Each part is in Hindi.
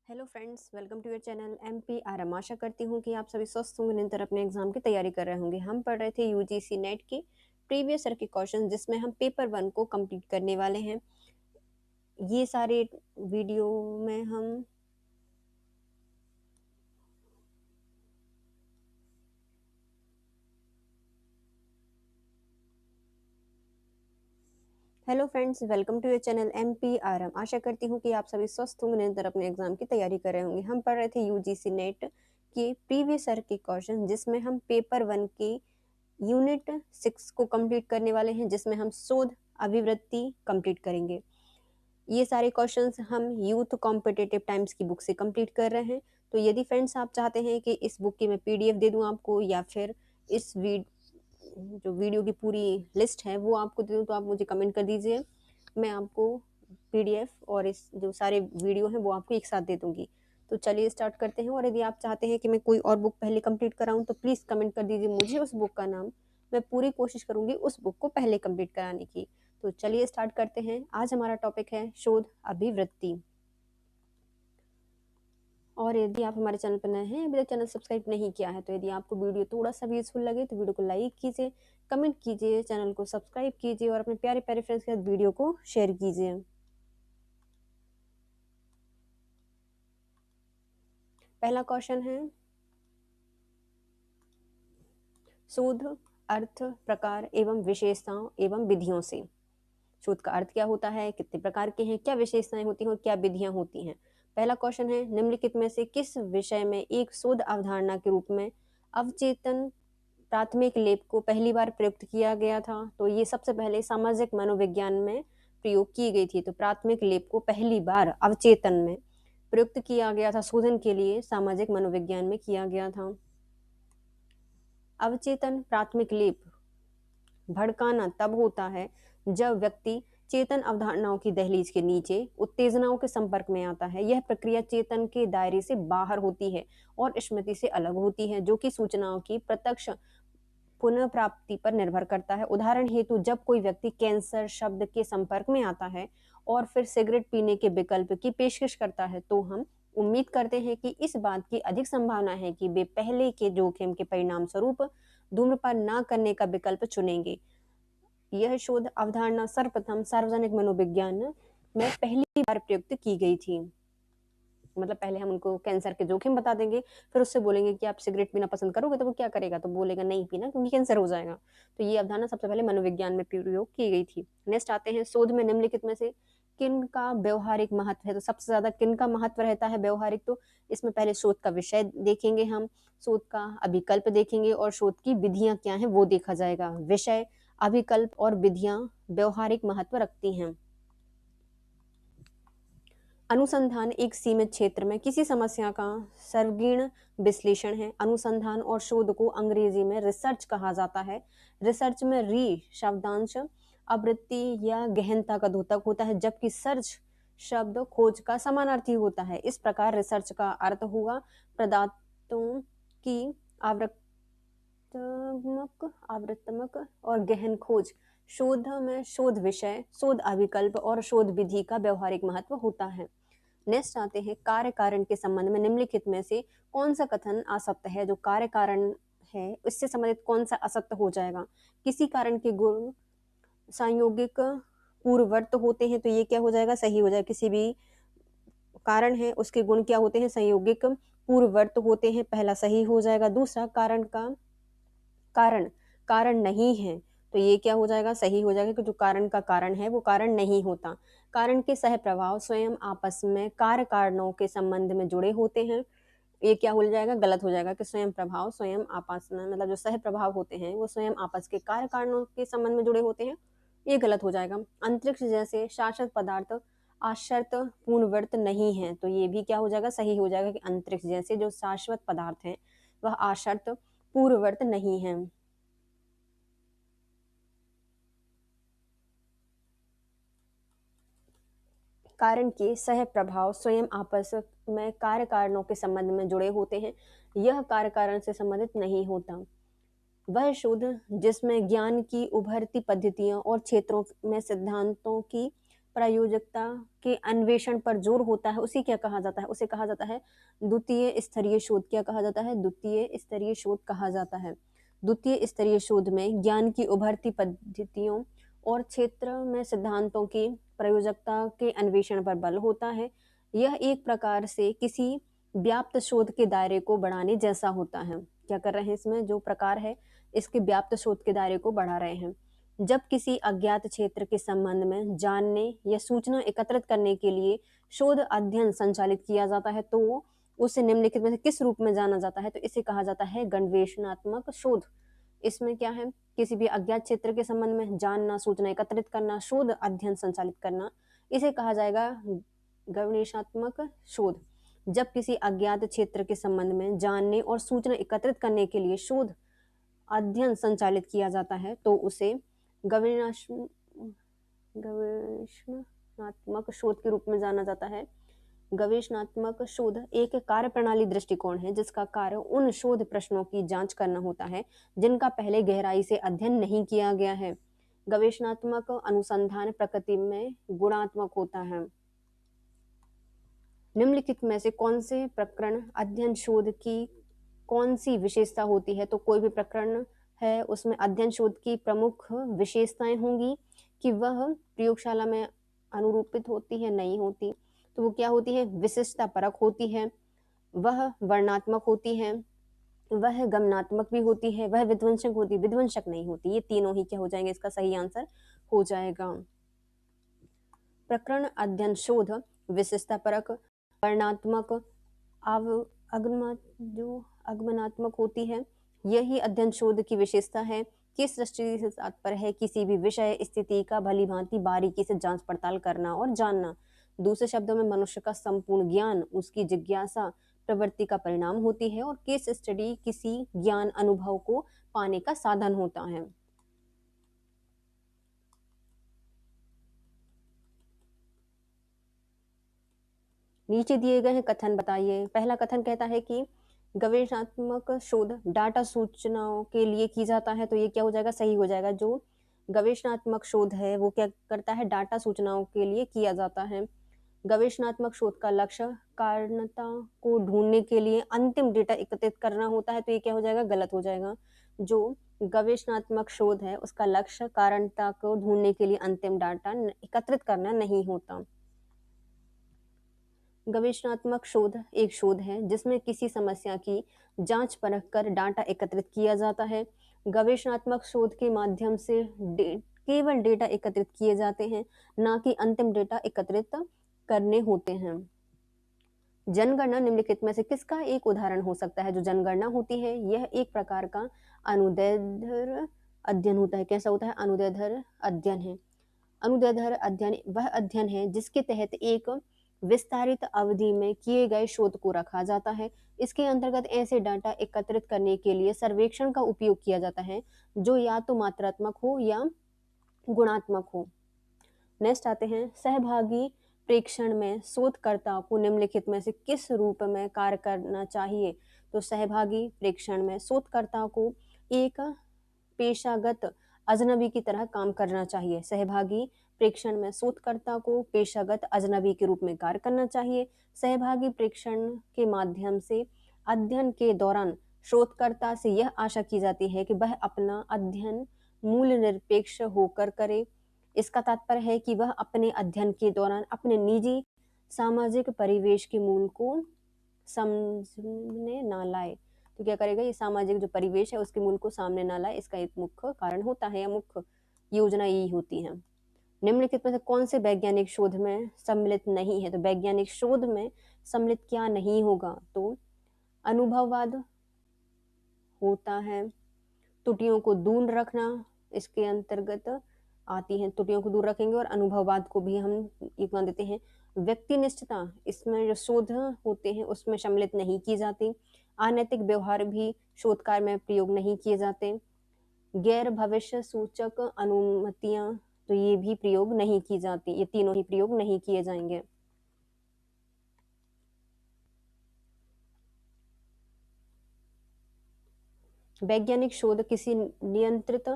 Hello friends, welcome to your channel MPRM। आशा करती हूँ कि आप सभी स्वस्थ होंगे, निरंतर अपने एग्जाम की तैयारी कर रहे होंगे। हम पढ़ रहे थे UGC नेट के प्रीवियस ईयर के क्वेश्चन, जिसमें हम पेपर 1 को कंप्लीट करने वाले हैं। ये सारे वीडियो में हम hello friends, welcome to your channel MPRM। आशा करती हूँ कि आप सभी स्वस्थ होंगे, निरंतर अपने एग्जाम की तैयारी कर रहे होंगे। हम पढ़ रहे थे UGC नेट के प्रीवियस ईयर के क्वेश्चन, जिसमें हम पेपर 1 के यूनिट 6 को कंप्लीट करने वाले हैं, जिसमें हम शोध अभिवृत्ति कंप्लीट करेंगे। ये सारे क्वेश्चंस हम यूथ कॉम्पिटिटिव टाइम्स की बुक से कंप्लीट कर रहे हैं। तो यदि फ्रेंड्स आप चाहते हैं कि इस बुक की मैं PDF दे दूं आपको, या फिर इस जो वीडियो की पूरी लिस्ट है वो आपको दे दूं, तो आप मुझे कमेंट कर दीजिए। मैं आपको PDF और इस जो सारे वीडियो हैं वो आपको एक साथ दे दूंगी। तो चलिए स्टार्ट करते हैं। और यदि आप चाहते हैं कि मैं कोई और बुक पहले कंप्लीट कराऊं, तो प्लीज़ कमेंट कर दीजिए मुझे उस बुक का नाम। मैं पूरी कोशिश करूंगी उस बुक को पहले कंप्लीट कराने की। तो चलिए स्टार्ट करते हैं। आज हमारा टॉपिक है शोध अभिवृत्ति। और यदि आप हमारे चैनल पर नए हैं, अभी तक चैनल सब्सक्राइब नहीं किया है, तो यदि आपको वीडियो थोड़ा सा भी यूजफुल लगे तो वीडियो को लाइक कीजिए, कमेंट कीजिए, चैनल को सब्सक्राइब कीजिए और अपने प्यारे प्यारे फ्रेंड्स के साथ वीडियो को शेयर कीजिए। पहला क्वेश्चन है, शोध अर्थ, प्रकार एवं विशेषताओं एवं विधियों से। शोध का अर्थ क्या होता है, कितने प्रकार के हैं, क्या विशेषताएं होती हैं और क्या विधियां होती हैं। पहला क्वेश्चन है, निम्नलिखित में से किस विषय में एक शोध अवधारणा के रूप में अवचेतन प्राथमिक लेप को पहली बार प्रयुक्त किया गया था। तो ये सबसे पहले सामाजिक मनोविज्ञान में प्रयोग की गई थी। तो प्राथमिक लेप को पहली बार अवचेतन में प्रयुक्त किया गया था, शोधन के लिए सामाजिक मनोविज्ञान में किया गया था। अवचेतन प्राथमिक लेप भड़काना तब होता है जब व्यक्ति चेतन अवधारणाओं की दहलीज के नीचे उत्तेजनाओं के संपर्क में आता है। यह प्रक्रिया चेतन के दायरे से बाहर होती है और स्मृति से अलग होती है, जो कि सूचनाओं की प्रत्यक्ष पुनः प्राप्ति पर निर्भर करता है। उदाहरण हेतु, जब कोई व्यक्ति कैंसर शब्द के संपर्क में आता है और फिर सिगरेट पीने के विकल्प की पेशकश करता है, तो हम उम्मीद करते हैं कि इस बात की अधिक संभावना है कि वे पहले के जोखिम के परिणाम स्वरूप धूम्रपान न करने का विकल्प चुनेंगे। यह शोध अवधारणा सर्वप्रथम सार्वजनिक मनोविज्ञान में पहली बार प्रयुक्त की गई थी। मतलब पहले हम उनको कैंसर के जोखिम बता देंगे, फिर उससे बोलेंगे कि आप सिगरेट पीना पसंद करोगे, तो वो क्या करेगा, तो बोलेगा नहीं पीना क्योंकि कैंसर हो जाएगा। तो ये अवधारणा सबसे पहले मनोविज्ञान में प्रयोग की गई थी। नेक्स्ट आते हैं, शोध में निम्नलिखित में से किन का व्यवहारिक महत्व है। तो सबसे ज्यादा किन का महत्व रहता है व्यवहारिक। तो इसमें पहले शोध का विषय देखेंगे, हम शोध का अभिकल्प देखेंगे और शोध की विधियां क्या हैं वो देखा जाएगा। विषय, अभिकल्प और विधियां व्यवहारिक महत्व रखती हैं। अनुसंधान एक सीमित क्षेत्र में किसी समस्या का सर्वगीण विश्लेषण है। अनुसंधान और शोध को अंग्रेजी में रिसर्च कहा जाता है। रिसर्च में री शब्दांश आवृत्ति या गहनता का द्योतक होता है, जबकि सर्च शब्द खोज का समानार्थी होता है। इस प्रकार रिसर्च का अर्थ हुआ पदार्थों की आवृत्तमक और गहन खोज। शोध में शोध विषय, शोध अभिकल्प और शोध विधि का व्यवहारिक महत्व होता है। नेक्स्ट आते हैं, कार्य कारण के संबंध में निम्नलिखित में से कौन सा कथन असत्य है। जो कार्य कारण है इससे संबंधित कौन सा असत्य हो जाएगा। किसी कारण के गुण संयोगिक पूर्ववर्त होते हैं, तो ये क्या हो जाएगा, सही हो जाएगा। किसी भी कारण है उसके गुण क्या होते हैं, संयोगिक पूर्ववर्त होते हैं, पहला सही हो जाएगा। दूसरा, कारण का कारण कारण नहीं है, तो ये क्या हो जाएगा, सही हो जाएगा कि जो कारण का कारण है वो कारण नहीं होता। कारण के सह प्रभाव स्वयं आपस में कार्य कारणों के संबंध में जुड़े होते हैं, ये क्या हो जाएगा, गलत हो जाएगा कि स्वयं प्रभाव स्वयं आपस में, मतलब जो सह प्रभाव होते हैं वो स्वयं आपस के कार्य कारणों के संबंध में जुड़े होते हैं, ये गलत हो जाएगा। अंतरिक्ष जैसे शाश्वत पदार्थ आश्रित पूर्णवर्त नहीं है, तो ये भी क्या हो जाएगा, सही हो जाएगा कि अंतरिक्ष जैसे जो शाश्वत पदार्थ हैं वह आश्रित पूर्ववर्त नहीं है। कारण के सह प्रभाव स्वयं आपस में कार्य कारणों के संबंध में जुड़े होते हैं, यह कार्य कारण से संबंधित नहीं होता। वह शोध जिसमें ज्ञान की उभरती पद्धतियों और क्षेत्रों में सिद्धांतों की प्रायोजकता के अन्वेषण पर जोर होता है उसी क्या कहा जाता है, उसे कहा जाता है द्वितीय स्तरीय शोध। क्या कहा जाता है? द्वितीय स्तरीय शोध कहा जाता है। द्वितीय स्तरीय शोध में ज्ञान की उभरती पद्धतियों और क्षेत्र में सिद्धांतों की प्रयोजकता के अन्वेषण पर बल होता है। यह एक प्रकार से किसी व्याप्त शोध के दायरे को बढ़ाने जैसा होता है। क्या कर रहे हैं? इसमें जो प्रकार है इसके व्याप्त शोध के दायरे को बढ़ा रहे हैं। जब किसी अज्ञात क्षेत्र के संबंध में जानने या सूचना एकत्रित करने के लिए शोध अध्ययन संचालित किया जाता है तो उसे निम्नलिखित में से किस रूप में जाना जाता है? तो इसे कहा जाता है गणवेशनात्मक शोध। इसमें क्या है? किसी भी अज्ञात क्षेत्र के संबंध में जानना, सूचना एकत्रित करना, शोध अध्ययन संचालित करना, इसे कहा जाएगा गणवेशात्मक शोध। जब किसी अज्ञात क्षेत्र के संबंध में जानने और सूचना एकत्रित करने के लिए शोध अध्ययन संचालित किया जाता है तो उसे गवेषणात्मक शोध के रूप में जाना जाता है। गवेषणात्मक शोध एक कार्य प्रणाली दृष्टिकोण है जिसका कार्य उन शोध प्रश्नों की जांच करना होता है जिनका पहले गहराई से अध्ययन नहीं किया गया है। गवेषणात्मक अनुसंधान प्रकृति में गुणात्मक होता है। निम्नलिखित में से कौन से प्रकरण अध्ययन शोध की कौन सी विशेषता होती है? तो कोई भी प्रकरण है उसमें अध्ययन शोध की प्रमुख विशेषताएं होंगी कि वह प्रयोगशाला में अनुरूपित होती है, नहीं होती। तो वो क्या होती है? विशिष्टता परक होती है, वह वर्णात्मक होती है, वह गमनात्मक भी होती है, वह विध्वंसक होती, विध्वंसक नहीं होती। ये तीनों ही क्या हो जाएंगे? इसका सही आंसर हो जाएगा। प्रकरण अध्ययन शोध विशिष्टता परक, वर्णात्मक, आगमनात्मक होती है। यही अध्ययन शोध की विशेषता है। किस दृष्टि से तात्पर्य है? किसी भी विषय स्थिति का भली भांति बारीकी से जांच पड़ताल करना और जानना। दूसरे शब्दों में मनुष्य का संपूर्ण ज्ञान उसकी जिज्ञासा प्रवृत्ति का परिणाम होती है और केस स्टडी किसी ज्ञान अनुभव को पाने का साधन होता है। नीचे दिए गए हैं कथन बताइए। पहला कथन कहता है कि गवेषणात्मक शोध डाटा सूचनाओं के लिए की जाता है, तो ये क्या हो जाएगा? सही हो जाएगा। जो गवेषणात्मक शोध है वो क्या करता है? डाटा सूचनाओं के लिए किया जाता है। गवेषणात्मक शोध का लक्ष्य कारणता को ढूंढने के लिए अंतिम डेटा एकत्रित करना होता है, तो ये क्या हो जाएगा? गलत हो जाएगा। जो गवेषणात्मक शोध है उसका लक्ष्य कारणता को ढूंढने के लिए अंतिम डाटा एकत्रित करना नहीं होता। गवेषणात्मक शोध एक शोध है जिसमें किसी समस्या की जांच परख कर डाटा एकत्रित किया जाता है। गवेषणात्मक शोध के माध्यम से केवल डेटा एकत्रित किए जाते हैं, ना कि अंतिम डेटा एकत्रित करने होते हैं। जनगणना निम्नलिखित में से किसका एक उदाहरण हो सकता है? जो जनगणना होती है यह एक प्रकार का अनुदैर्ध्य अध्ययन होता है। कैसा होता है? अनुदैर्ध्य अध्ययन है। अनुदैर्ध्य अध्ययन वह अध्ययन है जिसके तहत एक विस्तारित अवधि में किए गए शोध को रखा जाता है। इसके अंतर्गत ऐसे डाटा एकत्रित करने के लिए सर्वेक्षण का उपयोग किया जाता है जो या तो मात्रात्मक हो या गुणात्मक हो। नेक्स्ट आते हैं, सहभागी प्रेक्षण में शोधकर्ता को निम्नलिखित में से किस रूप में कार्य करना चाहिए? तो सहभागी प्रेक्षण में शोधकर्ता को एक पेशागत अजनबी की तरह काम करना चाहिए। सहभागी प्रेक्षण में शोधकर्ता को पेशागत अजनबी के रूप में कार्य करना चाहिए। सहभागी प्रेक्षण के माध्यम से अध्ययन के दौरान शोधकर्ता से यह आशा की जाती है कि वह अपना अध्ययन मूल निरपेक्ष होकर करे। इसका तात्पर्य है कि वह अपने अध्ययन के दौरान अपने निजी सामाजिक परिवेश के मूल को सामने ना लाए। तो क्या करेगा? ये सामाजिक जो परिवेश है उसके मूल को सामने ना लाए, इसका एक मुख्य कारण होता है या मुख्य योजना यही होती है। निम्नलिखित में से कौन से वैज्ञानिक शोध में सम्मिलित नहीं है? तो वैज्ञानिक शोध में सम्मिलित क्या नहीं होगा? तो अनुभववाद होता है। त्रुटियों को दूर रखना इसके अंतर्गत आती हैं। त्रुटियों को दूर रखेंगे और अनुभववाद को भी हम एक मान देते हैं। व्यक्ति निष्ठता इसमें जो शोध होते हैं उसमें सम्मिलित नहीं की जाती। अनैतिक व्यवहार भी शोध कार्य में प्रयोग नहीं किए जाते। गैर भविष्य सूचक अनुमतियां तो ये भी प्रयोग नहीं की जाती। ये तीनों ही प्रयोग नहीं किए जाएंगे। वैज्ञानिक शोध किसी नियंत्रित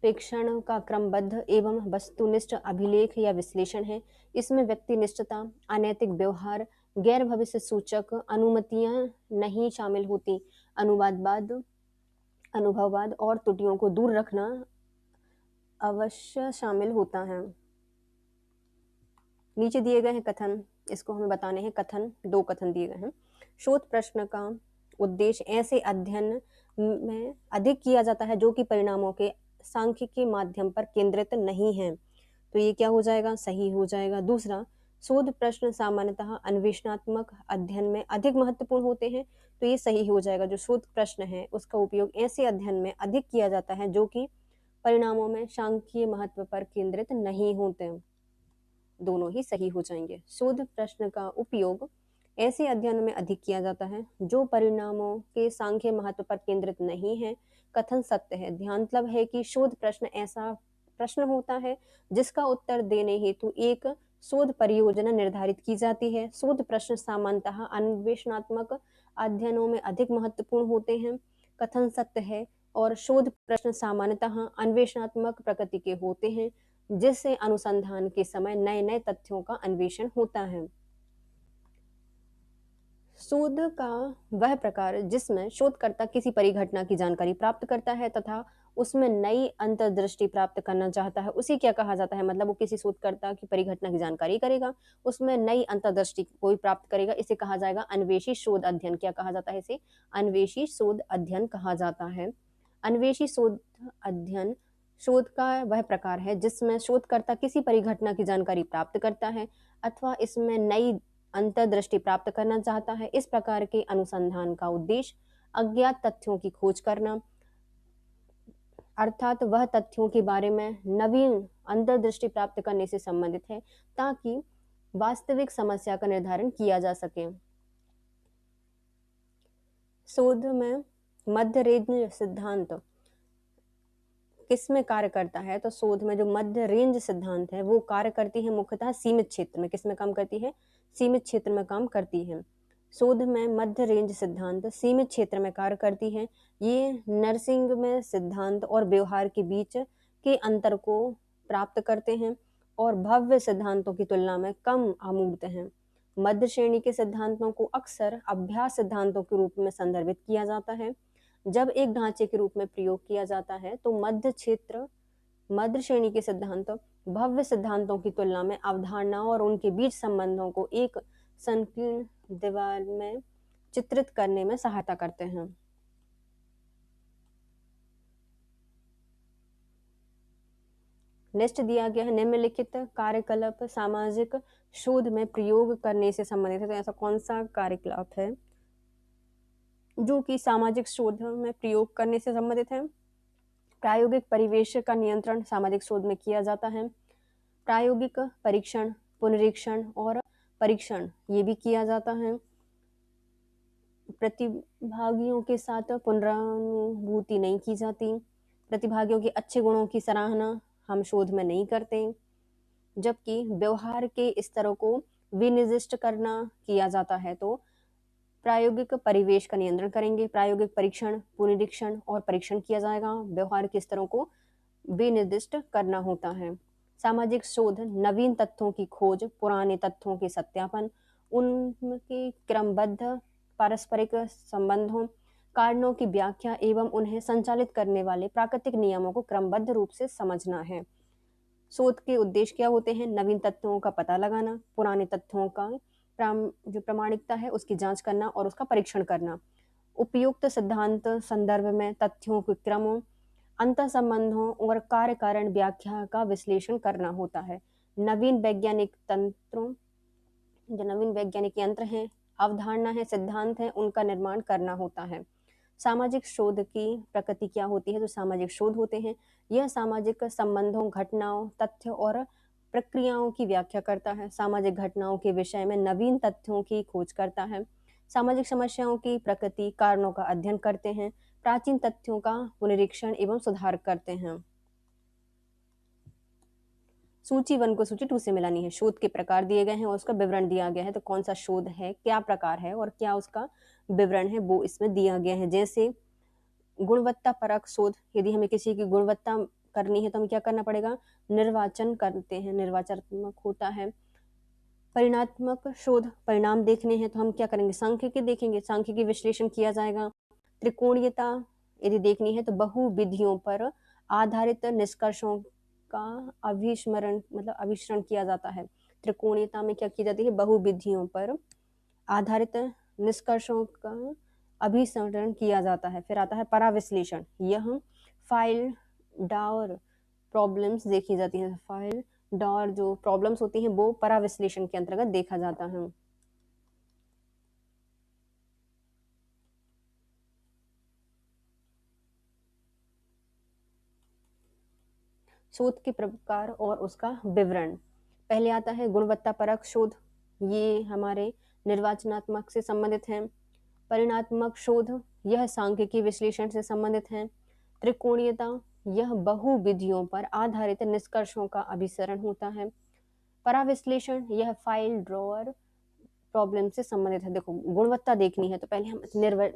प्रेक्षण का क्रमबद्ध एवं वस्तुनिष्ठ अभिलेख या विश्लेषण है। इसमें व्यक्तिनिष्ठता, अनैतिक व्यवहार, गैर भविष्य सूचक अनुमतियां नहीं शामिल होती। अनुवादवाद, अनुभववाद और त्रुटियों को दूर रखना अवश्य शामिल होता है। नीचे दिए गए हैं कथन, इसको हमें बताने हैं कथन, 2 कथन दिए गए हैं। शोध प्रश्न का उद्देश्य ऐसे अध्ययन में अधिक किया जाता है जो कि परिणामों के सांख्यिकी के माध्यम पर केंद्रित नहीं है। तो ये क्या हो जाएगा? सही हो जाएगा। दूसरा, शोध प्रश्न सामान्यतः अन्वेषणात्मक अध्ययन में अधिक महत्वपूर्ण होते हैं। तो ये सही हो जाएगा। जो शोध प्रश्न है उसका उपयोग ऐसे अध्ययन में अधिक किया जाता है जो कि परिणामों में सांख्यिकीय महत्व पर केंद्रित नहीं होते। दोनों ही सही हो जाएंगे। शोध प्रश्न का उपयोग ऐसे अध्ययन में अधिक किया जाता है जो परिणामों के सांख्यिकीय महत्व पर केंद्रित नहीं है। कथन सत्य है। ध्यान मतलब है कि शोध प्रश्न ऐसा प्रश्न होता है जिसका उत्तर देने हेतु एक शोध परियोजना निर्धारित की जाती है। शोध प्रश्न सामान्यतः अन्वेषणात्मक अध्ययनों में अधिक महत्वपूर्ण होते हैं। कथन सत्य है। और शोध प्रश्न सामान्यतः अन्वेषणात्मक प्रकृति के होते हैं जिससे अनुसंधान के समय नए नए तथ्यों का अन्वेषण होता है। शोध का वह प्रकार जिसमें शोधकर्ता किसी परिघटना की जानकारी प्राप्त करता है तथा उसमें नई अंतर्दृष्टि प्राप्त करना चाहता है, उसे क्या कहा जाता है? मतलब वो किसी शोधकर्ता की परिघटना की जानकारी करेगा, उसमें नई अंतर्दृष्टि कोई प्राप्त करेगा, इसे कहा जाएगा अन्वेषी शोध अध्ययन। क्या कहा जाता है इसे? अन्वेषी शोध अध्ययन कहा जाता है। अन्वेषी शोध अध्ययन शोध का वह प्रकार है जिसमें शोधकर्ता किसी परिघटना की जानकारी प्राप्त करता है अथवा इसमें नई अंतर्दृष्टि प्राप्त करना चाहता है। इस प्रकार के अनुसंधान का उद्देश्य अज्ञात तथ्यों की खोज करना, अर्थात वह तथ्यों के बारे में नवीन अंतर्दृष्टि प्राप्त करने से संबंधित है ताकि वास्तविक समस्या का निर्धारण किया जा सके। शोध में मध्य रेंज सिद्धांत किस में कार्य करता है? तो शोध में जो मध्य रेंज सिद्धांत है वो कार्य करती है मुख्यतः सीमित क्षेत्र में। किस में काम करती है? सीमित क्षेत्र में काम करती है। शोध में मध्य रेंज सिद्धांत सीमित क्षेत्र में कार्य करती है। ये नर्सिंग में सिद्धांत और व्यवहार के बीच के अंतर को प्राप्त करते हैं और भव्य सिद्धांतों की तुलना में कम अमूर्त हैं। मध्य श्रेणी के सिद्धांतों को अक्सर अभ्यास सिद्धांतों के रूप में संदर्भित किया जाता है। जब एक ढांचे के रूप में प्रयोग किया जाता है तो मध्य श्रेणी के सिद्धांत भव्य सिद्धांतों की तुलना में अवधारणाओं और उनके बीच संबंधों को एक संकीर्ण दीवार में चित्रित करने में सहायता करते हैं। नेक्स्ट दिया गया है निम्नलिखित कार्यकलाप सामाजिक शोध में प्रयोग करने से संबंधित है। तो ऐसा कौन सा कार्यकलाप है जो कि सामाजिक शोध में प्रयोग करने से संबंधित है? प्रायोगिक परिवेश का नियंत्रण सामाजिक शोध में किया जाता है। प्रायोगिक परीक्षण, पुनरीक्षण और परीक्षण ये भी किया जाता है। प्रतिभागियों के साथ पुनरानुभूति नहीं की जाती। प्रतिभागियों के अच्छे गुणों की सराहना हम शोध में नहीं करते, जबकि व्यवहार के स्तरों को विनिर्दिष्ट करना किया जाता है। तो प्रायोगिक परिवेश का नियंत्रण करेंगे, प्रायोगिक परीक्षण, पुनरीक्षण और परीक्षण किया जाएगा। व्यवहार के स्तरों को विनिर्दिष्ट करना होता है। सामाजिक शोध नवीन तथ्यों की खोज, पुराने तथ्यों के सत्यापन, उनके क्रमबद्ध पारस्परिक संबंधों, कारणों की व्याख्या एवं उन्हें संचालित करने वाले प्राकृतिक नियमों को क्रमबद्ध रूप से समझना है। शोध के उद्देश्य क्या होते हैं? नवीन तथ्यों का पता लगाना, पुराने तथ्यों का जो प्रामाणिकता है उसकी जांच करना और उसका परीक्षण करना, उपयुक्त सिद्धांत संदर्भ में तथ्यों के क्रमों, अंतर संबंधों और कार्य कारण व्याख्या का विश्लेषण करना होता है। नवीन वैज्ञानिक तंत्रों, जो नवीन वैज्ञानिक यंत्र हैं, अवधारणा है, सिद्धांत है, उनका निर्माण करना होता है। सामाजिक शोध की प्रकृति क्या होती है? तो सामाजिक शोध होते हैं यह सामाजिक संबंधों, घटनाओं, तथ्य और प्रक्रियाओं की व्याख्या करता है। सामाजिक घटनाओं के विषय में नवीन तथ्यों की खोज करता है। सामाजिक समस्याओं की प्रकृति, कारणों का अध्ययन करते हैं। प्राचीन तथ्यों का पुनरीक्षण एवं सुधार करते हैं। सूची 1 को सूची 2 से मिलानी है। शोध के प्रकार दिए गए हैं और उसका विवरण दिया गया है। तो कौन सा शोध है, क्या प्रकार है और क्या उसका विवरण है वो इसमें दिया गया है। जैसे गुणवत्ता परक शोध, यदि हमें किसी की गुणवत्ता करनी है तो हमें क्या करना पड़ेगा, निर्वाचन करते हैं, निर्वाचनात्मक होता है। परिणात्मक शोध, परिणाम देखने हैं तो हम क्या करेंगे, सांख्यिकी देखेंगे, सांख्यिकी विश्लेषण किया जाएगा। त्रिकोणीयता यदि देखनी है तो बहुविधियों पर आधारित निष्कर्षों का अभिस्मरण मतलब अभिसरण किया जाता है। त्रिकोणीयता में क्या की जाती है, बहुविधियों पर आधारित निष्कर्षों का अभिसरण किया जाता है। फिर आता है पराविश्लेषण, यह फाइल डॉर प्रॉब्लम्स देखी जाती हैं, फाइल डॉर जो प्रॉब्लम्स होती हैं वो पराविश्लेषण के अंतर्गत देखा जाता है। शोध के प्रकार और उसका विवरण। पहले आता है गुणवत्ता परक शोध, ये हमारे निर्वाचनात्मक से संबंधित हैं। परिणात्मक शोध, यह सांख्यिकी विश्लेषण से संबंधित है। त्रिकोणीयता, यह बहुविधियों पर आधारित निष्कर्षों का अभिसरण होता है। पराविश्लेषण, यह फाइल ड्रॉअर प्रॉब्लम से संबंधित है। देखो गुणवत्ता देखनी है तो पहले हम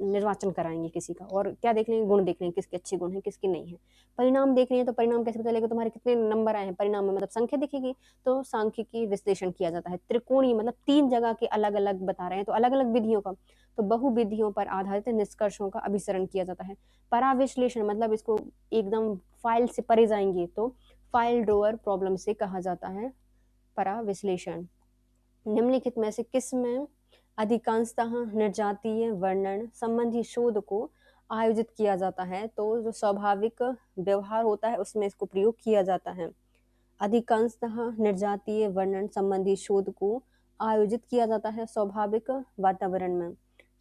निर्वाचन कराएंगे किसी का, और क्या देख लेंगे, गुण देख लेंगे, किसके अच्छे गुण हैं किसके नहीं है। परिणाम देखनी है तो परिणाम कैसे पता चलेगा, तुम्हारे कितने नंबर आए हैं, परिणाम में मतलब संख्या दिखेगी, तो सांख्यिकी विश्लेषण किया जाता है। त्रिकोणीय मतलब 3 जगह के अलग अलग बता रहे हैं तो अलग अलग विधियों का, तो बहुविधियों पर आधारित निष्कर्षों का अभिसरण किया जाता है। पराविश्लेषण मतलब इसको एकदम फाइल से परे जाएंगे तो फाइल ड्रॉअर प्रॉब्लम से कहा जाता है पराविश्लेषण। निम्नलिखित में से किस में अधिकांशतः निर्जातीय वर्णन संबंधी शोध को आयोजित किया जाता है, तो जो स्वाभाविक व्यवहार होता है उसमें इसको प्रयोग किया जाता है। अधिकांशतः निर्जातीय वर्णन संबंधी शोध को आयोजित किया जाता है स्वाभाविक वातावरण में।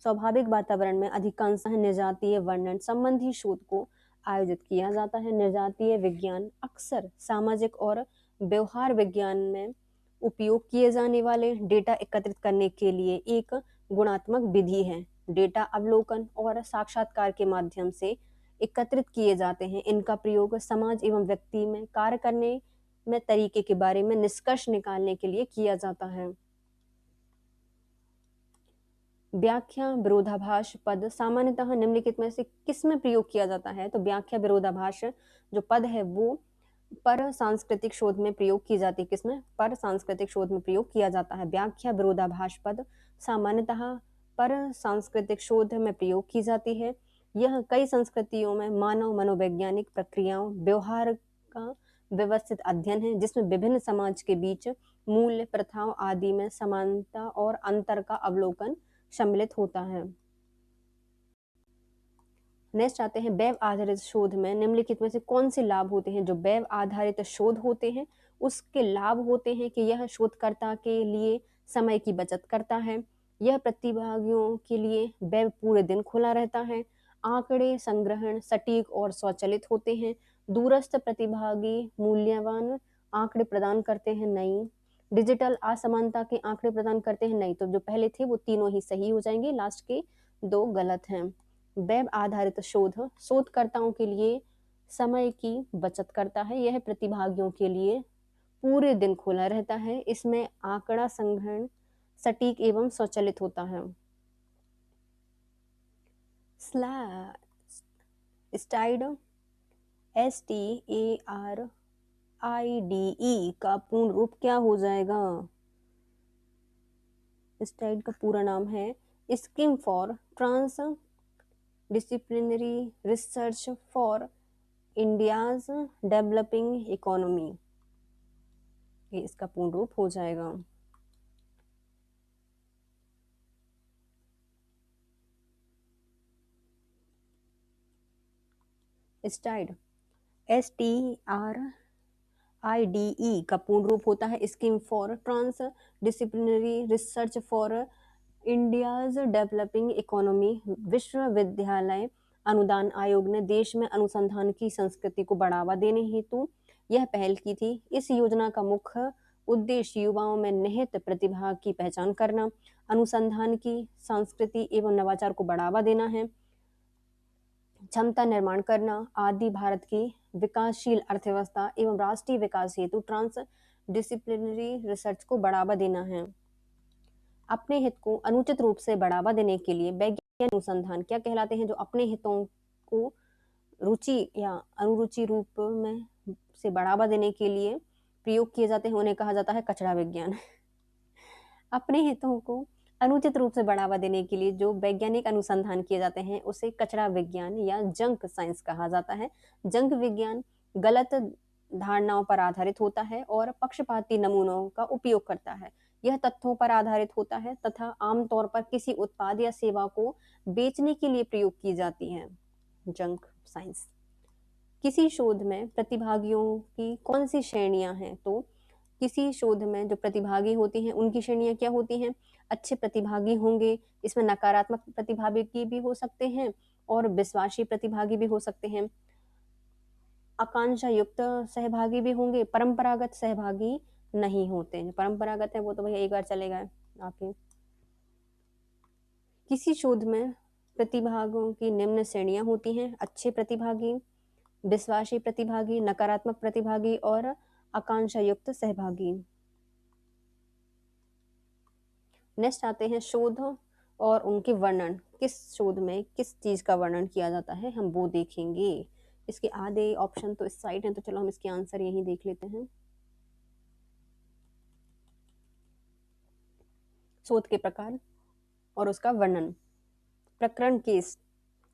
स्वाभाविक वातावरण में अधिकांशतः निर्जातीय वर्णन संबंधी शोध को आयोजित किया जाता है। निर्जातीय विज्ञान अक्सर सामाजिक और व्यवहार विज्ञान में उपयोग किए जाने वाले डेटा एकत्रित करने के लिए एक गुणात्मक विधि है। डेटा अवलोकन और साक्षात्कार के माध्यम से एकत्रित किए जाते हैं। इनका प्रयोग समाज एवं व्यक्ति में कार्य करने में तरीके के बारे में निष्कर्ष निकालने के लिए किया जाता है। व्याख्या विरोधाभास पद सामान्यतः निम्नलिखित में से किस में प्रयोग किया जाता है, तो व्याख्या विरोधाभास जो पद है वो पर सांस्कृतिक शोध में प्रयोग की जाती है। किसमें, पर सांस्कृतिक शोध में प्रयोग किया जाता है। व्याख्या विरोधाभास पद सामान्यतः पर सांस्कृतिक शोध में प्रयोग की जाती है। यह कई संस्कृतियों में मानव मनोवैज्ञानिक प्रक्रियाओं व्यवहार का व्यवस्थित अध्ययन है, जिसमें विभिन्न समाज के बीच मूल्य प्रथाओं आदि में समानता और अंतर का अवलोकन सम्मिलित होता है। नेक्स्ट आते हैं वेब आधारित शोध में निम्नलिखित में से कौन से लाभ होते हैं। जो वेब आधारित शोध होते हैं उसके लाभ होते हैं कि यह शोधकर्ता के लिए समय की बचत करता है। यह प्रतिभागियों के लिए वेब पूरे दिन खुला रहता है। आंकड़े संग्रहण सटीक और स्वचालित होते हैं। दूरस्थ प्रतिभागी मूल्यवान आंकड़े प्रदान करते हैं। नई डिजिटल असमानता के आंकड़े प्रदान करते हैं। नहीं, तो जो पहले थे वो तीनों ही सही हो जाएंगे, लास्ट के 2 गलत हैं। वेब आधारित शोध शोधकर्ताओं के लिए समय की बचत करता है। यह प्रतिभागियों के लिए पूरे दिन खुला रहता है। इसमें आंकड़ा संग्रहण सटीक एवं स्वचालित होता है। स्टाइड STARIDE का पूर्ण रूप क्या हो जाएगा। स्टाइड का पूरा नाम है scheme for trans disciplinary research for India's developing economy, ये इसका पूर्ण रूप हो जाएगा। स्टाइड STRIDE का पूर्ण रूप होता है scheme for trans disciplinary research for India's developing economy. विश्वविद्यालय अनुदान आयोग ने देश में अनुसंधान की संस्कृति को बढ़ावा देने हेतु यह पहल की थी। इस योजना का मुख्य उद्देश्य युवाओं में निहित प्रतिभा की पहचान करना, अनुसंधान की संस्कृति एवं नवाचार को बढ़ावा देना है, क्षमता निर्माण करना आदि भारत की विकासशील अर्थव्यवस्था एवं राष्ट्रीय विकास हेतु ट्रांस डिसिप्लिनरी रिसर्च को बढ़ावा देना है। अपने हित को अनुचित रूप से बढ़ावा देने के लिए वैज्ञानिक अनुसंधान क्या कहलाते हैं, जो अपने हितों को रुचि या अनुरुचि रूप में से बढ़ावा देने के लिए प्रयोग किए जाते हैं उन्हें कहा जाता है कचरा विज्ञान। अपने हितों को अनुचित रूप से बढ़ावा देने के लिए जो वैज्ञानिक अनुसंधान किए जाते हैं उसे कचरा विज्ञान या जंक साइंस कहा जाता है। जंक विज्ञान गलत धारणाओं पर आधारित होता है और पक्षपाती नमूनों का उपयोग करता है। यह तथ्यों पर आधारित होता है तथा आमतौर पर किसी उत्पाद या सेवा को बेचने के लिए प्रयोग की जाती है। Junk science. किसी शोध में प्रतिभागियों की कौन सी श्रेणियां हैं? तो किसी शोध में जो प्रतिभागी होती हैं उनकी श्रेणियां क्या होती हैं? अच्छे प्रतिभागी होंगे, इसमें नकारात्मक प्रतिभागी भी हो सकते हैं और विश्वासी प्रतिभागी भी हो सकते हैं। आकांक्षा युक्त सहभागी भी होंगे, परंपरागत सहभागी नहीं होते हैं। परंपरागत है वो तो भैया एक बार चले गए आपके। किसी शोध में प्रतिभागों की निम्न श्रेणियां होती हैं: अच्छे प्रतिभागी, विश्वासी प्रतिभागी, नकारात्मक प्रतिभागी और आकांक्षा युक्त सहभागी। नेक्स्ट आते हैं शोध और उनके वर्णन। किस शोध में किस चीज का वर्णन किया जाता है हम वो देखेंगे। इसके आधे ऑप्शन तो इस साइड हैं तो चलो हम इसके आंसर यहीं देख लेते हैं। शोध के प्रकार और उसका वर्णन। प्रकरण केस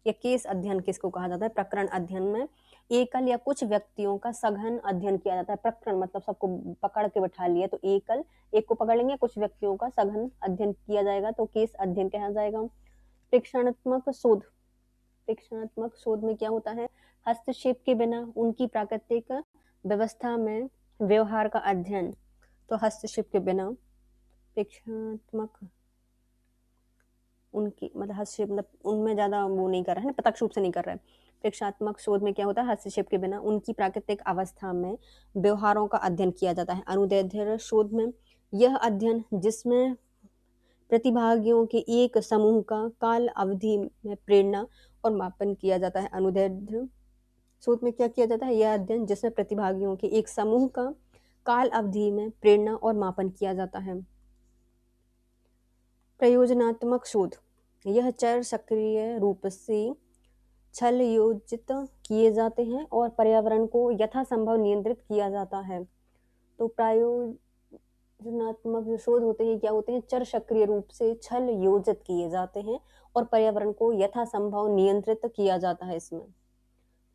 या केस अध्ययन किसको कहा जाता है? प्रकरण अध्ययन में एकल या कुछ व्यक्तियों का सघन अध्ययन किया जाता है। प्रकरण मतलब सबको पकड़ के बैठा लिया, तो एकल एक को पकड़ लेंगे, कुछ व्यक्तियों का सघन अध्ययन किया जाएगा तो केस अध्ययन कहा जाएगा। प्रेक्षणात्मक शोध। प्रेक्षणात्मक शोध में क्या होता है? हस्तक्षेप के बिना उनकी प्राकृतिक व्यवस्था में व्यवहार का अध्ययन। तो हस्तक्षेप के बिना प्रेक्षणात्मक उनकी मतलब हस्तक्षेप मतलब उनमें ज्यादा वो नहीं कर रहा है, प्रत्यक्ष रूप से नहीं कर रहा है। प्रेक्षात्मक शोध में क्या होता है? हस्तक्षेप के बिना उनकी प्राकृतिक अवस्था में व्यवहारों का अध्ययन किया जाता है। अनुदैर्ध्य शोध में यह अध्ययन जिसमें प्रतिभागियों के एक समूह का काल अवधि में प्रेरणा और मापन किया जाता है। अनुदैर्ध्य शोध में क्या किया जाता है? यह अध्ययन जिसमें प्रतिभागियों के एक समूह का काल अवधि में प्रेरणा और मापन किया जाता है। प्रयोजनात्मक शोध। यह चर सक्रिय रूप से छल योजित किए जाते हैं और पर्यावरण को यथासंभव नियंत्रित किया जाता है। तो प्रयोजनात्मक जो शोध होते हैं क्या होते हैं? चर सक्रिय रूप से छल योजित किए जाते हैं और पर्यावरण को यथासंभव नियंत्रित किया जाता है इसमें।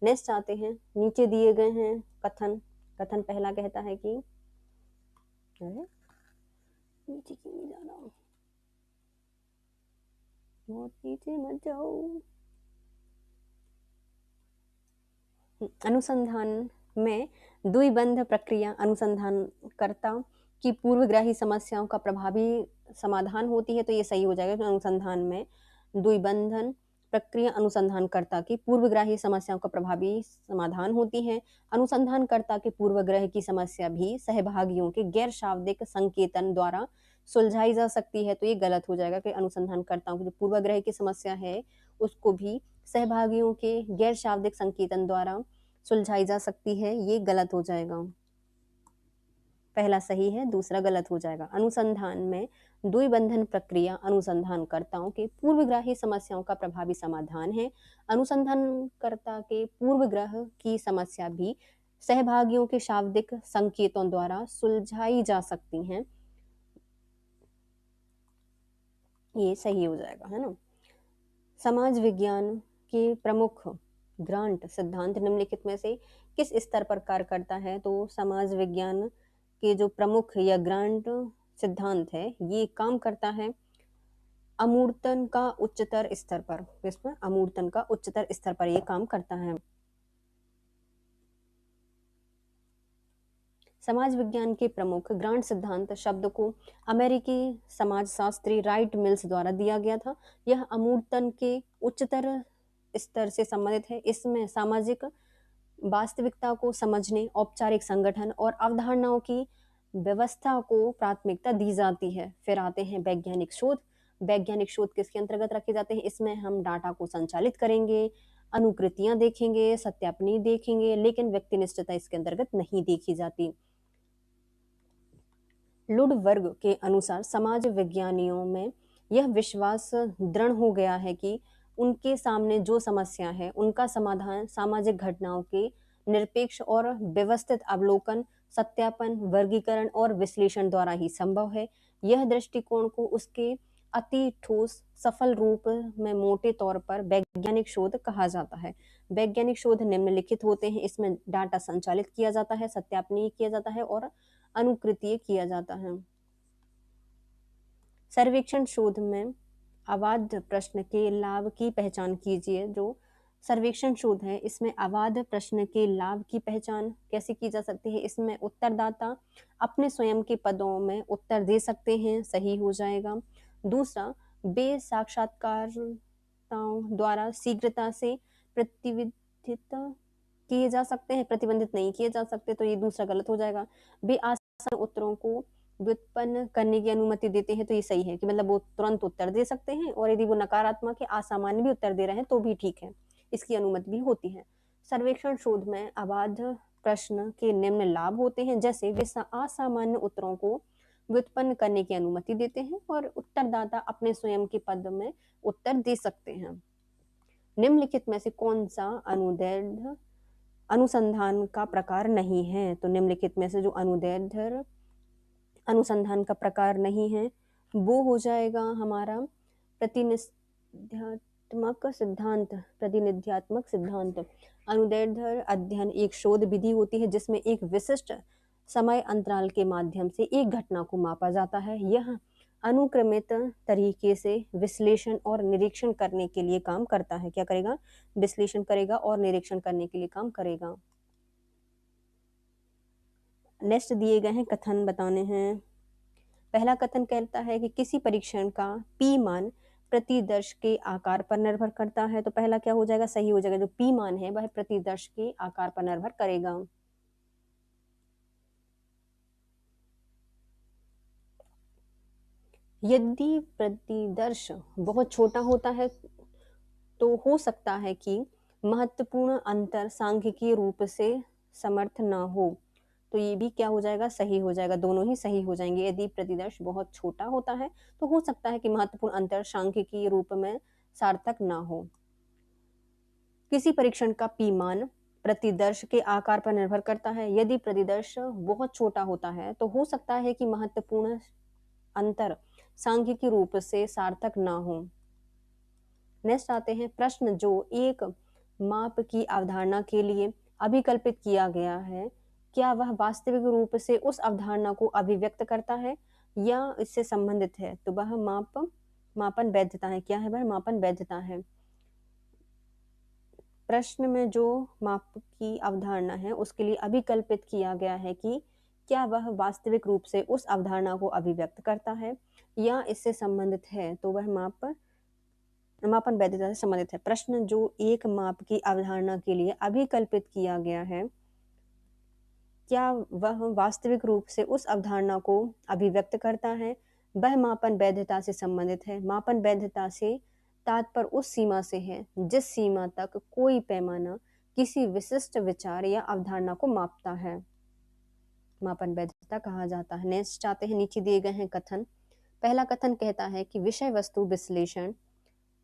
नेक्स्ट आते हैं, नीचे दिए गए हैं कथन। कथन पहला कहता है कि नीचे क्यों नहीं जा रहा हूँ, बहुत नीचे मत जाओ। अनुसंधान में द्विबंध प्रक्रिया अनुसंधानकर्ता की पूर्वग्रही समस्याओं का प्रभावी समाधान होती है। तो ये सही हो जाएगा कि अनुसंधान में द्विबंधन प्रक्रिया अनुसंधानकर्ता की पूर्वग्रही समस्याओं का प्रभावी समाधान होती है। अनुसंधानकर्ता के पूर्वग्रह की समस्या भी सहभागियों के गैर शाब्दिक संकेतन द्वारा सुलझाई जा सकती है। तो ये गलत हो जाएगा कि अनुसंधानकर्ताओं की जो पूर्वग्रह की समस्या है उसको भी सहभागियों के गैर शाब्दिक संकेतन द्वारा सुलझाई जा सकती है। ये गलत हो जाएगा। पहला सही है, दूसरा गलत हो जाएगा। अनुसंधान में द्विबंधन प्रक्रिया अनुसंधानकर्ताओं के पूर्वग्राही समस्याओं का प्रभावी समाधान है। अनुसंधानकर्ता के पूर्वग्रह की समस्या भी सहभागियों के शाब्दिक संकेतों द्वारा सुलझाई जा सकती हैं। ये सही हो जाएगा, है ना। समाज विज्ञान के प्रमुख ग्रांट सिद्धांत निम्नलिखित में से किस स्तर पर कार्य करता है? तो समाज विज्ञान के जो प्रमुख या ग्रांट सिद्धांत है ये काम करता है अमूर्तन का उच्चतर स्तर पर। इसमें अमूर्तन का उच्चतर स्तर पर ये काम करता है। समाज विज्ञान के प्रमुख ग्रांट सिद्धांत शब्द को अमेरिकी समाजशास्त्री राइट मिल्स द्वारा दिया गया था। यह अमूर्तन के उच्चतर स्तर से संबंधित है। इसमें सामाजिक वास्तविकता को समझने, औपचारिक संगठन और अवधारणाओं की व्यवस्था को प्राथमिकता दी जाती है। फिर आते हैं वैज्ञानिक शोध। वैज्ञानिक शोध किसके अंतर्गत रखे जाते हैं? इसमें हम डाटा को संचालित करेंगे, अनुकृतियां देखेंगे, सत्यापनी देखेंगे, लेकिन व्यक्तिनिष्ठता इसके अंतर्गत नहीं देखी जाती। लुडवर्ग के अनुसार समाज विज्ञानियों में यह विश्वास दृढ़ हो गया है कि उनके सामने जो समस्या है उनका समाधान सामाजिक घटनाओं के निरपेक्ष और व्यवस्थित अवलोकन, सत्यापन, वर्गीकरण और विश्लेषण द्वारा ही संभव है। यह दृष्टिकोण को उसके अति ठोस सफल रूप में मोटे तौर पर वैज्ञानिक शोध कहा जाता है। वैज्ञानिक शोध निम्नलिखित होते हैं। इसमें डाटा संचालित किया जाता है, सत्यापनीय किया जाता है और अनुकृतीय किया जाता है। सर्वेक्षण शोध में अवाध प्रश्न के लाभ की पहचान कीजिए। जो सर्वेक्षण शोध है इसमें अवाध प्रश्न के लाभ की पहचान कैसे की जा सकती है? इसमें उत्तरदाता अपने स्वयं के पदों में उत्तर दे सकते हैं, सही हो जाएगा। दूसरा, बे साक्षात्कारताओं द्वारा शीघ्रता से प्रतिविधित किए जा सकते हैं, प्रतिबंधित नहीं किए जा सकते, तो ये दूसरा गलत हो जाएगा। बे आसान उत्तरों को व्युत्पन्न करने की अनुमति देते हैं, तो ये सही है कि मतलब वो तुरंत उत्तर दे सकते हैं, और यदि वो नकारात्मक है, असामान्य भी उत्तर दे रहे हैं तो भी ठीक है, इसकी अनुमति भी होती है। सर्वेक्षण शोध में अबाध प्रश्न के निम्न लाभ होते हैं, जैसे वे असामान्य उत्तरों को व्युत्पन्न करने की अनुमति देते हैं और उत्तरदाता अपने स्वयं के पद में उत्तर दे सकते हैं। निम्नलिखित में से कौन सा अनुदैर्ध्य अनुसंधान का प्रकार नहीं है? तो निम्नलिखित में से जो अनुदैर्ध्य अनुसंधान का प्रकार नहीं है वो हो जाएगा हमारा प्रतिनिध्यात्मक सिद्धांत। प्रतिनिध्यात्मक सिद्धांत अनुदैर्ध्य अध्ययन एक शोध विधि होती है जिसमें एक विशिष्ट समय अंतराल के माध्यम से एक घटना को मापा जाता है। यह अनुक्रमित तरीके से विश्लेषण और निरीक्षण करने के लिए काम करता है। क्या करेगा? विश्लेषण करेगा और निरीक्षण करने के लिए काम करेगा। नेक्स्ट दिए गए हैं कथन बताने हैं। पहला कथन कहता है कि किसी परीक्षण का पी मान प्रतिदर्श के आकार पर निर्भर करता है। तो पहला क्या हो जाएगा? सही हो जाएगा। जो पी मान है वह प्रतिदर्श के आकार पर निर्भर करेगा। यदि प्रतिदर्श बहुत छोटा होता है तो हो सकता है कि महत्वपूर्ण अंतर सांख्यिकीय रूप से समर्थ ना हो। तो ये भी क्या हो जाएगा? सही हो जाएगा। दोनों ही सही हो जाएंगे। यदि प्रतिदर्श बहुत छोटा होता है तो हो सकता है कि महत्वपूर्ण अंतर सांख्यिकीय रूप में सार्थक ना हो। किसी परीक्षण का पी मान प्रतिदर्श के आकार पर निर्भर करता है। यदि प्रतिदर्श बहुत छोटा होता है तो हो सकता है कि महत्वपूर्ण अंतर सांख्यिकीय रूप से सार्थक ना हो। नेक्स्ट आते हैं प्रश्न जो एक माप की अवधारणा के लिए अभिकल्पित किया गया है, क्या वह वास्तविक रूप से उस अवधारणा को अभिव्यक्त करता है या इससे संबंधित है? तो वह मापन वैधता है। क्या है? वह मापन वैधता है। प्रश्न में जो माप की अवधारणा है उसके लिए अभिकल्पित किया गया है कि क्या वह वास्तविक रूप से उस अवधारणा को अभिव्यक्त करता है या इससे संबंधित है। तो वह मापन वैधता से संबंधित है। प्रश्न जो एक माप की अवधारणा के लिए अभिकल्पित किया गया है, क्या वह वास्तविक रूप से उस अवधारणा को अभिव्यक्त करता है, वह मापन वैधता से संबंधित है। मापन वैधता से तात्पर्य उस सीमा से है जिस सीमा तक कोई पैमाना किसी विशिष्ट विचार या अवधारणा को मापता है, मापन वैधता कहा जाता है। नेक्स्ट आते हैं नीचे दिए गए हैं कथन। पहला कथन कहता है कि विषय वस्तु विश्लेषण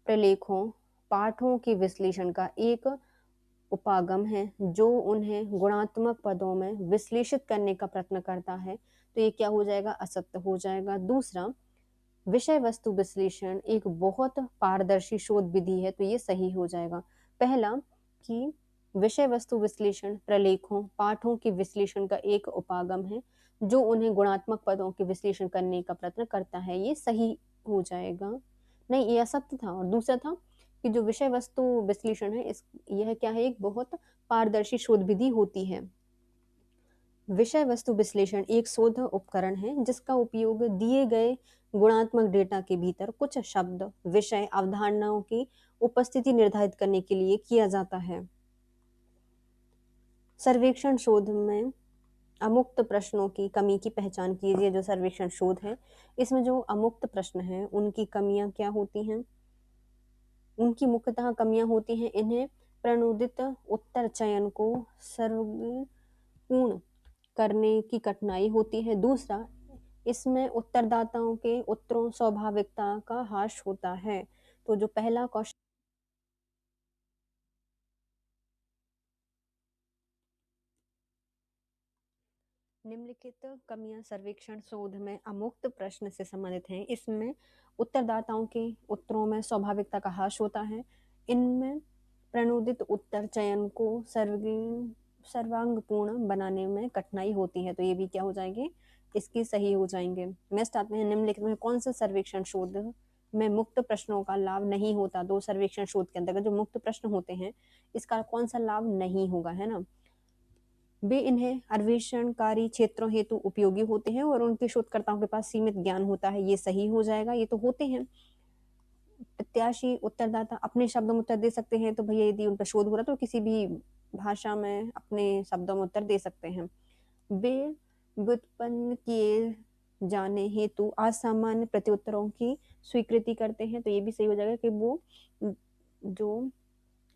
प्रलेखों पाठों के विश्लेषण का एक उपागम है जो उन्हें गुणात्मक पदों में विश्लेषित करने का प्रयत्न करता है। तो ये क्या हो जाएगा? असत्य हो जाएगा। दूसरा, विषय वस्तु विश्लेषण एक बहुत पारदर्शी शोध विधि है। तो ये सही हो जाएगा। पहला कि विषय वस्तु विश्लेषण प्रलेखों पाठों के विश्लेषण का एक उपागम है जो उन्हें गुणात्मक पदों के विश्लेषण करने का प्रयत्न करता है, ये सही हो जाएगा। नहीं, ये असत्य था। और दूसरा था कि जो विषय वस्तु विश्लेषण है यह क्या है? एक बहुत पारदर्शी शोध विधि होती है। विषय वस्तु विश्लेषण एक शोध उपकरण है जिसका उपयोग दिए गए गुणात्मक डेटा के भीतर कुछ शब्द विषय अवधारणाओं की उपस्थिति निर्धारित करने के लिए किया जाता है। सर्वेक्षण शोध में अमुक्त प्रश्नों की कमी की पहचान कीजिए। जो सर्वेक्षण शोध है इसमें जो अमुक्त प्रश्न हैं उनकी कमियां क्या होती हैं? उनकी मुख्यतः कमियां होती हैं इन्हें प्रणोदित उत्तर चयन को सर्वपूर्ण करने की कठिनाई होती है। दूसरा, इसमें उत्तरदाताओं के उत्तरों स्वाभाविकता का ह्रास होता है। तो जो पहला क्वेश्चन निम्नलिखित कमियां सर्वेक्षण शोध में अमुक्त प्रश्न से संबंधित हैं। इसमें उत्तरदाताओं के उत्तरों में स्वाभाविकता का ह्रास होता है। इनमें प्रणोदित उत्तर चयन को सर्वांगपूर्ण बनाने में कठिनाई होती है, तो ये भी क्या हो जाएंगे, इसके सही हो जाएंगे। नेक्स्ट आते हैं, निम्नलिखित में कौन सा सर्वेक्षण शोध में मुक्त प्रश्नों का लाभ नहीं होता। दो सर्वेक्षण शोध के अंतर्गत जो मुक्त प्रश्न होते हैं इसका कौन सा लाभ नहीं होगा, है ना। वे इन्हें अन्वेषणकारी क्षेत्रों हेतु उपयोगी होते हैं और उनके शोधकर्ताओं के पास सीमित ज्ञान होता है, ये सही हो जाएगा, ये तो होते हैं। प्रत्याशी उत्तरदाता अपने शब्दों में उत्तर दे सकते हैं, तो भैया यदि उन पर शोध हो रहा तो किसी भी भाषा में अपने शब्दों में उत्तर दे सकते हैं। वे व्युत्पन्न किए जाने हेतु असामान्य प्रत्युत्तरों की स्वीकृति करते हैं, तो ये भी सही हो जाएगा कि वो जो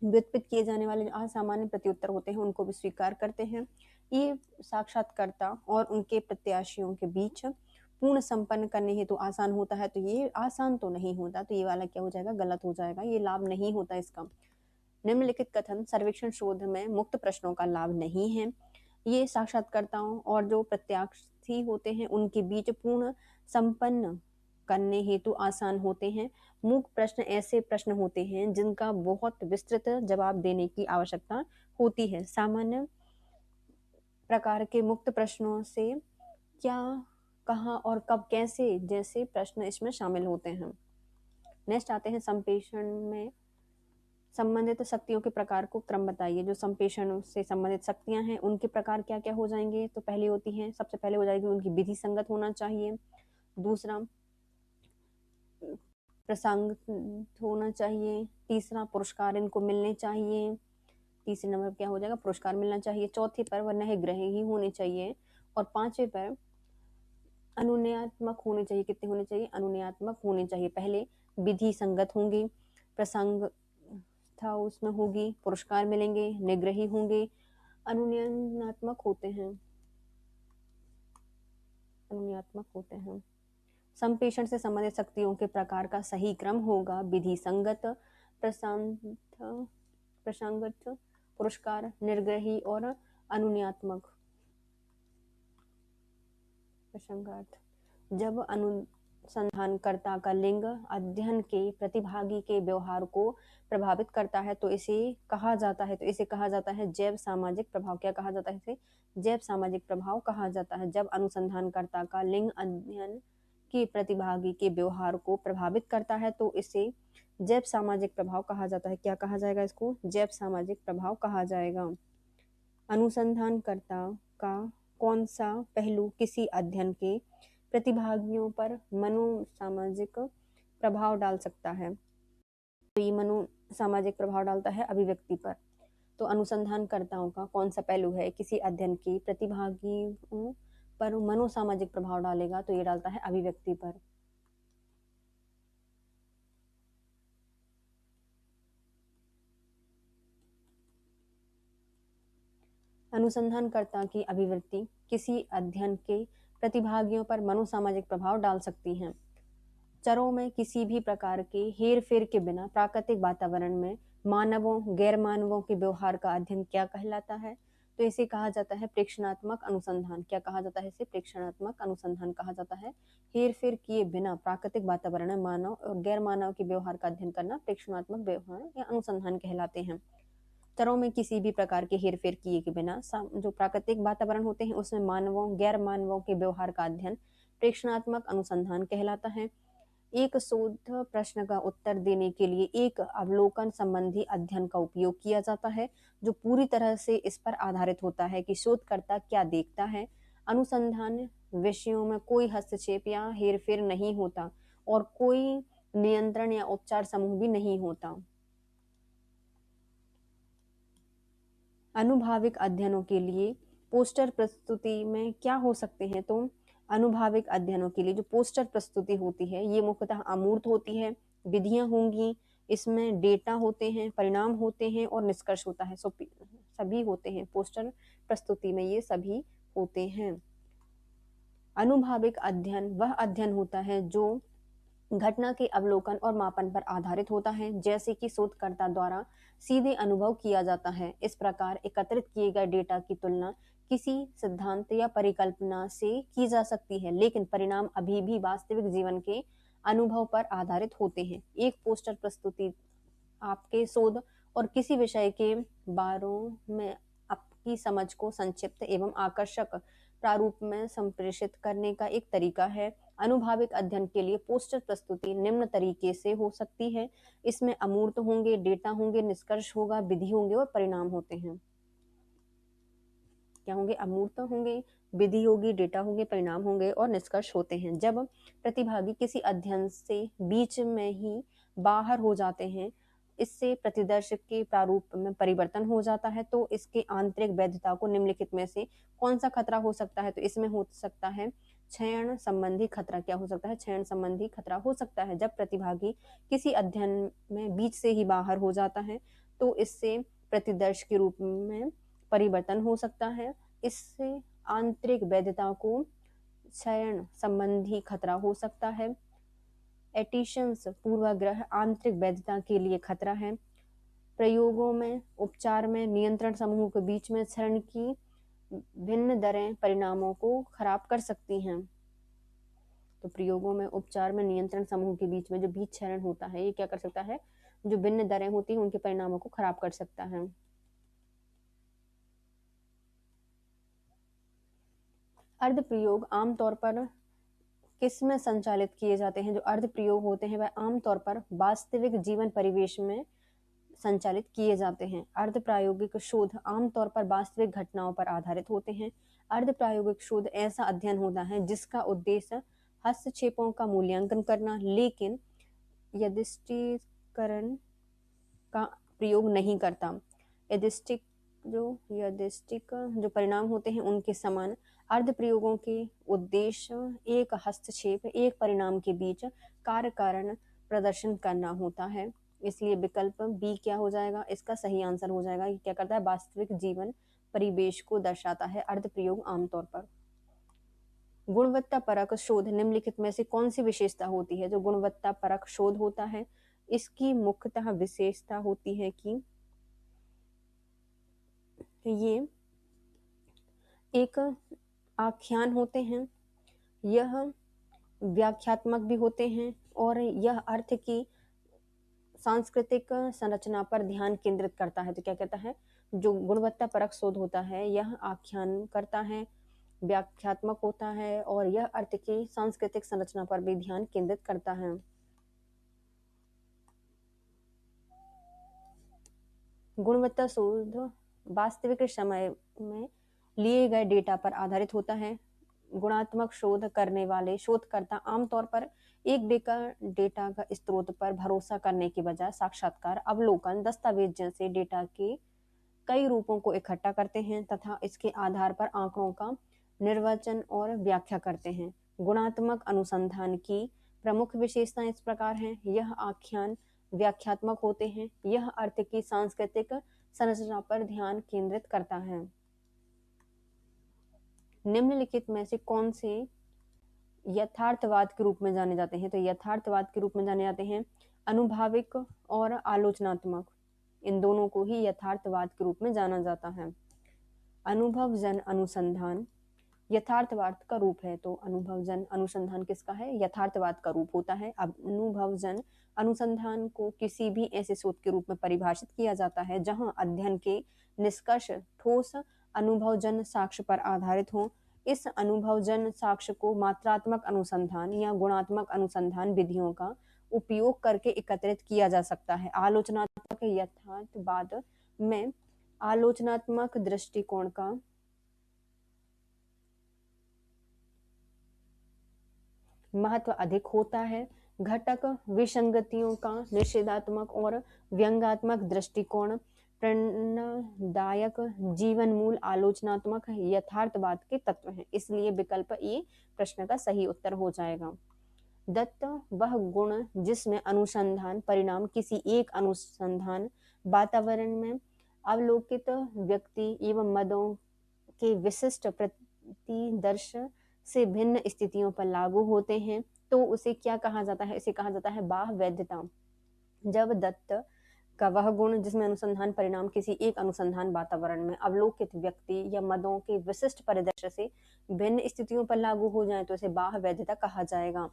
व्युत्पन्न किए जाने वाले असामान्य प्रत्युत्तर होते हैं उनको भी स्वीकार करते हैं। ये साक्षात्कारता और उनके प्रत्याशियों के बीच पूर्ण संपन्न करने हेतु आसान होता है, तो ये आसान तो नहीं होता, तो ये वाला क्या हो जाएगा, गलत हो जाएगा, ये लाभ नहीं होता इसका। निम्नलिखित कथन सर्वेक्षण शोध में मुक्त प्रश्नों का लाभ नहीं है। ये साक्षात्कारताओं और जो प्रत्याशी होते हैं उनके बीच पूर्ण संपन्न करने हेतु आसान होते हैं। मुक्त प्रश्न ऐसे प्रश्न होते हैं जिनका बहुत विस्तृत जवाब देने की आवश्यकता होती है। सामान्य प्रकार के मुक्त प्रश्नों से क्या, कहाँ और कब, कैसे जैसे प्रश्न इसमें शामिल होते हैं। नेक्स्ट आते हैं, संप्रेषण में संबंधित शक्तियों के प्रकार को क्रम बताइए। जो संप्रेषण से संबंधित शक्तियां हैं उनके प्रकार क्या क्या हो जाएंगे, तो पहली होती है, सबसे पहले हो जाएगी उनकी विधि संगत होना चाहिए। दूसरा प्रसंग होना चाहिए। तीसरा पुरस्कार इनको मिलने चाहिए। तीसरे नंबर क्या हो जाएगा, पुरस्कार मिलना चाहिए। चौथे पर वह ग्रह ही होने चाहिए। और पांचवे पर अनुनयात्मक होने चाहिए। कितने होने चाहिए, अनुनयात्मक होने चाहिए। पहले विधि संगत होंगे, प्रसंग था उसमें होगी, पुरस्कार मिलेंगे, निग्रही होंगे, अनुनयात्मक होते हैं, अनुनयात्मक होते हैं। संप्रेषण से संबंधित शक्तियों के प्रकार का सही क्रम होगा विधि संगत, प्रसंगत, पुरस्कार, निर्ग्रही और अनुनयात्मक। प्रसंगार्थ, जब अनुसंधानकर्ता का लिंग अध्ययन के प्रतिभागी के व्यवहार को प्रभावित करता है तो इसे कहा जाता है जैव सामाजिक प्रभाव। क्या कहा जाता है इसे, जैव सामाजिक प्रभाव कहा जाता है। जब अनुसंधानकर्ता का लिंग अध्ययन के प्रतिभागी के व्यवहार को प्रभावित करता है तो इसे जैव सामाजिक प्रभाव कहा जाता है। क्या कहा जाएगा इसको, जैव सामाजिक प्रभाव कहा जाएगा। अनुसंधानकर्ता का कौन सा पहलू किसी अध्ययन के प्रतिभागियों पर मनोसामाजिक प्रभाव डाल सकता है, तो ये मनोसामाजिक प्रभाव डालता है अभिव्यक्ति पर। तो अनुसंधानकर्ताओं का कौन सा पहलू है किसी अध्ययन के प्रतिभागियों पर मनोसामाजिक प्रभाव डालेगा, तो ये डालता है अभिव्यक्ति पर। अनुसंधानकर्ता की अभिवृत्ति किसी अध्ययन के प्रतिभागियों पर मनोसामाजिक प्रभाव डाल सकती हैं। चरों में किसी भी प्रकार के हेर फेर के बिना प्राकृतिक वातावरण में मानवों गैर मानवों के व्यवहार का अध्ययन क्या कहलाता है, तो इसे कहा जाता है प्रेक्षणात्मक अनुसंधान। क्या कहा जाता है इसे, प्रेक्षणात्मक अनुसंधान कहा जाता है। हेर फेर किए बिना प्राकृतिक वातावरण में मानव और गैर मानव के व्यवहार का अध्ययन करना प्रेक्षणात्मक व्यवहार या अनुसंधान कहलाते हैं। चरों में किसी भी प्रकार के हेर फेर किए के बिना जो प्राकृतिक वातावरण होते हैं उसमें मानवों गैर मानवों के व्यवहार का अध्ययन प्रेक्षणात्मक अनुसंधान कहलाता है। एक शोध प्रश्न का उत्तर देने के लिए एक अवलोकन संबंधी अध्ययन का उपयोग किया जाता है जो पूरी तरह से इस पर आधारित होता है कि शोधकर्ता क्या देखता है। अनुसंधान विषयों में कोई हस्तक्षेप या हेरफेर नहीं होता और कोई नियंत्रण या उपचार समूह भी नहीं होता। अनुभाविक अध्ययनों के लिए पोस्टर प्रस्तुति में क्या हो सकते हैं, तो अनुभाविक अध्ययनों के लिए जो पोस्टर प्रस्तुति होती है ये मुख्यतः अमूर्त होती है। विधियां होंगी, इसमें डेटा होते हैं, परिणाम होते हैं और निष्कर्ष होता है। सभी होते हैं पोस्टर प्रस्तुति में, ये सभी होते हैं। अनुभाविक अध्ययन वह अध्ययन होता है जो घटना के अवलोकन और मापन पर आधारित होता है, जैसे कि शोधकर्ता द्वारा सीधे अनुभव किया जाता है। इस प्रकार एकत्रित किए गए डेटा की तुलना किसी सिद्धांत या परिकल्पना से की जा सकती है, लेकिन परिणाम अभी भी वास्तविक जीवन के अनुभव पर आधारित होते हैं। एक पोस्टर प्रस्तुति आपके शोध और किसी विषय के बारे में आपकी समझ को संक्षिप्त एवं आकर्षक प्रारूप में संप्रेषित करने का एक तरीका है। अनुभाविक अध्ययन के लिए पोस्टर प्रस्तुति निम्न तरीके से हो सकती है। इसमें अमूर्त होंगे, डेटा होंगे, निष्कर्ष होगा, विधि होंगे और परिणाम होते हैं। क्या होंगे? अमूर्त होंगे, विधि होगी, डेटा होंगे, परिणाम होंगे और निष्कर्ष होते हैं। जब प्रतिभागी किसी अध्ययन से बीच में ही बाहर हो जाते हैं, इससे प्रतिदर्श के प्रारूप में परिवर्तन हो जाता है, तो इसके आंतरिक वैधता को निम्नलिखित में से कौन सा खतरा हो सकता है? तो इसमें हो सकता है क्षयण संबंधी खतरा। क्या हो सकता है? क्षयण संबंधी खतरा हो सकता है। जब प्रतिभागी किसी अध्ययन में बीच से ही बाहर हो जाता है, तो इससे प्रतिदर्श के रूप में परिवर्तन हो सकता है। इससे आंतरिक वैधता को क्षयण संबंधी खतरा हो सकता है। एटिशंस पूर्वाग्रह आंतरिक वैधता के लिए खतरा है। प्रयोगों में, उपचार में नियंत्रण समूह के बीच में क्षरण की भिन्न दरें परिणामों को खराब कर सकती हैं। तो प्रयोगों में, उपचार में नियंत्रण समूह के बीच में जो बीच क्षरण होता है, ये क्या कर सकता है? जो भिन्न दरें होती हैं उनके परिणामों को खराब कर सकता है। अर्ध प्रयोग आमतौर पर किस में संचालित किए जाते हैं? जो अर्ध प्रयोग होते हैं वह आमतौर पर वास्तविक जीवन परिवेश में संचालित किए जाते हैं। अर्ध प्रायोगिक शोध आमतौर पर वास्तविक घटनाओं पर आधारित होते हैं। अर्ध प्रायोगिक शोध ऐसा अध्ययन होता है जिसका उद्देश्य हस्तक्षेपों का मूल्यांकन करना, लेकिन यादृच्छिककरण का प्रयोग नहीं करता। यादृच्छिक जो परिणाम होते हैं उनके समान अर्ध प्रयोगों के उद्देश्य एक हस्तक्षेप, एक परिणाम के बीच कार्य कारण प्रदर्शन करना होता है। इसलिए विकल्प बी क्या हो जाएगा? इसका सही आंसर हो जाएगा। ये क्या करता है? वास्तविक जीवन परिवेश को दर्शाता है अर्ध प्रयोग आमतौर पर। गुणवत्ता परक शोध निम्नलिखित में से कौन सी विशेषता होती है? जो गुणवत्ता परक शोध होता है, इसकी मुख्यतः विशेषता होती है कि ये एक आख्यान होते हैं, यह व्याख्यात्मक भी होते हैं और यह अर्थ की सांस्कृतिक संरचना पर ध्यान केंद्रित करता है। तो क्या कहता है? जो गुणवत्ता परक शोध होता है यह आख्यान करता है, व्याख्यात्मक होता है और यह अर्थ की सांस्कृतिक संरचना पर भी ध्यान केंद्रित करता है। गुणवत्ता शोध वास्तविक समय में लिए गए डेटा पर आधारित होता है। गुणात्मक शोध करने वाले शोधकर्ता आमतौर पर एक डेटा का स्रोत पर भरोसा करने के बजाय साक्षात्कार, अवलोकन, दस्तावेज जैसे डेटा के कई रूपों को इकट्ठा करते हैं तथा इसके आधार पर आंकड़ों का निर्वचन और व्याख्या करते हैं। गुणात्मक अनुसंधान की प्रमुख विशेषताएं इस प्रकार हैं। यह आख्यान व्याख्यात्मक होते हैं, यह अर्थ की सांस्कृतिक संरचना पर ध्यान केंद्रित करता है। निम्नलिखित में से कौन से यथार्थवाद के रूप में जाने जाते हैं? तो यथार्थवाद के रूप में जाने जाते हैं अनुभाविक और आलोचनात्मक, इन दोनों को ही यथार्थवाद के रूप में जाना जाता है। अनुभवजन अनुसंधान यथार्थवाद का रूप है, तो अनुभवजन अनुसंधान किसका है? यथार्थवाद का रूप होता है। अब अनुभवजन अनुसंधान को किसी भी ऐसे शोध के रूप में परिभाषित किया जाता है जहां अध्ययन के निष्कर्ष ठोस अनुभवजन साक्ष्य पर आधारित हो। इस अनुभवजन साक्ष्य को मात्रात्मक अनुसंधान या गुणात्मक अनुसंधान विधियों का उपयोग करके एकत्रित किया जा सकता है। आलोचनात्मक यथार्थवाद में आलोचनात्मक दृष्टिकोण का महत्व अधिक होता है। घटक विसंगतियों का निषेधात्मक और व्यंग्यात्मक दृष्टिकोण प्रेरणादायक जीवन मूल आलोचनात्मक यथार्थवाद के तत्व हैं। इसलिए विकल्प ए प्रश्न का सही उत्तर हो जाएगा। दत्त वह गुण जिसमें अनुसंधान परिणाम किसी एक अनुसंधान वातावरण में अवलोकित व्यक्ति एवं मदों के विशिष्ट प्रतिदर्श से भिन्न स्थितियों पर लागू होते हैं, तो उसे क्या कहा जाता है? इसे कहा जाता है बाह्य वैधता। जब दत्त का वह गुण जिसमें अनुसंधान परिणाम किसी एक अनुसंधान वातावरण में अवलोकित व्यक्ति या मदों के विशिष्ट परिदृश्य से भिन्न स्थितियों पर लागू हो जाए तो इसे बाह्य वैधता कहा जाएगा।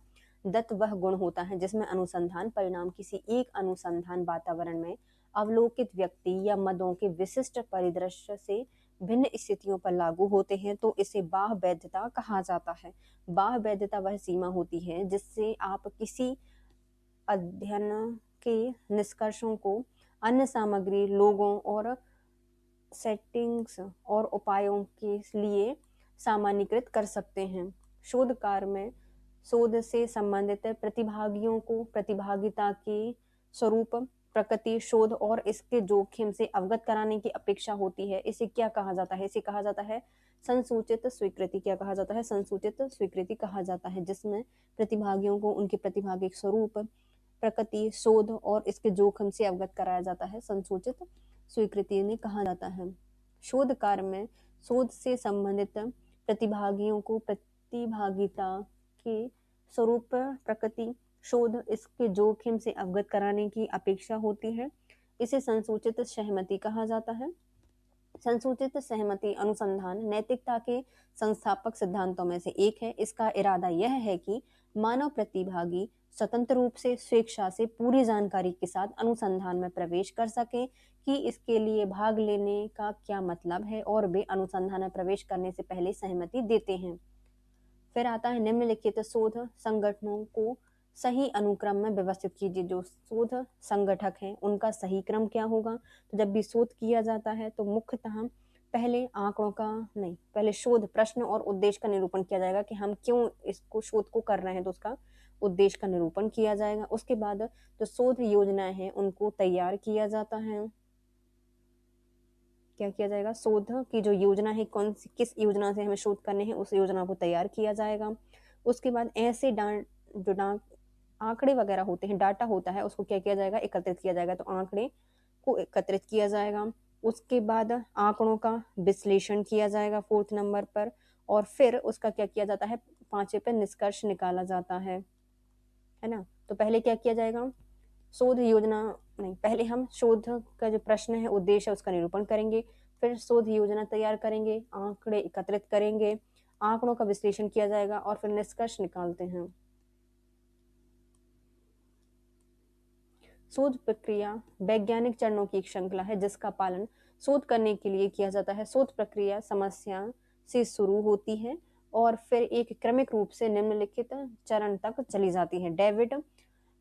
दत्त वह गुण होता है जिसमें अनुसंधान परिणाम किसी एक अनुसंधान वातावरण में अवलोकित व्यक्ति या मदों के विशिष्ट परिदृश्य से भिन्न स्थितियों पर लागू होते हैं तो इसे बाह्य वैधता कहा जाता है। बाह्य वैधता वह सीमा होती है जिससे आप किसी अध्ययन के निष्कर्षों को अन्य सामग्री, लोगों और सेटिंग्स और उपायों के लिए सामान्यीकृत कर सकते हैं। शोध कार्य में शोध से संबंधित प्रतिभागियों को प्रतिभागिता के स्वरूप, प्रकृति, शोध और इसके जोखिम से अवगत कराने की अपेक्षा होती है। इसे क्या कहा जाता है? इसे कहा जाता है संसूचित स्वीकृति। क्या कहा जाता है? संसूचित स्वीकृति कहा जाता है, जिसमें प्रतिभागियों को उनके प्रतिभा के स्वरूप, प्रकृति, शोध और इसके जोखिम से अवगत कराया जाता है। संसूचित स्वीकृति ने कहा जाता है। शोध कार्य में शोध से संबंधित प्रतिभागियों को प्रतिभागिता के स्वरूप, प्रकृति, शोध इसके जोखिम से अवगत कराने की अपेक्षा होती है। इसे संसूचित सहमति कहा जाता है। संसूचित सहमति अनुसंधान नैतिकता के संस्थापक सिद्धांतों में से एक है। इसका इरादा यह है कि मानव प्रतिभागी स्वतंत्र रूप से, स्वेच्छा से, पूरी जानकारी के साथ अनुसंधान में प्रवेश कर सके कि इसके लिए भाग लेने का क्या मतलब है और वे अनुसंधान में प्रवेश करने से पहले सहमति देते हैं। फिर आता है निम्नलिखित शोध संगठनों को सही अनुक्रम में व्यवस्थित कीजिए। जो शोध संगठक हैं उनका सही क्रम क्या होगा? तो जब भी शोध किया जाता है तो मुख्यतः पहले शोध प्रश्न और उद्देश्य का निरूपण किया जाएगा कि हम क्यों इसको शोध को कर रहे हैं, तो उसका उद्देश्य का निरूपण किया जाएगा। उसके बाद जो शोध योजनाएं हैं उनको तैयार किया जाता है। क्या किया जाएगा? शोध की जो योजना है, कौन सी किस योजना से हमें शोध करने हैं, उस योजना को तैयार किया जाएगा। उसके बाद ऐसे आंकड़े वगैरह होते हैं, डाटा होता है, उसको क्या किया जाएगा? एकत्रित किया जाएगा। तो आंकड़े को एकत्रित किया जाएगा। उसके बाद आंकड़ों का विश्लेषण किया जाएगा 4th नंबर पर, और फिर उसका क्या किया जाता है? 5वें पर निष्कर्ष निकाला जाता है ना। तो पहले क्या किया जाएगा? शोध योजना पहले हम शोध का जो प्रश्न है, उद्देश्य है, उसका निरूपण करेंगे। फिर शोध योजना तैयार करेंगे, आंकड़े एकत्रित करेंगे, आंकड़ों का विश्लेषण किया जाएगा और फिर निष्कर्ष निकालते हैं। शोध प्रक्रिया वैज्ञानिक चरणों की एक श्रृंखला है जिसका पालन शोध करने के लिए किया जाता है। शोध प्रक्रिया समस्या से शुरू होती है और फिर एक क्रमिक रूप से निम्नलिखित चरण तक चली जाती है। डेविड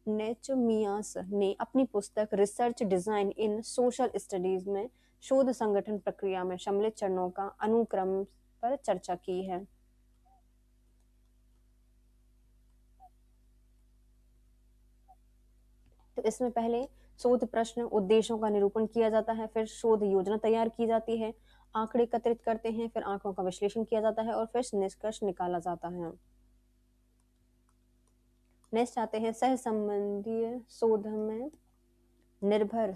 नेचमियास ने अपनी पुस्तक रिसर्च डिजाइन इन सोशल स्टडीज में शोध संगठन प्रक्रिया में सम्मिलित चरणों का अनुक्रम पर चर्चा की है। तो इसमें पहले शोध प्रश्न, उद्देश्यों का निरूपण किया जाता है, फिर शोध योजना तैयार की जाती है, आंकड़े एकत्रित करते हैं, फिर आंकड़ों का विश्लेषण किया जाता है और फिर निष्कर्ष निकाला जाता है। नेक्स्ट आते हैं सह संबंधीय शोध में निर्भर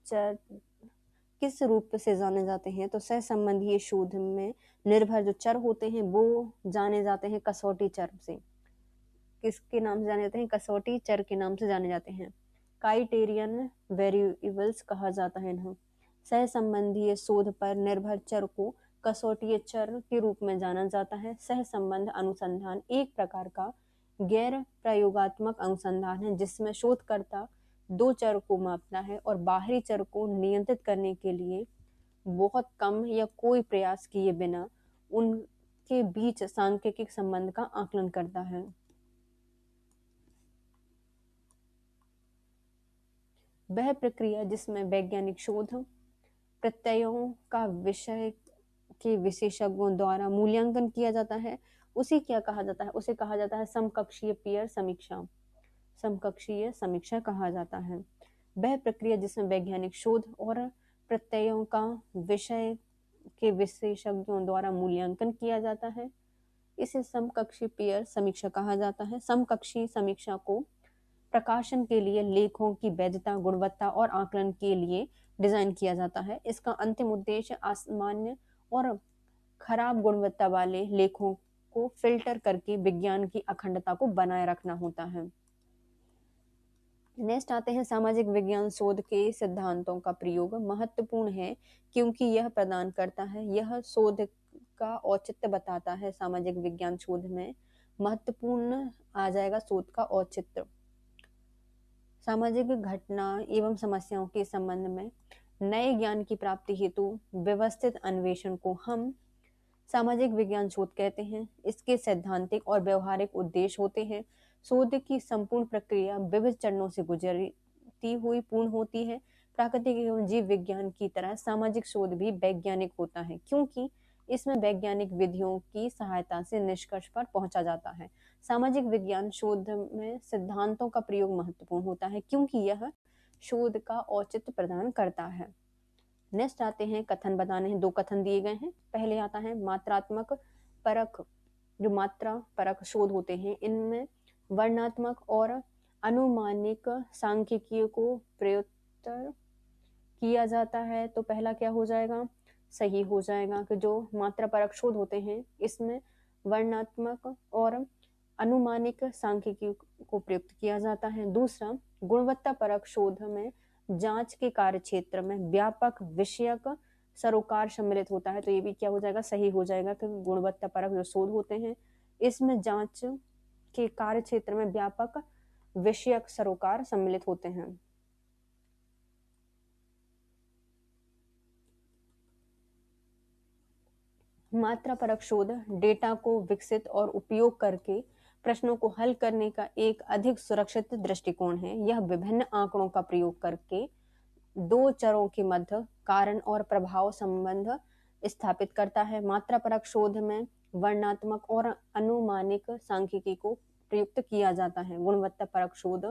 चर किस रूप से जाने जाते हैं? तो सह संबंधीय शोध में निर्भर जो चर होते हैं वो जाने जाते हैं कसौटी चर से। किसके नाम से जाने जाते हैं? कसौटी चर के नाम से जाने जाते हैं। क्राइटेरियन वेरिएबल्स कहा जाता है इन्हें। सह संबंधीय शोध पर निर्भर चर को कसौटी चर के रूप में जाना जाता है। सह संबंध अनुसंधान एक प्रकार का गैर प्रयोगात्मक अनुसंधान है जिसमें शोधकर्ता दो चर को मापता है और बाहरी चर को नियंत्रित करने के लिए बहुत कम या कोई प्रयास किए बिना उनके बीच सांख्यिकीय संबंध का आकलन करता है। वह प्रक्रिया जिसमें वैज्ञानिक शोध प्रत्ययों का विषय के विशेषज्ञों द्वारा मूल्यांकन किया जाता है उसे क्या कहा जाता है? उसे कहा जाता है समकक्षीय पीयर समीक्षा। समकक्षीय समीक्षा कहा जाता है। वह प्रक्रिया जिसमें वैज्ञानिक शोध और प्रत्ययों का विषय के विशेषज्ञों द्वारा मूल्यांकन किया जाता है, इसे समकक्षी पीयर समीक्षा कहा जाता है। समकक्षी समीक्षा को प्रकाशन के लिए लेखों की वैधता, गुणवत्ता और आकलन के लिए डिजाइन किया जाता है। इसका अंतिम उद्देश्य असामान्य और खराब गुणवत्ता वाले लेखों को फिल्टर करके विज्ञान की अखंडता को बनाए रखना होता है। नेक्स्ट आते हैं सामाजिक विज्ञान शोध के सिद्धांतों का प्रयोग महत्वपूर्ण है क्योंकि यह प्रदान करता है, यह शोध का औचित्य बताता है। सामाजिक विज्ञान शोध में महत्वपूर्ण आ जाएगा शोध का औचित्य। सामाजिक घटना एवं समस्याओं के संबंध में नए ज्ञान की प्राप्ति हेतु व्यवस्थित अन्वेषण को हम सामाजिक विज्ञान शोध कहते हैं। इसके सैद्धांतिक और व्यवहारिक उद्देश्य होते हैं। शोध की संपूर्ण प्रक्रिया विविध चरणों से गुजरती हुई पूर्ण होती है। प्राकृतिक एवं जीव विज्ञान की तरह सामाजिक शोध भी वैज्ञानिक होता है क्योंकि इसमें वैज्ञानिक विधियों की सहायता से निष्कर्ष पर पहुंचा जाता है। सामाजिक विज्ञान शोध में सिद्धांतों का प्रयोग महत्वपूर्ण होता है क्योंकि यह शोध का औचित्य प्रदान करता है। नेक्स्ट आते हैं कथन बताने हैं। 2 कथन दिए गए हैं। पहले आता है मात्रात्मक परख। जो मात्रा परख शोध होते हैं इनमें वर्णात्मक और अनुमानिक सांख्यिकी को प्रयुक्त किया जाता है। तो पहला क्या हो जाएगा, सही हो जाएगा कि जो मात्रा परक शोध होते हैं इसमें वर्णात्मक और अनुमानिक सांख्यिकी को प्रयुक्त किया जाता है। दूसरा, गुणवत्ता परक शोध में जांच के कार्य क्षेत्र में व्यापक विषयक सरोकार सम्मिलित होता है। तो ये भी क्या हो जाएगा, सही हो जाएगा कि गुणवत्ता परक जो शोध होते हैं इसमें जांच के कार्य क्षेत्र में व्यापक विषयक सरोकार सम्मिलित होते हैं। मात्रा परक शोध डेटा को विकसित और उपयोग करके प्रश्नों को हल करने का एक अधिक सुरक्षित दृष्टिकोण है। यह विभिन्न आंकड़ों का प्रयोग करके 2 चरों के मध्य कारण और प्रभाव संबंध स्थापित करता है। मात्रा परक शोध में वर्णात्मक और अनुमानिक सांख्यिकी को प्रयुक्त किया जाता है। गुणवत्ता परक शोध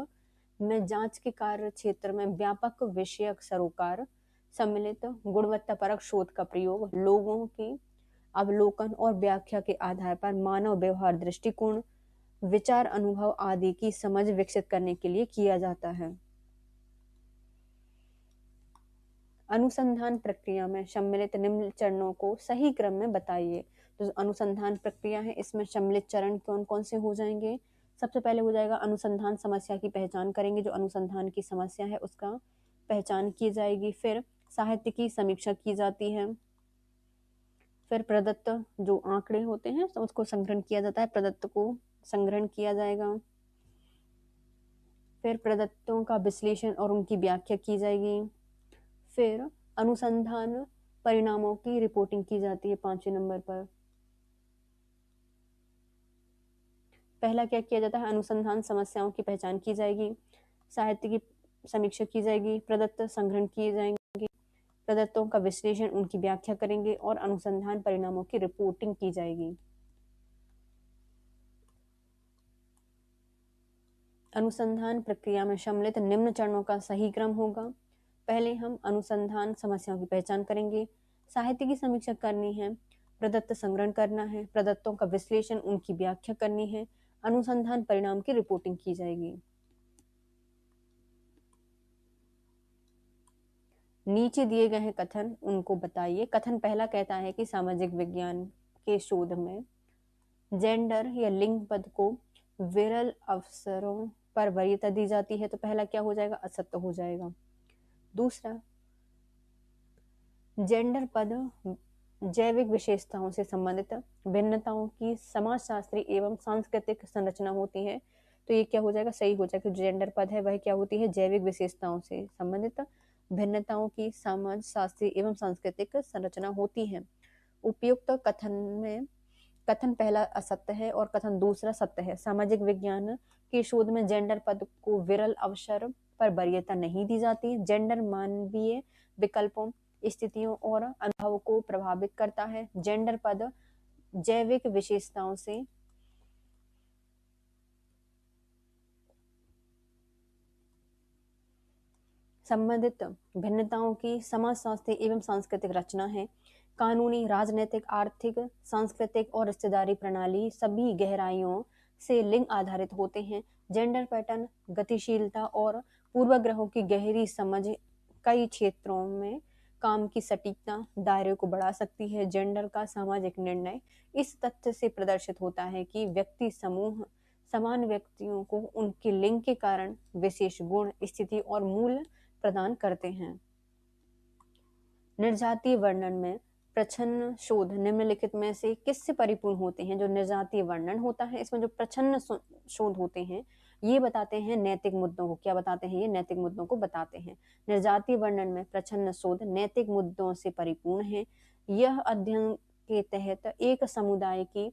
में जांच के कार्य क्षेत्र में व्यापक विषयक सरोकार सम्मिलित गुणवत्ता परक शोध का प्रयोग लोगों की अवलोकन और व्याख्या के आधार पर मानव व्यवहार दृष्टिकोण, विचार, अनुभव आदि की समझ विकसित करने के लिए किया जाता है। अनुसंधान प्रक्रिया में सम्मिलित निम्न चरणों को सही क्रम में बताइए। तो अनुसंधान प्रक्रिया है इसमें सम्मिलित चरण कौन कौन से हो जाएंगे। सबसे पहले हो जाएगा अनुसंधान समस्या की पहचान करेंगे। जो अनुसंधान की समस्या है उसका पहचान की जाएगी। फिर साहित्य की समीक्षा की जाती है। फिर प्रदत्त जो आंकड़े होते हैं तो उसको संग्रहण किया जाता है, प्रदत्त को संग्रहण किया जाएगा। फिर प्रदत्तों का विश्लेषण और उनकी व्याख्या की जाएगी। फिर अनुसंधान परिणामों की रिपोर्टिंग की जाती है 5वें नंबर पर। पहला क्या किया जाता है, अनुसंधान समस्याओं की पहचान की जाएगी, साहित्य की समीक्षा की जाएगी, प्रदत्त संग्रहण किए जाएंगे, प्रदत्तों का विश्लेषण उनकी व्याख्या करेंगे और अनुसंधान परिणामों की रिपोर्टिंग की जाएगी। अनुसंधान प्रक्रिया में सम्मिलित निम्न चरणों का सही क्रम होगा। पहले हम अनुसंधान समस्याओं की पहचान करेंगे, साहित्य की समीक्षा करनी है, प्रदत्त संग्रहण करना है, प्रदत्तों का विश्लेषण उनकी व्याख्या करनी है, अनुसंधान परिणाम की रिपोर्टिंग की जाएगी। नीचे दिए गए हैं कथन, उनको बताइए। कथन पहला कहता है कि सामाजिक विज्ञान के शोध में जेंडर या लिंग पद को विरल अवसरों पर वरीयता दी जाती है। तो पहला क्या हो जाएगा, असत्य हो जाएगा। दूसरा, जेंडर पद जैविक विशेषताओं से संबंधित भिन्नताओं की समाजशास्त्री एवं सांस्कृतिक संरचना होती है। तो ये क्या हो जाएगा, सही हो जाएगा। जेंडर पद है वह क्या होती है, जैविक विशेषताओं से संबंधित भिन्नताओं की समाजशास्त्री एवं सांस्कृतिक संरचना होती है। उपयुक्त कथन में कथन पहला असत्य है और कथन दूसरा सत्य है। सामाजिक विज्ञान के शोध में जेंडर पद को विरल अवसर पर वरीयता नहीं दी जाती। जेंडर मानवीय विकल्पों, स्थितियों और अनुभव को प्रभावित करता है। जेंडर पद जैविक विशेषताओं से संबंधित भिन्नताओं की समाजशास्त्री एवं सांस्कृतिक रचना है। कानूनी, राजनीतिक, आर्थिक, सांस्कृतिक और रिश्तेदारी प्रणाली सभी गहराइयों से लिंग आधारित होते हैं। जेंडर पैटर्न, गतिशीलता और पूर्वाग्रहों की गहरी समझ कई क्षेत्रों में काम की सटीकता दायरे को बढ़ा सकती है। जेंडर का सामाजिक निर्णय इस तथ्य से प्रदर्शित होता है कि व्यक्ति समूह समान व्यक्तियों को उनके लिंग के कारण विशेष गुण, स्थिति और मूल्य प्रदान करते हैं। निर्जातीय वर्णन में प्रच्छन्न शोध निम्नलिखित में से किससे परिपूर्ण होते हैं? जो निर्जातीय वर्णन होता है इसमें जो प्रच्छन्न शोध होते हैं ये बताते हैं नैतिक मुद्दों को। क्या बताते हैं? ये नैतिक मुद्दों को बताते हैं। निर्जातीय वर्णन में प्रच्छन्न शोध नैतिक मुद्दों से परिपूर्ण है। यह अध्ययन के तहत एक समुदाय की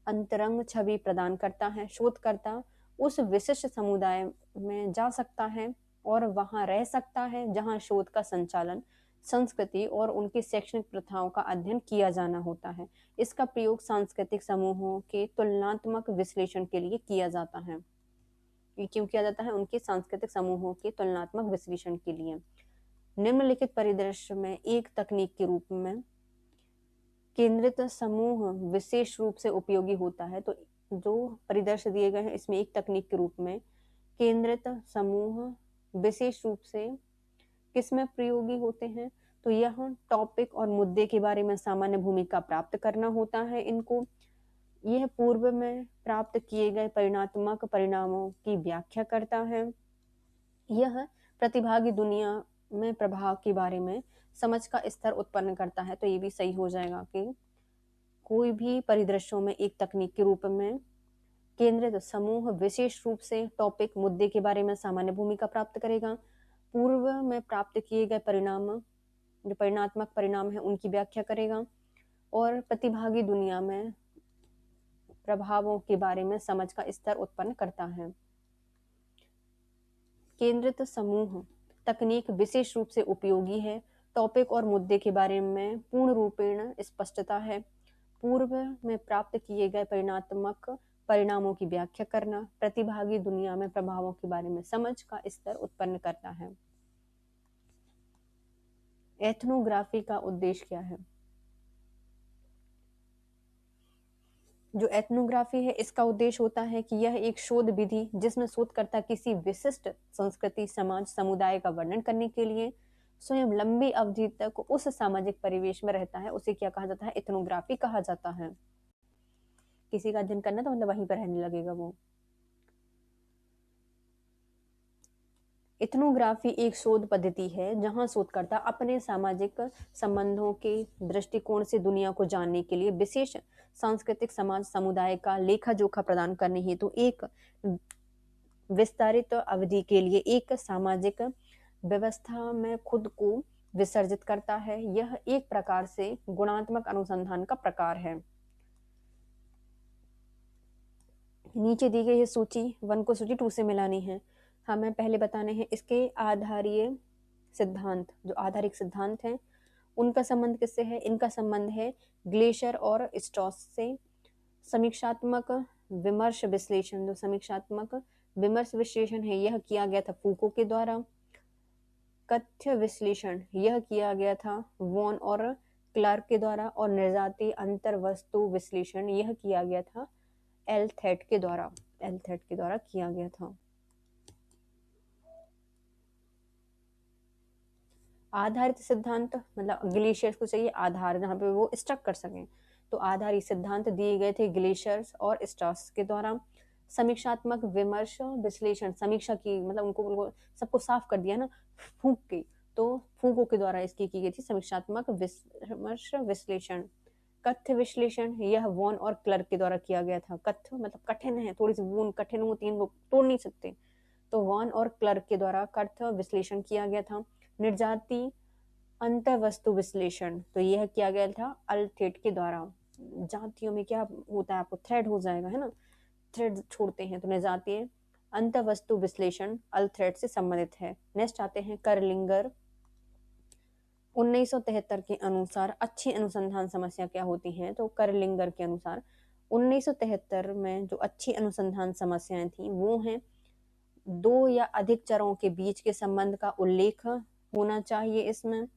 अंतरंग छवि प्रदान करता है। शोधकर्ता उस विशिष्ट समुदाय में जा सकता है और वहां रह सकता है जहां शोध का संचालन, संस्कृति और उनकी शैक्षणिक प्रथाओं का अध्ययन किया जाना होता है। इसका प्रयोग सांस्कृतिक समूहों के तुलनात्मक विश्लेषण के लिए किया जाता है। ये क्यों किया जाता है? उनके सांस्कृतिक समूहों के तुलनात्मक विश्लेषण के लिए। निम्नलिखित परिदृश्य में एक तकनीक के रूप में केंद्रित समूह विशेष रूप से उपयोगी होता है। तो जो परिदृश्य दिए गए हैं इसमें एक तकनीक के रूप में केंद्रित समूह विशेष रूप से किसमें प्रयोगी होते हैं? तो यह टॉपिक और मुद्दे के बारे में सामान्य भूमिका प्राप्त करना होता है इनको। यह पूर्व में प्राप्त किए गए परिणात्मक परिणामों की व्याख्या करता है। यह प्रतिभागी दुनिया में प्रभाव के बारे में समझ का स्तर उत्पन्न करता है। तो ये भी सही हो जाएगा कि कोई भी परिदृश्यों में एक तकनीक के रूप में केंद्रित समूह विशेष रूप से टॉपिक मुद्दे के बारे में सामान्य भूमिका प्राप्त करेगा। पूर्व में प्राप्त किए गए परिणाम जो परिणात्मक परिणाम है उनकी व्याख्या करेगा और प्रतिभागी दुनिया में प्रभावों के बारे में समझ का स्तर उत्पन्न करता है। केंद्रित समूह तकनीक विशेष रूप से उपयोगी है। टॉपिक और मुद्दे के बारे में पूर्ण रूपेण स्पष्टता है। पूर्व में प्राप्त किए गए परिणात्मक परिणामों की व्याख्या करना प्रतिभागी दुनिया में प्रभावों के बारे में समझ का स्तर उत्पन्न करता है। एथनोग्राफी का उद्देश्य क्या है? जो एथनोग्राफी है इसका उद्देश्य होता है कि यह एक शोध विधि जिसमें शोधकर्ता किसी विशिष्ट संस्कृति, समाज, समुदाय का वर्णन करने के लिए स्वयं लंबी अवधि तक उस सामाजिक परिवेश में रहता है, उसे क्या कहा जाता है? एथनोग्राफी कहा जाता है। किसी का अध्ययन करना तो मतलब वहीं पर रहने लगेगा वो। इथनोग्राफी एक शोध पद्धति है जहां शोधकर्ता अपने सामाजिक संबंधों के दृष्टिकोण से दुनिया को जानने के लिए विशेष सांस्कृतिक समाज समुदाय का लेखा जोखा प्रदान करने हेतु एक विस्तारित अवधि के लिए एक सामाजिक व्यवस्था में खुद को विसर्जित करता है। यह एक प्रकार से गुणात्मक अनुसंधान का प्रकार है। नीचे दी गई सूची 1 को सूची 2 से मिलानी है। हमें पहले बताने हैं इसके आधारीय सिद्धांत। जो आधारिक सिद्धांत हैं उनका संबंध किससे है? इनका संबंध है ग्लेशियर और स्ट्रॉस से। समीक्षात्मक विमर्श विश्लेषण, जो समीक्षात्मक विमर्श विश्लेषण है यह किया गया था फूको के द्वारा। कथ्य विश्लेषण यह किया गया था वॉन और क्लार्क के द्वारा। और निर्जातीय अंतर वस्तु विश्लेषण यह किया गया था एल्थेट के द्वारा किया गया था। आधारित सिद्धांत मतलब ग्लेशियर्स को चाहिए आधार जहां पे वो स्टक कर सकें, तो आधारित सिद्धांत दिए गए थे ग्लेशियर्स और स्ट्रॉस के द्वारा। समीक्षात्मक विमर्श विश्लेषण, समीक्षा की मतलब उनको सबको साफ कर दिया ना फूक के, तो फूको के द्वारा इसकी की गई थी समीक्षात्मक विमर्श विश्लेषण। कथ्य विश्लेषण यह वॉन और क्लर्क के द्वारा किया गया था। कथ्य मतलब कठिन है, थोड़ी सी वून कठिन होती है, वो तोड़ नहीं सकते, तो वॉन और क्लर्क के द्वारा कथ्य विश्लेषण किया गया था। निर्जाति अंतर्वस्तु विश्लेषण तो यह किया गया था अल्थेट के द्वारा। जातियों में क्या होता है आपको थ्रेड हो जाएगा है ना, थ्रेड छोड़ते हैं, तो निर्जातीय अंतर्वस्तु विश्लेषण अल्थ्रेड से संबंधित है। नेक्स्ट आते हैं करलिंगर। 1973 के अनुसार अच्छी अनुसंधान समस्या क्या होती है? तो करलिंगर के अनुसार 1973 में जो अच्छी अनुसंधान समस्याएं थी वो हैं 2 या अधिक चरों के बीच के संबंध का उल्लेख होना चाहिए इसमें।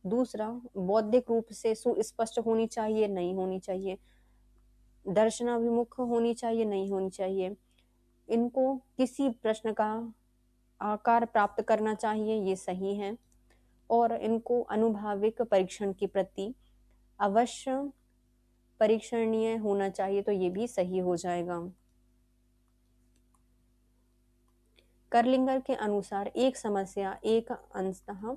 दूसरा, बौद्धिक रूप से सुस्पष्ट होनी चाहिए, नहीं होनी चाहिए। दर्शनाभिमुख होनी चाहिए, नहीं होनी चाहिए। इनको किसी प्रश्न का आकार प्राप्त करना चाहिए, ये सही है। और इनको अनुभाविक परीक्षण के प्रति अवश्य परीक्षणीय होना चाहिए, तो ये भी सही हो जाएगा। करलिंगर के अनुसार एक समस्या एक अंततः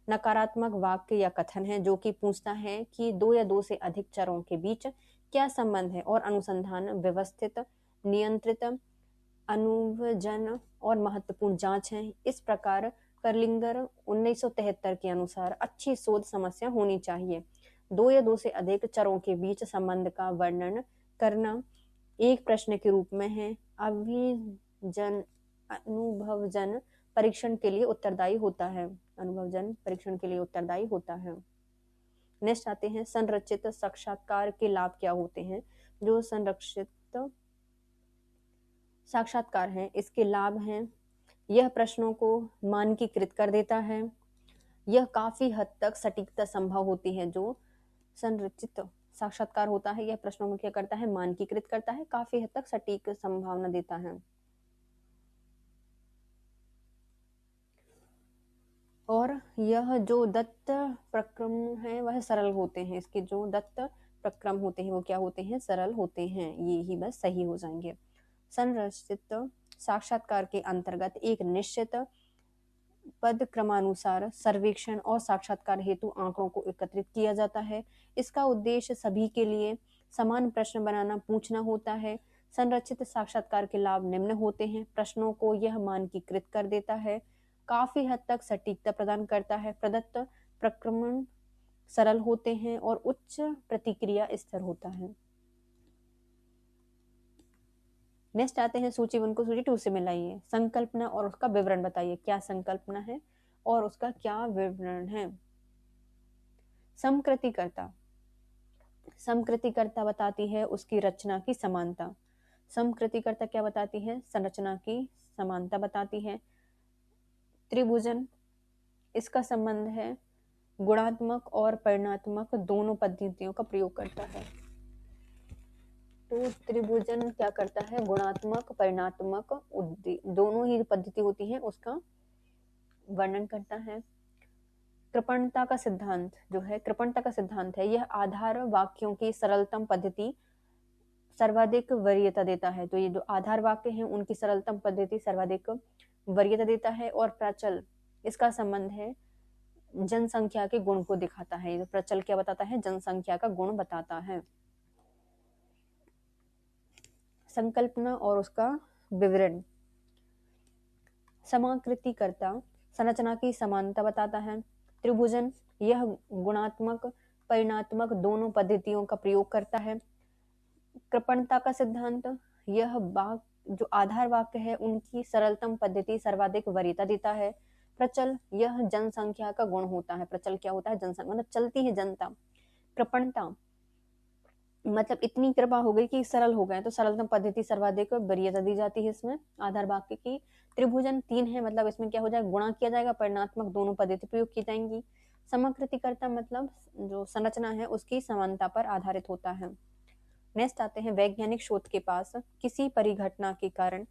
नकारात्मक वाक्य या कथन है जो कि पूछता है कि दो या दो से अधिक चरों के बीच क्या संबंध है, और अनुसंधान व्यवस्थित, नियंत्रित, अनुभवजन और महत्वपूर्ण जांच है। इस प्रकार करलिंगर 1973 के अनुसार अच्छी शोध समस्या होनी चाहिए। दो या दो से अधिक चरों के बीच संबंध का वर्णन करना एक प्रश्न के रूप में है, अभिजन अनुभवजन परीक्षण के लिए उत्तरदायी होता है। अनुभवजन परीक्षण के लिए उत्तरदायी होता है। नेक्स्ट आते हैं संरचित साक्षात्कार के लाभ क्या होते हैं। जो संरक्षित साक्षात्कार है इसके लाभ हैं, यह प्रश्नों को मानकीकृत कर देता है, यह काफी हद तक सटीकता संभव होती है। जो संरचित साक्षात्कार होता है यह प्रश्नों को क्या करता है, मानकीकृत करता है, काफी हद तक सटीक संभावना देता है। और यह जो दत्त प्रक्रम है वह सरल होते हैं। इसके जो दत्त प्रक्रम होते हैं वो क्या होते हैं, सरल होते हैं। ये ही बस सही हो जाएंगे। संरचित साक्षात्कार के अंतर्गत एक निश्चित पद क्रमानुसार सर्वेक्षण और साक्षात्कार हेतु आंकड़ों को एकत्रित किया जाता है। इसका उद्देश्य सभी के लिए समान प्रश्न बनाना पूछना होता है। संरचित साक्षात्कार के लाभ निम्न होते हैं। प्रश्नों को यह मानकीकृत कर देता है, काफी हद तक सटीकता प्रदान करता है, प्रदत्त प्रक्रमण सरल होते हैं और उच्च प्रतिक्रिया स्तर होता है। नेक्स्ट आते हैं सूची 1 को सूची 2 से मिलाइए। संकल्पना और उसका विवरण बताइए। क्या संकल्पना है और उसका क्या विवरण है। समकृतिकर्ता, समकृतिकर्ता बताती है उसकी रचना की समानता। समकृतिकर्ता क्या बताती है, संरचना की समानता बताती है। त्रिभुजन, इसका संबंध है गुणात्मक और परिणात्मक दोनों पद्धतियों का प्रयोग करता है। तो त्रिभुजन क्या करता है, गुणात्मक परिणात्मक दोनों ही पद्धति होती है उसका वर्णन करता है। कृपणता का सिद्धांत जो है, कृपणता का सिद्धांत है, यह आधार वाक्यों की सरलतम पद्धति सर्वाधिक वरीयता देता है। तो ये जो आधार वाक्य हैं उनकी सरलतम पद्धति सर्वाधिक वरीयता देता है। और प्राचल, इसका संबंध है जनसंख्या के गुण को दिखाता है। तो प्रचल क्या बताता है, जनसंख्या का गुण बताता है। संकल्पना और उसका विवरण। समाकृतिकर्ता संरचना की समानता बताता है। त्रिभुजन, यह गुणात्मक परिणात्मक दोनों पद्धतियों का प्रयोग करता है। कृपणता का सिद्धांत, यह जो आधार वाक्य है उनकी सरलतम पद्धति सर्वाधिक वरीयता देता है। प्रचल, यह जनसंख्या का गुण होता है। प्रचल क्या होता है, जनसंख्या, मतलब चलती है जनता। कृपणता मतलब इतनी कृपा हो गई कि सरल हो गए, तो सरलतम पद्धति सर्वाधिक वरीयता दी जाती है इसमें आधार वाक्य की। त्रिभुजन 3 है, मतलब इसमें क्या हो जाएगा, गुणा किया जाएगा, परिणात्मक दोनों पद्धति प्रयोग की जाएंगी। समकृतिकर्ता मतलब जो संरचना है उसकी समानता पर आधारित होता है। नेक्स्ट आते हैं वैज्ञानिक शोध के पास किसी परिघटना के कारण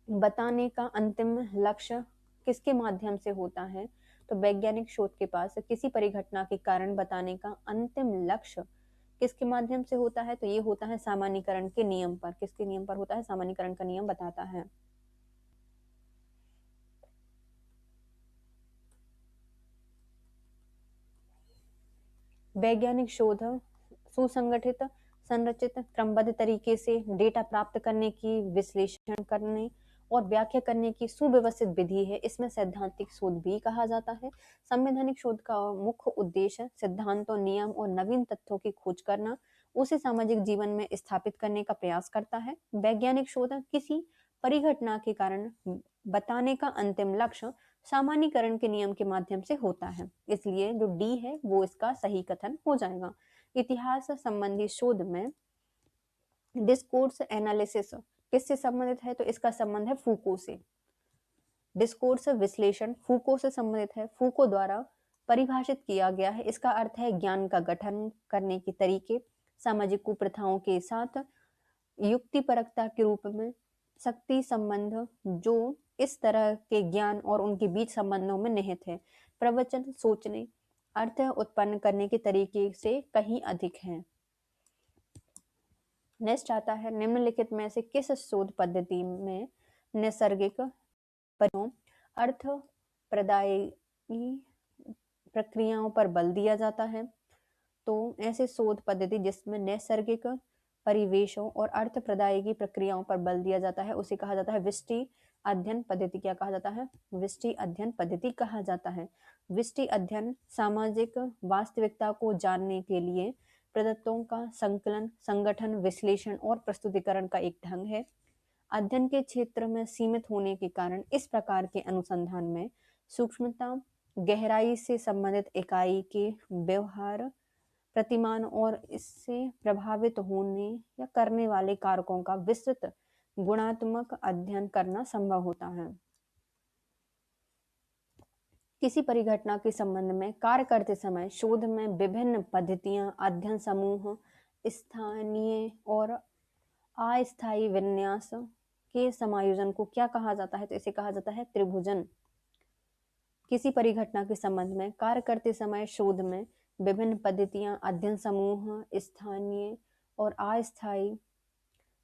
बताने का अंतिम लक्ष्य किसके माध्यम से होता है। तो वैज्ञानिक शोध के पास किसी परिघटना के कारण बताने का अंतिम लक्ष्य किसके माध्यम से होता है, तो ये होता है सामान्यीकरण के नियम पर। किसके नियम पर होता है, सामान्यीकरण का नियम बताता है। वैज्ञानिक शोध सुसंगठित, संरचित, क्रमबद्ध तरीके से डेटा प्राप्त करने की, विश्लेषण करने और व्याख्या करने की सुव्यवस्थित विधि है। इसमें सैद्धांतिक शोध भी कहा जाता है। संवैधानिक शोध का मुख्य उद्देश्य सिद्धांतों, नियम और नवीन तथ्यों की खोज करना, उसे सामाजिक जीवन में स्थापित करने का प्रयास करता है। वैज्ञानिक शोध किसी परिघटना के कारण बताने का अंतिम लक्ष्य सामान्यीकरण के नियम के माध्यम से होता है। इसलिए जो डी है वो इसका सही कथन हो जाएगा। इतिहास संबंधी शोध में डिस्कोर्स एनालिसिस किससे संबंधित है, तो इसका संबंध है फूको से। डिस्कोर्स विश्लेषण फूको से संबंधित है, फूको द्वारा परिभाषित किया गया है। इसका अर्थ है ज्ञान का गठन करने के तरीके, सामाजिक कुप्रथाओं के साथ युक्तिपरकता के रूप में शक्ति संबंध, जो इस तरह के ज्ञान और उनके बीच संबंधों में निहित है। प्रवचन सोचने, अर्थ उत्पन्न करने के तरीके से कहीं अधिक है। नेक्स्ट आता है, निम्नलिखित में से किस शोध पद्धति में नैसर्गिक परियों अर्थ प्रदायी प्रक्रियाओं पर बल दिया जाता है? तो ऐसे शोध पद्धति जिसमें नैसर्गिक परिवेशों और अर्थ प्रदायी प्रक्रियाओं पर बल दिया जाता है उसे कहा जाता है व्यष्टि अध्ययन पद्धति। क्या कहा जाता है? व्यष्टि अध्ययन पद्धति कहा जाता है। व्यष्टि अध्ययन सामाजिक वास्तविकता को जानने के लिए प्रदत्तों का संकलन, संगठन, विश्लेषण और प्रस्तुतिकरण का एक ढंग है। अध्ययन के क्षेत्र में सीमित होने के कारण इस प्रकार के अनुसंधान में सूक्ष्मता, गहराई से संबंधित इकाई के व्यवहार, प्रतिमान और इससे प्रभावित होने या करने वाले कारकों का विस्तृत गुणात्मक अध्ययन करना संभव होता है। किसी परिघटना के संबंध में कार्य करते समय शोध में विभिन्न पद्धतियां, अध्ययन समूह, स्थानीय और अस्थायी विन्यास के समायोजन को क्या कहा जाता है? तो इसे कहा जाता है त्रिभुजन। किसी परिघटना के संबंध में कार्य करते समय शोध में विभिन्न पद्धतियां, अध्ययन समूह, स्थानीय और अस्थायी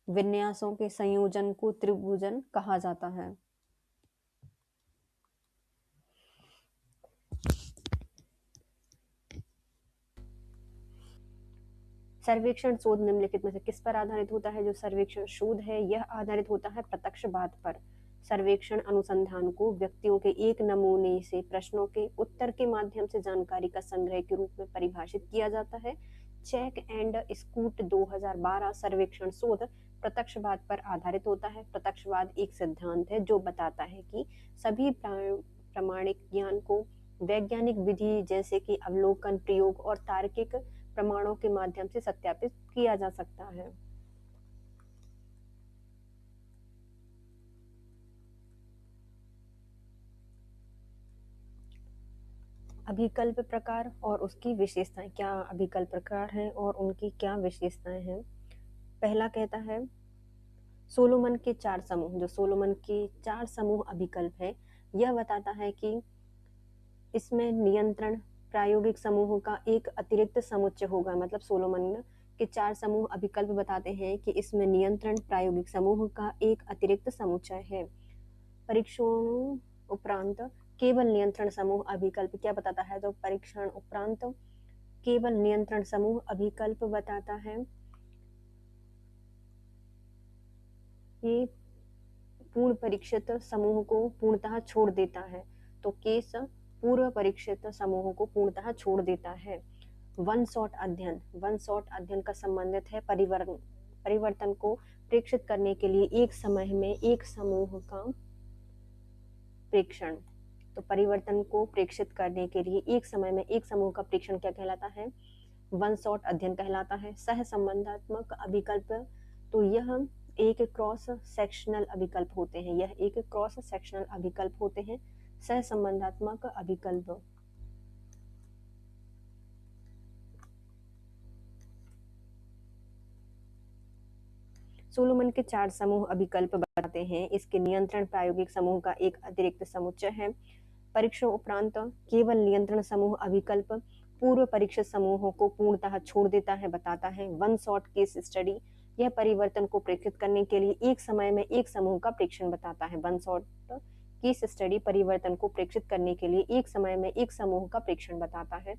विन्यासों के संयोजन को त्रिभुजन कहा जाता है। सर्वेक्षण शोध निम्नलिखित में से किस पर आधारित होता है? जो सर्वेक्षण शोध है यह आधारित होता है प्रत्यक्षवाद पर। सर्वेक्षण अनुसंधान को व्यक्तियों के एक नमूने से प्रश्नों के उत्तर के माध्यम से जानकारी का संग्रह के रूप में परिभाषित किया जाता है। चेक एंड स्कूट 2012 सर्वेक्षण शोध प्रत्यक्षवाद पर आधारित होता है। प्रत्यक्षवाद एक सिद्धांत है जो बताता है कि सभी प्रामाणिक ज्ञान को वैज्ञानिक विधि जैसे कि अवलोकन, प्रयोग और तार्किक प्रमाणों के माध्यम से सत्यापित किया जा सकता है। अभिकल्प प्रकार और उसकी विशेषताएं। क्या अभिकल्प प्रकार हैं और उनकी क्या विशेषताएं हैं? पहला कहता है सोलोमन के 4 समूह। जो सोलोमन के 4 समूह अभिकल्प है यह बताता है कि इसमें नियंत्रण प्रायोगिक समूह का एक अतिरिक्त समुच्चय होगा। मतलब सोलोमन के 4 समूह अभिकल्प बताते हैं कि इसमें नियंत्रण प्रायोगिक समूह का एक अतिरिक्त समुच्चय है। परीक्षणों उपरांत केवल नियंत्रण समूह अभिकल्प क्या बताता है? तो परीक्षण उपरांत केवल नियंत्रण समूह अभिकल्प बताता है ये पूर्व परीक्षित समूह को पूर्णतः छोड़ देता है। तो केस पूर्व परीक्षित समूह को पूर्णतः छोड़ देता है। वन शॉट अध्ययन। वन शॉट अध्ययन का संबंधित है परिवर्तन को प्रेक्षित करने के लिए एक समय में एक समूह का प्रेक्षण। तो परिवर्तन को प्रेक्षित करने के लिए एक समय में एक समूह का प्रेक्षण क्या कहलाता है? वन शॉट अध्ययन कहलाता है। सह संबंधात्मक अभिकल्प। तो यह एक क्रॉस सेक्शनल अभिकल्प होते हैं। यह एक क्रॉस सेक्शनल अभिकल्प होते हैं। सह संबंधात्मक अभिकल्प। सोलोमन के 4 समूह अभिकल्प बताते हैं। इसके नियंत्रण प्रायोगिक समूह का एक अतिरिक्त समुच्चय है। परीक्षण उपरांत केवल नियंत्रण समूह अभिकल्प पूर्व परीक्षित समूहों को पूर्णतः छोड़ देता है बताता है। वन शॉट केस स्टडी यह परिवर्तन को प्रेक्षित करने के लिए एक समय में एक समूह का प्रेक्षण बताता है। वन शॉट केस स्टडी परिवर्तन को प्रेक्षित करने के लिए एक समय में एक समूह का प्रेक्षण बताता है।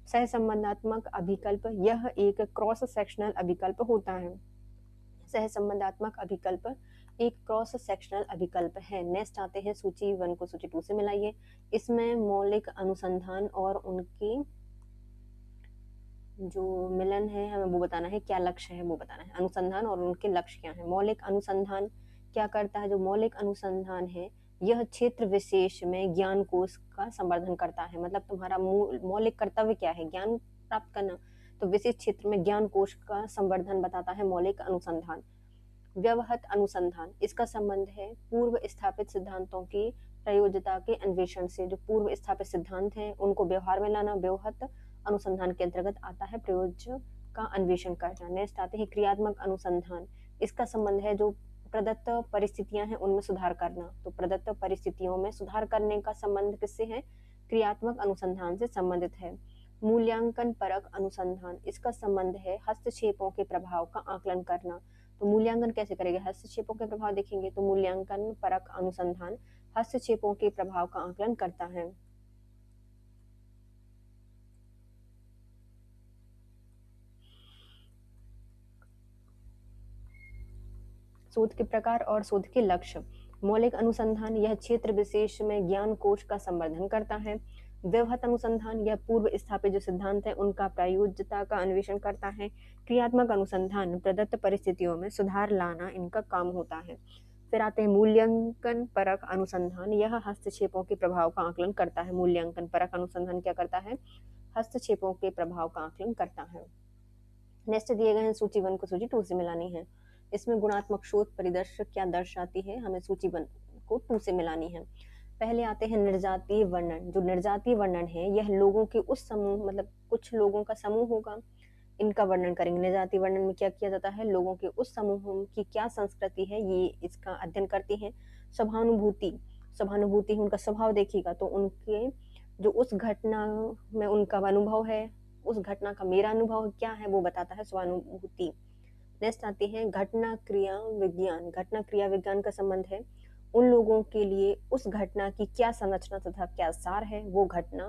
सहसंबंधात्मक अभिकल्प यह एक क्रॉस सेक्शनल अभिकल्प होता है। सहसंबंधात्मक अभिकल्प एक क्रॉस सेक्शनल अभिकल्प है। नेक्स्ट आते हैं सूची 1 को सूची 2 से मिलाइए। इसमें मौलिक अनुसंधान और उनकी जो मिलन है हमें वो बताना है, क्या लक्ष्य है वो बताना है। अनुसंधान और उनके लक्ष्य क्या है। मौलिक अनुसंधान क्या करता है? जो मौलिक अनुसंधान है यह क्षेत्र विशेष में ज्ञान कोश का संवर्धन करता है। मतलब तुम्हारा मौलिक कर्तव्य क्या है? ज्ञान प्राप्त करना। तो विशेष क्षेत्र में ज्ञान कोश का संवर्धन बताता है मौलिक अनुसंधान। व्यवहत अनुसंधान इसका संबंध है पूर्व स्थापित सिद्धांतों की प्रयोज्यता के अन्वेषण से। जो पूर्व स्थापित सिद्धांत हैं उनको व्यवहार में लाना व्यवहत अनुसंधान के अंतर्गत आता है। प्रयोज्य का अन्वेषण करना। नेक्स्ट आते हैं क्रियात्मक अनुसंधान। इसका संबंध है जो प्रदत्त परिस्थितियां हैं उनमें सुधार करना। तो प्रदत्त परिस्थितियों में सुधार करने का संबंध किससे है? क्रियात्मक अनुसंधान से संबंधित है। मूल्यांकन परक अनुसंधान, इसका संबंध है हस्तक्षेपों के प्रभाव का आकलन करना। तो मूल्यांकन कैसे करेंगे? हस्तक्षेपों के प्रभाव देखेंगे। तो मूल्यांकन परक अनुसंधान हस्तक्षेपों के प्रभाव का आकलन करता है। शोध के प्रकार और शोध के लक्ष्य। मौलिक अनुसंधान, यह क्षेत्र विशेष में ज्ञान कोश का संवर्धन करता है। व्यवहत अनुसंधान, यह पूर्व स्थापित जो सिद्धांत है उनका प्रायोज्यता का अन्वेषण करता है। क्रियात्मक अनुसंधान, प्रदत्त परिस्थितियों में सुधार लाना इनका काम होता है। फिर आते हैं मूल्यांकन परक अनुसंधान, यह हस्तक्षेपों के प्रभाव का आकलन करता है। मूल्यांकन परक अनुसंधान क्या करता है? हस्तक्षेपों के प्रभाव का आकलन करता है। नेक्स्ट दिए गए हैं सूची 1 को सूची 2 से मिलानी है। इसमें गुणात्मक शोध परिदृश्य क्या दर्शाती है? हमें सूची 1 को 2 से मिलानी है। पहले आते हैं निर्जातीय वर्णन। जो निर्जातीय वर्णन है यह लोगों के उस समूह, मतलब कुछ लोगों का समूह होगा, इनका वर्णन करेंगे। निर्जातीय वर्णन में क्या किया जाता है? लोगों के उस समूह की क्या संस्कृति है ये इसका अध्ययन करती है। सहानुभूति, सहानुभूति उनका स्वभाव देखिएगा तो उनके जो उस घटना में उनका अनुभव है, उस घटना का मेरा अनुभव क्या है वो बताता है सहानुभूति। नेक्स्ट आती है घटना क्रिया विज्ञान। घटना क्रिया विज्ञान का संबंध है उन लोगों के लिए उस घटना की क्या संरचना तथा क्या सार है वो घटना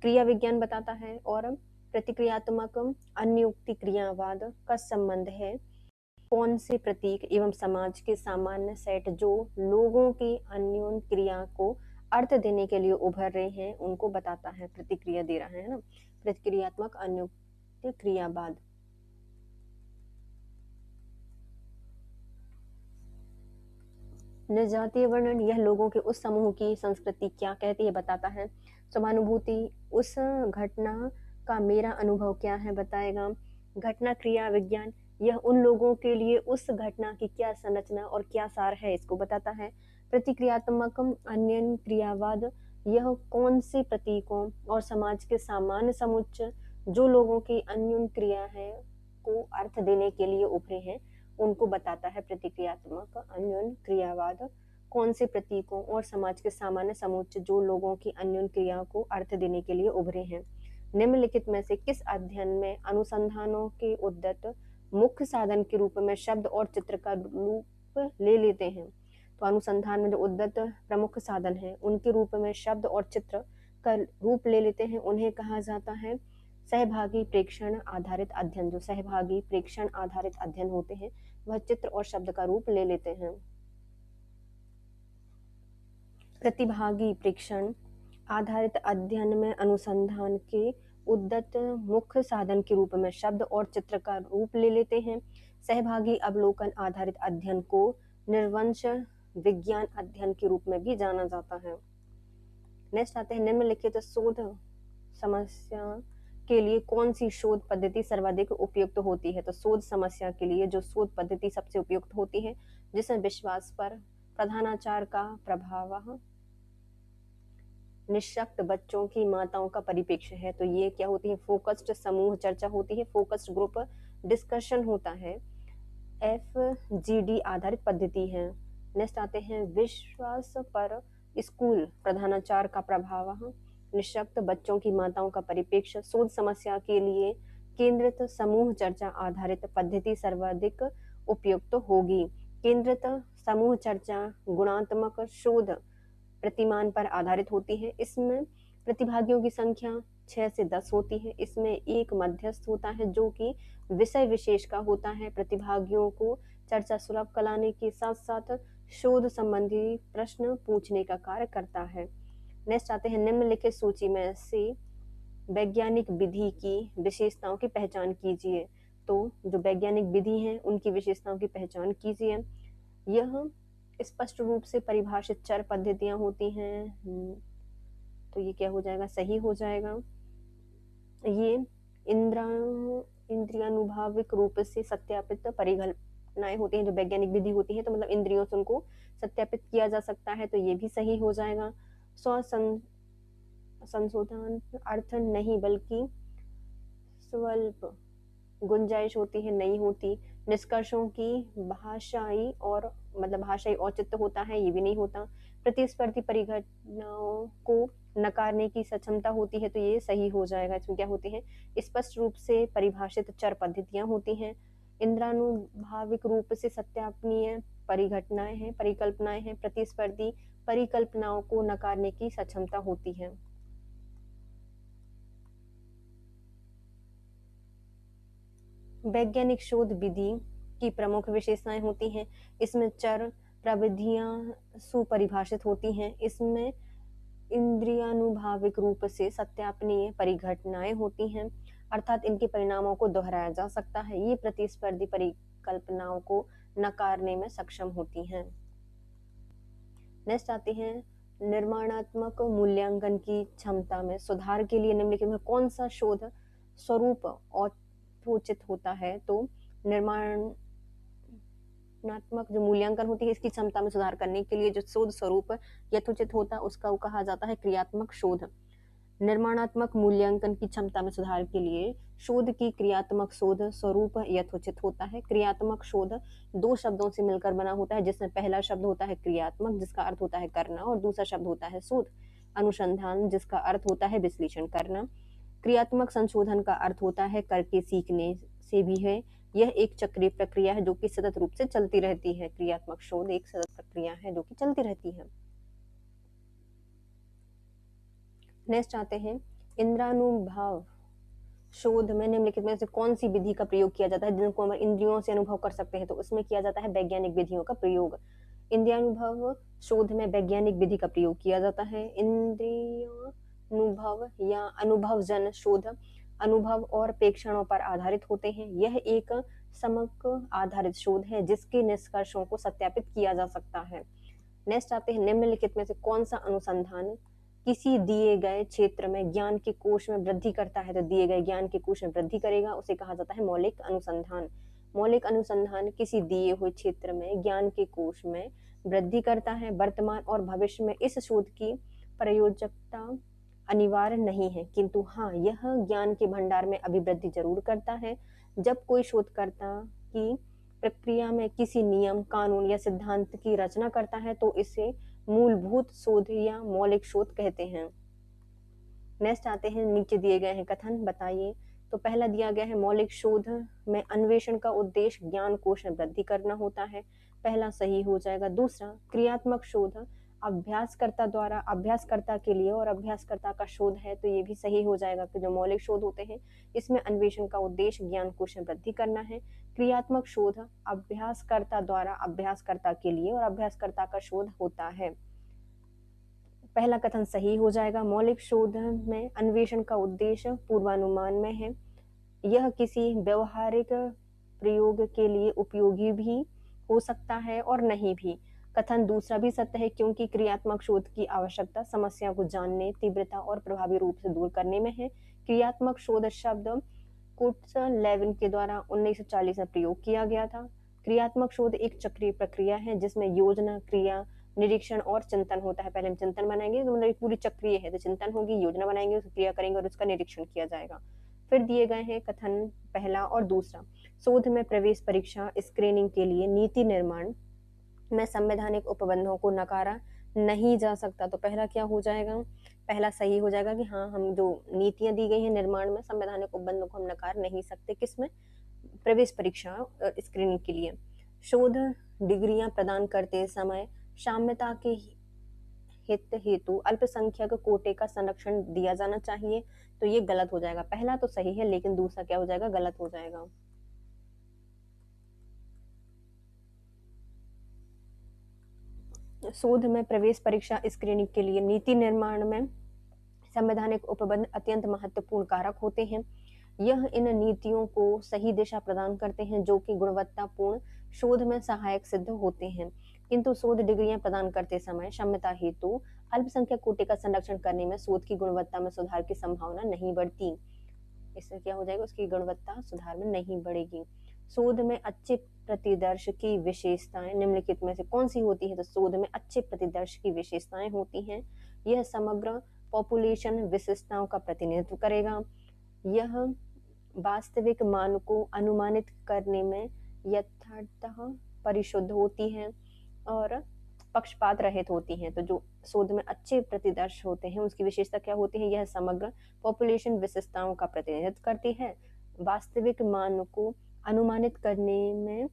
क्रिया विज्ञान बताता है। और प्रतिक्रियात्मक अन्योक्ति क्रियावाद का संबंध है कौन से प्रतीक एवं समाज के सामान्य सेट जो लोगों की अन्योन क्रिया को अर्थ देने के लिए उभर रहे हैं उनको बताता है, प्रतिक्रिया दे रहा है ना। प्रतिक्रियात्मक अन्योक्ति क्रियावाद। निर्जातीय वर्णन, यह लोगों के उस समूह की संस्कृति क्या कहती है बताता है। समानुभूति, उस घटना का मेरा अनुभव क्या है बताएगा। घटना क्रिया विज्ञान, यह उन लोगों के लिए उस घटना की क्या संरचना और क्या सार है इसको बताता है। प्रतिक्रियात्मक अन्यन क्रियावाद, यह कौन से प्रतीकों और समाज के सामान्य समुच्चय जो लोगों की अन्योन क्रिया है को अर्थ देने के लिए उभरे हैं उनको बताता है। प्रतिक्रियात्मक अन्योन क्रियावाद कौन से प्रतीकों और समाज के सामान्य समुच्चय जो लोगों की अन्योन क्रिया को अर्थ देने के लिए उभरे हैं। निम्नलिखित में से किस अध्ययन में अनुसंधानों के उद्यत मुख्य साधन के रूप में शब्द और चित्र का रूप ले लेते हैं? तो अनुसंधान में जो उद्यत प्रमुख साधन है उनके रूप में शब्द और चित्र का रूप ले लेते हैं उन्हें कहा जाता है सहभागी प्रेक्षण आधारित अध्ययन। जो सहभागी प्रेक्षण आधारित अध्ययन होते हैं वह चित्र और शब्द का रूप ले लेते हैं। प्रतिभागी प्रेक्षण आधारित अध्ययन में अनुसंधान के उद्यत मुख्य साधन के रूप में शब्द और चित्र का रूप ले लेते हैं। सहभागी अवलोकन आधारित अध्ययन को निर्वंश विज्ञान अध्ययन के रूप में भी जाना जाता है। नेक्स्ट आते हैं निम्नलिखित शोध समस्या के लिए कौन सी शोध पद्धति सर्वाधिक उपयुक्त होती है? तो शोध समस्या के लिए जो शोध पद्धति सबसे उपयुक्त होती है जिसमें विश्वास पर प्रधानाचार का प्रभाव निःशक्त बच्चों की माताओं का परिप्रेक्ष्य है। तो ये क्या होती है? फोकस्ड समूह चर्चा होती है, फोकस्ड ग्रुप डिस्कशन होता है, FGD आधारित पद्धति है। नेक्स्ट आते हैं विश्वास पर स्कूल प्रधानाचार का प्रभाव निःशक्त बच्चों की माताओं का परिप्रेक्ष्य। शोध समस्या के लिए केंद्रित समूह चर्चा आधारित पद्धति सर्वाधिक उपयुक्त होगी। केंद्रित समूह चर्चा गुणात्मक शोध प्रतिमान पर आधारित होती है। इसमें प्रतिभागियों की संख्या 6 से 10 होती है। इसमें एक मध्यस्थ होता है जो कि विषय विशेष का होता है। प्रतिभागियों को चर्चा सुलभ कराने के साथ साथ शोध संबंधी प्रश्न पूछने का कार्य करता है। नेक्स्ट आते हैं निम्नलिखित सूची में से वैज्ञानिक विधि की विशेषताओं की पहचान कीजिए। तो जो वैज्ञानिक विधि है उनकी विशेषताओं की पहचान कीजिए। यह स्पष्ट रूप से परिभाषित चर पद्धतियां होती हैं। तो ये क्या हो जाएगा? सही हो जाएगा। ये इंद्रियानुभाविक रूप से सत्यापित परिकल्पनाएं होती हैं। जो वैज्ञानिक विधि होती है तो मतलब इंद्रियों से उनको सत्यापित किया जा सकता है, तो ये भी सही हो जाएगा। संशोधन अर्थ नहीं बल्कि स्वल्प गुंजाइश होती है, नहीं होती। निष्कर्षों की भाषाई और मतलब भाषाई औचित्य होता है, ये भी नहीं होता। प्रतिस्पर्धी परिघटनाओं को नकारने की सक्षमता होती है, तो ये सही हो जाएगा। इसमें क्या होती है? स्पष्ट रूप से परिभाषित चर पद्धतियां होती हैं। इंद्रानुभाविक रूप से सत्यापनीय परिघटनाएं हैं, परिकल्पनाएं हैं। प्रतिस्पर्धी परिकल्पनाओं को नकारने की सक्षमता होती है। वैज्ञानिक शोध विधि की प्रमुख विशेषताएं होती हैं। इसमें चर प्रविधियां सुपरिभाषित होती हैं। इसमें इंद्रियानुभाविक रूप से सत्यापनीय परिघटनाएं होती हैं, अर्थात इनके परिणामों को दोहराया जा सकता है। ये प्रतिस्पर्धी परिकल्पनाओं को नकारने में सक्षम होती हैं। नेक्स्ट आते हैं निर्माणात्मक मूल्यांकन की क्षमता में सुधार के लिए निम्नलिखित में कौन सा शोध स्वरूप औचित होता है? तो निर्माणात्मक जो मूल्यांकन होती है, इसकी क्षमता में सुधार करने के लिए जो शोध स्वरूप यथोचित होता है, उसका कहा जाता है क्रियात्मक शोध। निर्माणात्मक मूल्यांकन की क्षमता में सुधार के लिए शोध की क्रियात्मक शोध स्वरूप यथोचित होता है। क्रियात्मक शोध दो शब्दों से मिलकर बना होता है, जिसमें पहला शब्द होता है क्रियात्मक, जिसका अर्थ होता है करना, और दूसरा शब्द होता है शोध अनुसंधान, जिसका अर्थ होता है विश्लेषण करना। क्रियात्मक संशोधन का अर्थ होता है करके सीखने से भी है। यह एक चक्रीय प्रक्रिया है जो कि सतत रूप से चलती रहती है। क्रियात्मक शोध एक सतत प्रक्रिया है जो कि चलती रहती है। नेक्स्ट आते हैं इंद्रानुभाव शोध में निम्नलिखित में से कौन सी विधि का प्रयोग किया जाता है जिनको हम इंद्रियों से अनुभव कर सकते हैं? तो उसमें किया जाता है वैज्ञानिक विधियों का प्रयोग। इंद्रियानुभव शोध में वैज्ञानिक विधि का प्रयोग किया जाता है। इंद्रियानुभव या अनुभवजन शोध अनुभव और प्रेक्षणों पर आधारित होते हैं। यह एक समक आधारित शोध है जिसके निष्कर्षों को सत्यापित किया जा सकता है। नेक्स्ट आते हैं निम्नलिखित में से कौन सा अनुसंधान किसी दिए गए क्षेत्र में ज्ञान के कोश में वृद्धि करता है? तो दिए गए ज्ञान के कोश में वृद्धि करेगा, उसे कहा जाता है मौलिक अनुसंधान। मौलिक अनुसंधान किसी दिए हुए क्षेत्र में ज्ञान के कोश में वृद्धि करता है। वर्तमान और भविष्य में इस शोध की प्रयोजकता अनिवार्य नहीं है, किंतु हाँ, यह ज्ञान के भंडार में अभिवृद्धि जरूर करता है। जब कोई शोधकर्ता की प्रक्रिया में किसी नियम, कानून या सिद्धांत की रचना करता है तो इसे मूलभूत शोध या मौलिक शोध कहते हैं। नेक्स्ट आते हैं नीचे दिए गए हैं कथन, बताइए। तो पहला दिया गया है मौलिक शोध में अन्वेषण का उद्देश्य ज्ञान कोश में वृद्धि करना होता है, पहला सही हो जाएगा। दूसरा क्रियात्मक शोध अभ्यासकर्ता द्वारा अभ्यासकर्ता के लिए और अभ्यासकर्ता का शोध है, तो ये भी सही हो जाएगा कि जो मौलिक शोध होते हैं इसमें अन्वेषण का उद्देश्य ज्ञान कोश में वृद्धि करना है। क्रियात्मक शोध अभ्यासकर्ता द्वारा अभ्यासकर्ता के लिए और अभ्यासकर्ता का शोध होता है, पहला कथन सही हो जाएगा। मौलिक शोध में अन्वेषण का उद्देश्य पूर्वानुमान में है, यह किसी व्यवहारिक प्रयोग के लिए उपयोगी भी हो सकता है और नहीं भी। कथन दूसरा भी सत्य है क्योंकि क्रियात्मक शोध की आवश्यकता समस्या को जानने, तीव्रता और प्रभावी रूप से दूर करने में है। क्रियात्मक शोध शब्द कुट्स लेविन के द्वारा 1940 में प्रयोग किया गया था। क्रियात्मक शोध एक चक्रीय प्रक्रिया है जिसमें योजना, क्रिया, निरीक्षण और चिंतन होता है। पहले हम चिंतन बनाएंगे तो मतलब पूरी चक्रीय है, तो चिंतन होगी, योजना बनाएंगे, उसकी क्रिया करेंगे और उसका निरीक्षण किया जाएगा। फिर दिए गए हैं कथन पहला और दूसरा। शोध में प्रवेश परीक्षा स्क्रीनिंग के लिए नीति निर्माण में संवैधानिक उपबंधों को नकारा नहीं जा सकता, तो पहला क्या हो जाएगा? पहला सही हो जाएगा कि हाँ, हम जो नीतियां दी गई हैं निर्माण में संवैधानिक उपबंधों को हम नकार नहीं सकते। किसमें? प्रवेश परीक्षा स्क्रीनिंग के लिए। शोध डिग्रियां प्रदान करते समय साम्यता के हित हेतु अल्पसंख्यक कोटे का संरक्षण दिया जाना चाहिए, तो ये गलत हो जाएगा। पहला तो सही है लेकिन दूसरा क्या हो जाएगा? गलत हो जाएगा। शोध में प्रवेश परीक्षा स्क्रीनिंग के लिए नीति निर्माण में संवैधानिक उपबंध अत्यंत महत्वपूर्ण कारक होते हैं। यह इन नीतियों को सही दिशा प्रदान करते हैं जो कि गुणवत्तापूर्ण शोध में सहायक सिद्ध होते हैं, किंतु शोध डिग्रियां प्रदान करते समय क्षमता हेतु अल्पसंख्यक कोटि का संरक्षण करने में शोध की गुणवत्ता में सुधार की संभावना नहीं बढ़ती। इससे क्या हो जाएगा? उसकी गुणवत्ता सुधार में नहीं बढ़ेगी। शोध में अच्छे प्रतिदर्श की विशेषताएं निम्नलिखित में से कौन सी होती है? तो शोध में अच्छे प्रतिदर्श की विशेषताएं होती हैं। यह समग्र पॉपुलेशन विशेषताओं का प्रतिनिधित्व करेगा। यह वास्तविक मान को अनुमानित करने में यथार्थतः परिशुद्ध होती हैं और पक्षपात रहित होती हैं। तो जो शोध में अच्छे प्रतिदर्श होते हैं उसकी विशेषता क्या होती है? यह समग्र पॉपुलेशन विशेषताओं का प्रतिनिधित्व करती है, वास्तविक मान को अनुमानित करने में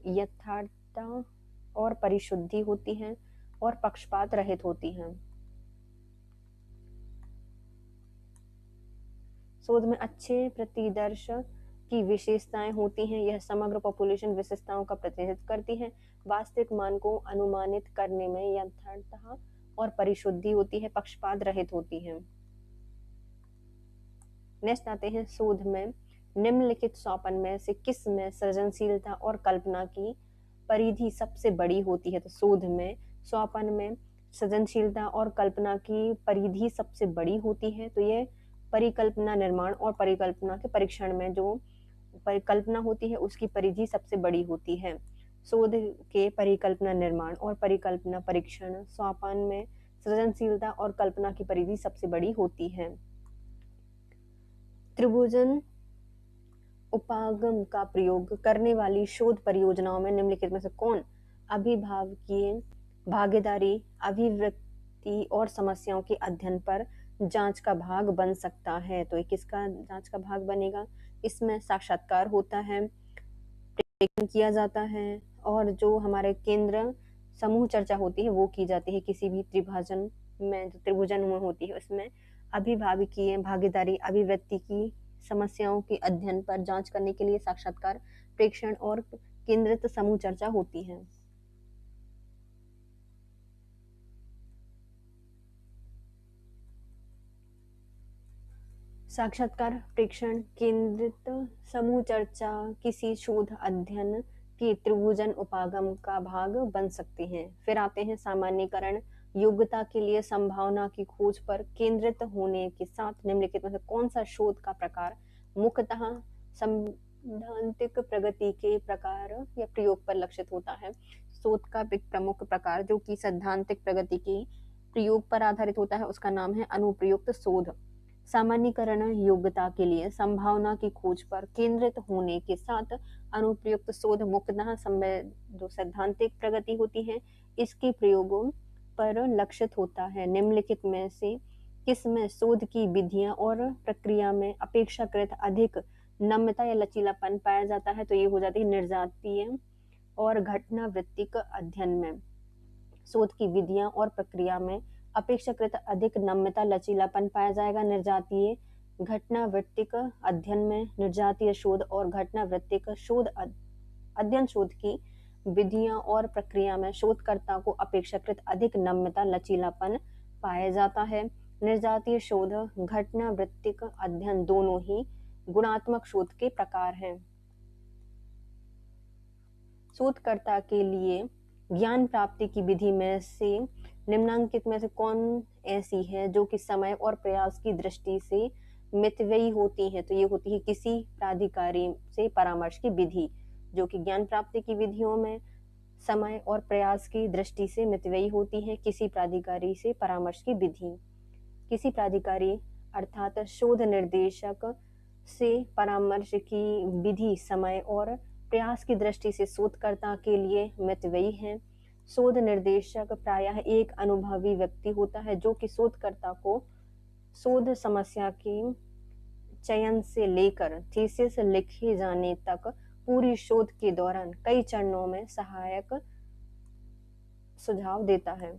यथार्थता और परिशुद्धि होती है और पक्षपात रहित होती हैं। शोध में अच्छे प्रतिदर्श की विशेषताएं होती हैं, यह समग्र पॉपुलेशन विशेषताओं का प्रतिनिधित्व करती है, वास्तविक मान को अनुमानित करने में यथार्थता और परिशुद्धि होती है, पक्षपात रहित होती है। नेक्स्ट आते हैं, शोध में निम्नलिखित सौपन में से किस में सृजनशीलता और कल्पना की परिधि सबसे बड़ी होती है? तो शोध में सौपन में सृजनशीलता और कल्पना की परिधि सबसे बड़ी होती है। तो ये परिकल्पना निर्माण और परिकल्पना के परीक्षण में जो परिकल्पना होती है उसकी परिधि सबसे बड़ी होती है। शोध के परिकल्पना निर्माण और परिकल्पना परीक्षण सौपान में सृजनशीलता और कल्पना की परिधि सबसे बड़ी होती है। त्रिभुजन उपागम का प्रयोग करने वाली शोध परियोजनाओं में निम्नलिखित में से कौन अभिभावकीय भागीदारी, अभिव्यक्ति और समस्याओं के अध्ययन पर जांच का भाग बन सकता है? तो ये किसका जांच का भाग बनेगा? इसमें साक्षात्कार होता है, प्रेक्षण किया जाता है और जो हमारे केंद्र समूह चर्चा होती है वो की जाती है। किसी भी त्रिभाजन में जो त्रिभुजन में होती है उसमें अभिभावकीय भागीदारी, अभिव्यक्ति की समस्याओं के अध्ययन पर जांच करने के लिए साक्षात्कार, प्रेक्षण और केंद्रित समूह चर्चा होती है। साक्षात्कार, प्रेक्षण, केंद्रित समूह चर्चा किसी शोध अध्ययन के त्रिभुजन उपागम का भाग बन सकते हैं। फिर आते हैं सामान्यीकरण, योग्यता के लिए संभावना की खोज पर केंद्रित होने के साथ निम्नलिखित में से कौन सा शोध का प्रकार मुख्यतः सैद्धांतिक प्रगति के प्रकार या प्रयोग पर लक्षित होता है? शोध का एक प्रमुख प्रकार जो कि सैद्धांतिक प्रगति के प्रयोग पर आधारित होता है उसका नाम है अनुप्रयुक्त शोध। सामान्यीकरण योग्यता के लिए संभावना की खोज पर केंद्रित होने के साथ अनुप्रयुक्त शोध मुख्यतः जो सैद्धांतिक प्रगति होती है इसके प्रयोगों पर लक्षित होता है। निम्नलिखित में से किसमें शोध की विधियां और प्रक्रिया में अपेक्षाकृत अधिक नम्यता या लचीलापन पाया जाता है? तो ये हो जाती है निर्जातीय और घटनावृत्तिक अध्ययन में। शोध की विधियां और प्रक्रिया में अपेक्षाकृत अधिक नम्यता लचीलापन पाया जाएगा निर्जातीय घटनावृत्तिक अध्ययन में। निर्जातीय शोध और घटनावृत्तिक शोध अध्ययन शोध की विधियां और प्रक्रिया में शोधकर्ता को अपेक्षाकृत अधिक नम्यता लचीलापन पाया जाता है। निर्जातीय शोध, घटनावृत्तिक अध्ययन दोनों ही गुणात्मक शोध के प्रकार हैं। शोधकर्ता के लिए ज्ञान प्राप्ति की विधि में से निम्नांकित में से कौन ऐसी है जो कि समय और प्रयास की दृष्टि से मितव्ययी होती है? तो ये होती है किसी प्राधिकारी से परामर्श की विधि, जो कि ज्ञान प्राप्ति की विधियों में समय और प्रयास की दृष्टि से मितव्ययी होती है। किसी प्राधिकारी से परामर्श की विधि, किसी प्राधिकारी अर्थात शोध निर्देशक से परामर्श की विधि समय और प्रयास की दृष्टि से शोधकर्ता के लिए मितव्ययी है। शोध निर्देशक प्रायः एक अनुभवी व्यक्ति होता है जो कि शोधकर्ता को शोध समस्या के चयन से लेकर थीसिस लिखे जाने तक पूरी शोध के दौरान कई चरणों में सहायक सुझाव देता है।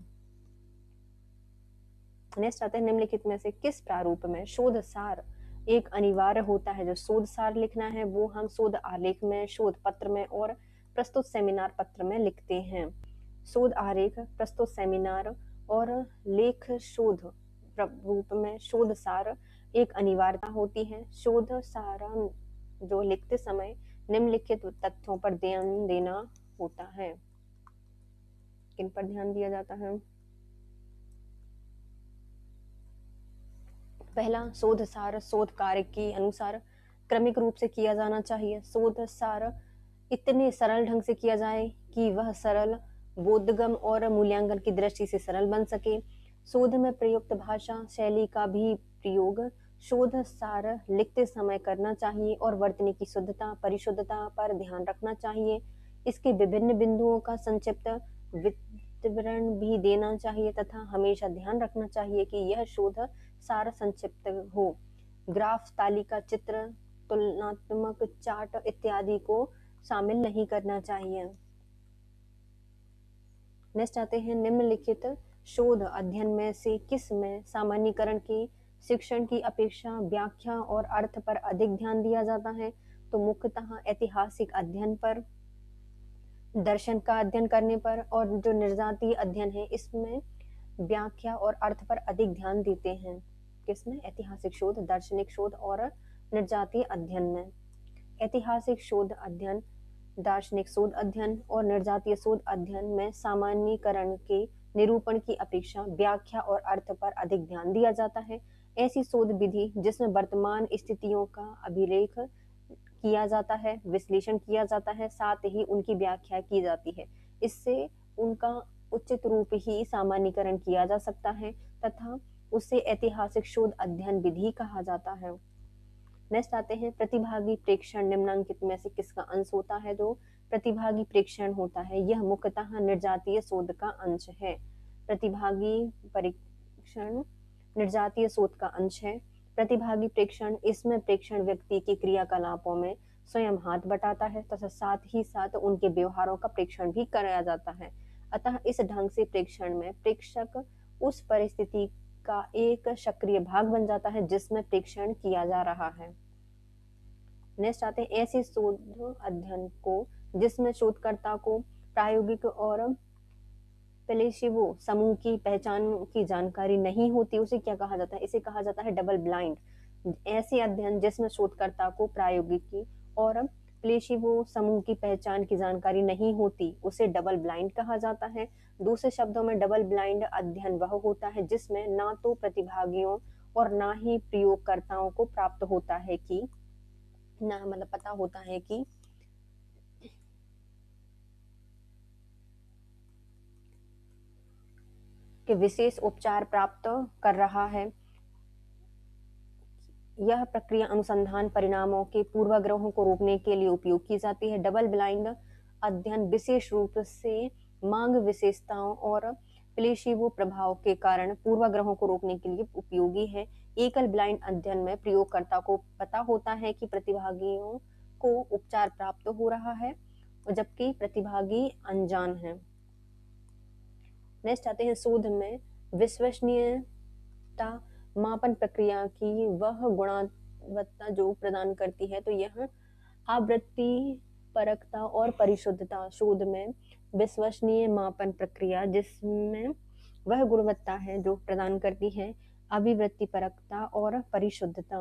नेक्स्ट आता है, निम्नलिखित में से किस प्रारूप में शोध सार एक अनिवार्य होता है? जो शोध सार लिखना है वो हम शोध आलेख में, शोध पत्र में और प्रस्तुत सेमिनार पत्र में लिखते हैं। शोध आरेख, प्रस्तुत सेमिनार और लेख शोध रूप में शोध सार एक अनिवार्यता होती है। शोध सार जो लिखते समय निम्नलिखित तथ्यों पर ध्यान देना होता है। किन पर ध्यान दिया जाता है? पहला, शोध सार शोध कार्य के अनुसार क्रमिक रूप से किया जाना चाहिए। शोध सार इतने सरल ढंग से किया जाए कि वह सरल, बोधगम और मूल्यांकन की दृष्टि से सरल बन सके। शोध में प्रयुक्त भाषा शैली का भी प्रयोग शोध सार लिखते समय करना चाहिए और वर्तनी की शुद्धता परिशुद्धता पर ध्यान रखना चाहिए। इसके विभिन्न बिंदुओं का संक्षिप्त विवरण भी देना चाहिए तथा हमेशा ध्यान रखना चाहिए कि यह शोध सार संक्षिप्त हो। ग्राफ, तालिका, चित्र, तुलनात्मक चार्ट इत्यादि को शामिल नहीं करना चाहिए। नेक्स्ट आते हैं, निम्नलिखित शोध अध्ययन में से किस में सामान्यीकरण की शिक्षण की अपेक्षा व्याख्या और अर्थ पर अधिक ध्यान दिया जाता है? तो मुख्यतः ऐतिहासिक अध्ययन पर, दर्शन का अध्ययन करने पर, और जो निर्जातीय अध्ययन है इसमें व्याख्या और अर्थ पर अधिक ध्यान देते हैं। किसमें? ऐतिहासिक शोध, दार्शनिक शोध और निर्जातीय अध्ययन में। ऐतिहासिक शोध अध्ययन, दार्शनिक शोध अध्ययन और निर्जातीय शोध अध्ययन में सामान्यीकरण के निरूपण की अपेक्षा व्याख्या और अर्थ पर अधिक ध्यान दिया जाता है। ऐसी शोध विधि जिसमें वर्तमान स्थितियों का अभिलेख किया जाता है, विश्लेषण किया जाता है, साथ ही उनकी व्याख्या की जाती है। इससे उनका उचित रूप ही सामान्यीकरण किया जा सकता है तथा उसे ऐतिहासिक शोध अध्ययन विधि कहा जाता है। नेक्स्ट आते हैं, प्रतिभागी प्रेक्षण निम्नलिखित में से किसका अंश होता है? जो प्रतिभागी प्रेक्षण होता है यह मुख्यतः निर्जातीय शोध का अंश है। प्रतिभागी परीक्षण निर्जातीय शोध का अंश है। प्रतिभागी प्रेक्षण, इसमें प्रेक्षण व्यक्ति के क्रियाकलापों में स्वयं हाथ बटाता है तथा साथ ही साथ उनके व्यवहारों का प्रेक्षण भी कराया जाता है। अतः इस ढंग से प्रेक्षण में प्रेक्षक उस परिस्थिति का एक सक्रिय भाग बन जाता है जिसमें प्रेक्षण किया जा रहा है। नेक्स्ट आते हैं, ऐसे शोध अध्ययन को जिसमें शोधकर्ता को प्रायोगिक और प्लेसिबो समूह की पहचान की जानकारी नहीं होती उसे क्या कहा जाता है? इसे कहा जाता है डबल ब्लाइंड। ऐसे अध्ययन जिसमें शोधकर्ता को प्रायोगिक और प्लेसिबो समूह की पहचान की जानकारी नहीं होती उसे डबल ब्लाइंड कहा जाता है। दूसरे शब्दों में डबल ब्लाइंड अध्ययन वह होता है जिसमें ना तो प्रतिभागियों और ना ही प्रयोगकर्ताओं को प्राप्त होता है कि ना मतलब पता होता है कि विशेष उपचार प्राप्त कर रहा है। यह प्रक्रिया अनुसंधान परिणामों के पूर्वाग्रहों को रोकने के लिए उपयोग की जाती है। डबल ब्लाइंड अध्ययन विशेष रूप से मांग विशेषताओं और प्लेसिबो प्रभाव के कारण पूर्वाग्रहों को रोकने के लिए उपयोगी है। एकल ब्लाइंड अध्ययन में प्रयोगकर्ता को पता होता है कि प्रतिभागियों को उपचार प्राप्त हो रहा है जबकि प्रतिभागी अनजान है। नेक्स्ट आते हैं, शोध में विश्वसनीयता मापन प्रक्रिया की वह गुणवत्ता जो प्रदान करती है। तो यह आवृत्ति परकता और परिशुद्धता। शोध में विश्वसनीय मापन प्रक्रिया जिसमें वह गुणवत्ता है जो प्रदान करती है अभिवृत्ति परकता और परिशुद्धता।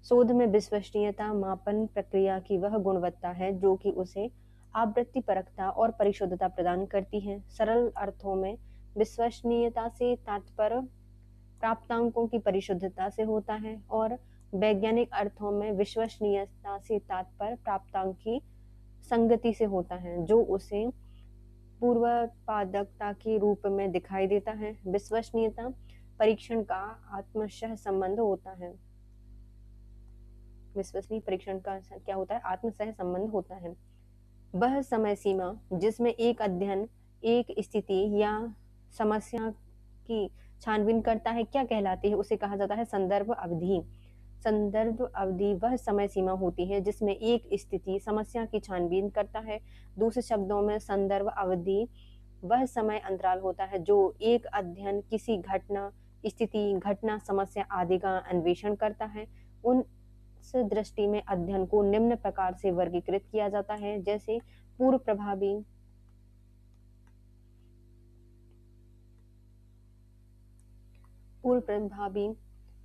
शोध में विश्वसनीयता मापन प्रक्रिया की वह गुणवत्ता है जो कि उसे आवृत्ति परकता और परिशुद्धता प्रदान करती है। सरल अर्थों में विश्वसनीयता से तात्पर्य प्राप्तांकों की परिशुद्धता से होता है और वैज्ञानिक अर्थों में विश्वसनीयता से तात्पर्य प्राप्तांक की संगति से होता है जो उसे पूर्वोत्पादकता के रूप में दिखाई देता है। विश्वसनीयता परीक्षण का आत्मसह संबंध होता है। विश्वसनीय परीक्षण का क्या होता है? आत्मसह संबंध होता है। वह समय सीमा जिसमें एक अध्ययन एक स्थिति या समस्या की छानबीन करता है क्या कहलाती है? उसे कहा जाता है संदर्भ अवधि। संदर्भ अवधि वह समय सीमा होती है जिसमें एक स्थिति समस्या की छानबीन करता है। दूसरे शब्दों में संदर्भ अवधि वह समय अंतराल होता है जो एक अध्ययन किसी घटना, स्थिति, घटना, समस्या आदि का अन्वेषण करता है। उन दृष्टि में अध्ययन को निम्न प्रकार से वर्गीकृत किया जाता है जैसे पूर्व प्रभावी,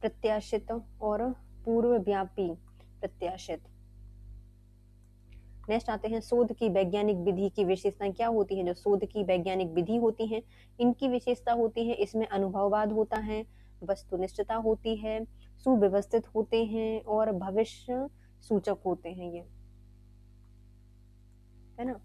प्रत्याशित और पूर्वव्यापी प्रत्याशित। नेक्स्ट आते हैं, शोध की वैज्ञानिक विधि की विशेषताएं क्या होती हैं? जो शोध की वैज्ञानिक विधि होती है इनकी विशेषता होती है इसमें अनुभववाद होता है, वस्तुनिष्ठता होती है, सुव्यवस्थित होते हैं और भविष्य सूचक होते हैं। ये है ना।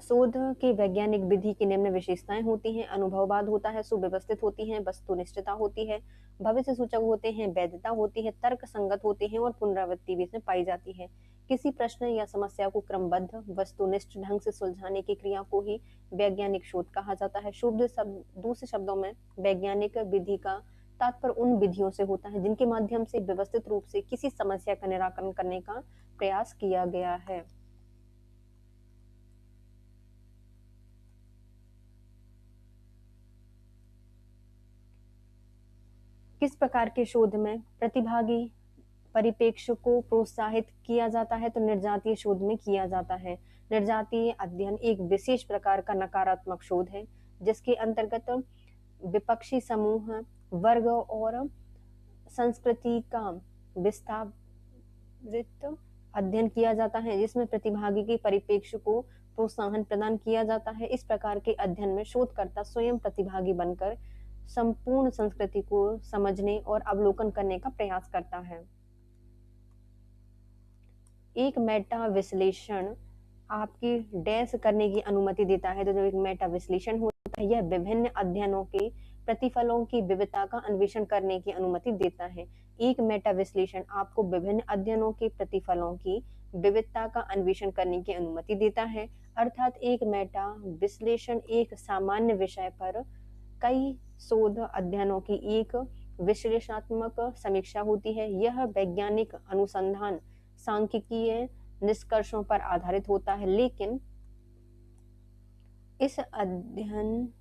शोध की वैज्ञानिक विधि की निम्न विशेषताएं होती हैं, अनुभववाद होता है, सुव्यवस्थित होती है, वस्तुनिष्ठता होती है, भविष्य सूचक होते हैं, वैधता होती है, तर्क संगत होते हैं और पुनरावृत्ति भी इसमें पाई जाती है। किसी प्रश्न या समस्या को क्रमबद्ध वस्तुनिष्ठ ढंग से सुलझाने की क्रिया को ही वैज्ञानिक शोध कहा जाता है। दूसरे शब्दों में वैज्ञानिक विधि का तात्पर्य उन विधियों से होता है जिनके माध्यम से व्यवस्थित रूप से किसी समस्या का निराकरण करने का प्रयास किया गया है। किस प्रकार के शोध में प्रतिभागी परिप्रेक्ष्य को प्रोत्साहित किया जाता है? तो निर्जातीय शोध में किया जाता है। निर्जातीय अध्ययन एक विशेष प्रकार का नकारात्मक शोध है जिसके अंतर्गत विपक्षी समूह, वर्ग और संस्कृति का विस्तारित अध्ययन किया जाता है जिसमें प्रतिभागी के परिप्रेक्ष्य को प्रोत्साहन प्रदान किया जाता है। इस प्रकार के अध्ययन में शोधकर्ता स्वयं प्रतिभागी बनकर संपूर्ण संस्कृति को समझने और अवलोकन करने का प्रयास करता है। एक मेटा विश्लेषण आपकी डैश करने की अनुमति देता है। तो जो एक मेटा विश्लेषण होता है यह विभिन्न अध्ययनों के प्रतिफलों की विविधता का अन्वेषण करने की अनुमति देता है। एक मेटा विश्लेषण आपको विभिन्न अध्ययनों के प्रतिफलों की विविधता का अन्वेषण करने की अनुमति देता है। अर्थात एक मेटा विश्लेषण एक सामान्य विषय पर कई शोध अध्ययनों की एक विश्लेषणात्मक समीक्षा होती है। यह वैज्ञानिक अनुसंधान सांख्यिकीय निष्कर्षों पर आधारित होता है, लेकिन इस अध्ययन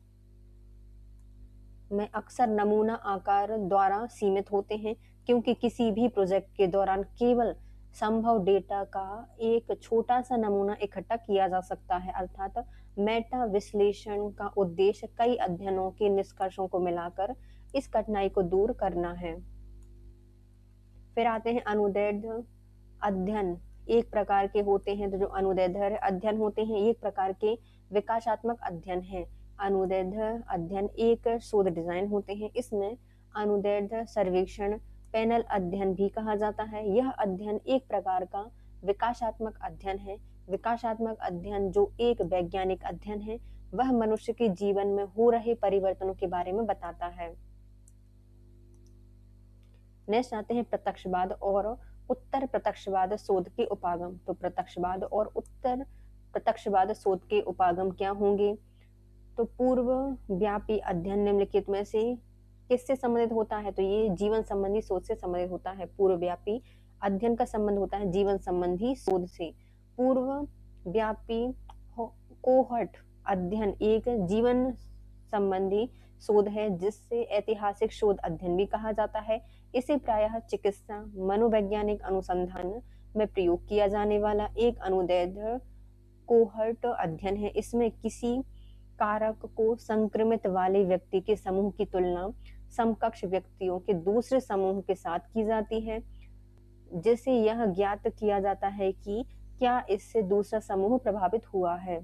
में अक्सर नमूना आकार द्वारा सीमित होते हैं क्योंकि किसी भी प्रोजेक्ट के दौरान केवल संभव डेटा का एक छोटा सा नमूना इकट्ठा किया जा सकता है। अर्थात मेटा विश्लेषण का उद्देश्य कई अध्ययनों के निष्कर्षों को मिलाकर इस कठिनाई को दूर करना है। फिर आते हैं अनुदैर्ध्य अध्ययन एक प्रकार के होते हैं। तो जो अनुदैर्ध्य अध्ययन होते हैं एक प्रकार के विकासात्मक अध्ययन है। अनुदैर्ध्य अध्ययन एक शोध डिजाइन होते हैं। इसमें अनुदैर्ध्य सर्वेक्षण पैनल अध्ययन भी कहा जाता है। यह अध्ययन एक प्रकार का विकासात्मक अध्ययन है। विकासात्मक अध्ययन जो एक वैज्ञानिक अध्ययन है वह मनुष्य के जीवन में हो रहे परिवर्तनों के बारे में बताता है। नेक्स्ट आते हैं प्रत्यक्षवाद और उत्तर प्रत्यक्षवाद शोध के उपागम। तो प्रत्यक्षवाद और उत्तर प्रत्यक्षवाद शोध के उपागम क्या होंगे? तो पूर्व व्यापी अध्ययन निम्नलिखित में से किससे संबंधित होता है? तो ये जीवन संबंधी शोध से संबंधित होता है। पूर्व व्यापी अध्ययन का संबंध होता है जीवन संबंधी शोध से। पूर्व व्यापी कोहर्ट अध्ययन एक जीवन संबंधी शोध है जिससे ऐतिहासिक शोध अध्ययन भी कहा जाता है। इसे प्रायः चिकित्सा मनोवैज्ञानिक अनुसंधान में प्रयोग किया जाने वाला एक अनुदैर्ध्य कोहर्ट अध्ययन है। इसमें किसी कारक को संक्रमित वाले व्यक्ति के समूह की तुलना समकक्ष व्यक्तियों के दूसरे समूह के साथ की जाती है जिससे यह ज्ञात किया जाता है कि क्या इससे दूसरा समूह प्रभावित हुआ है।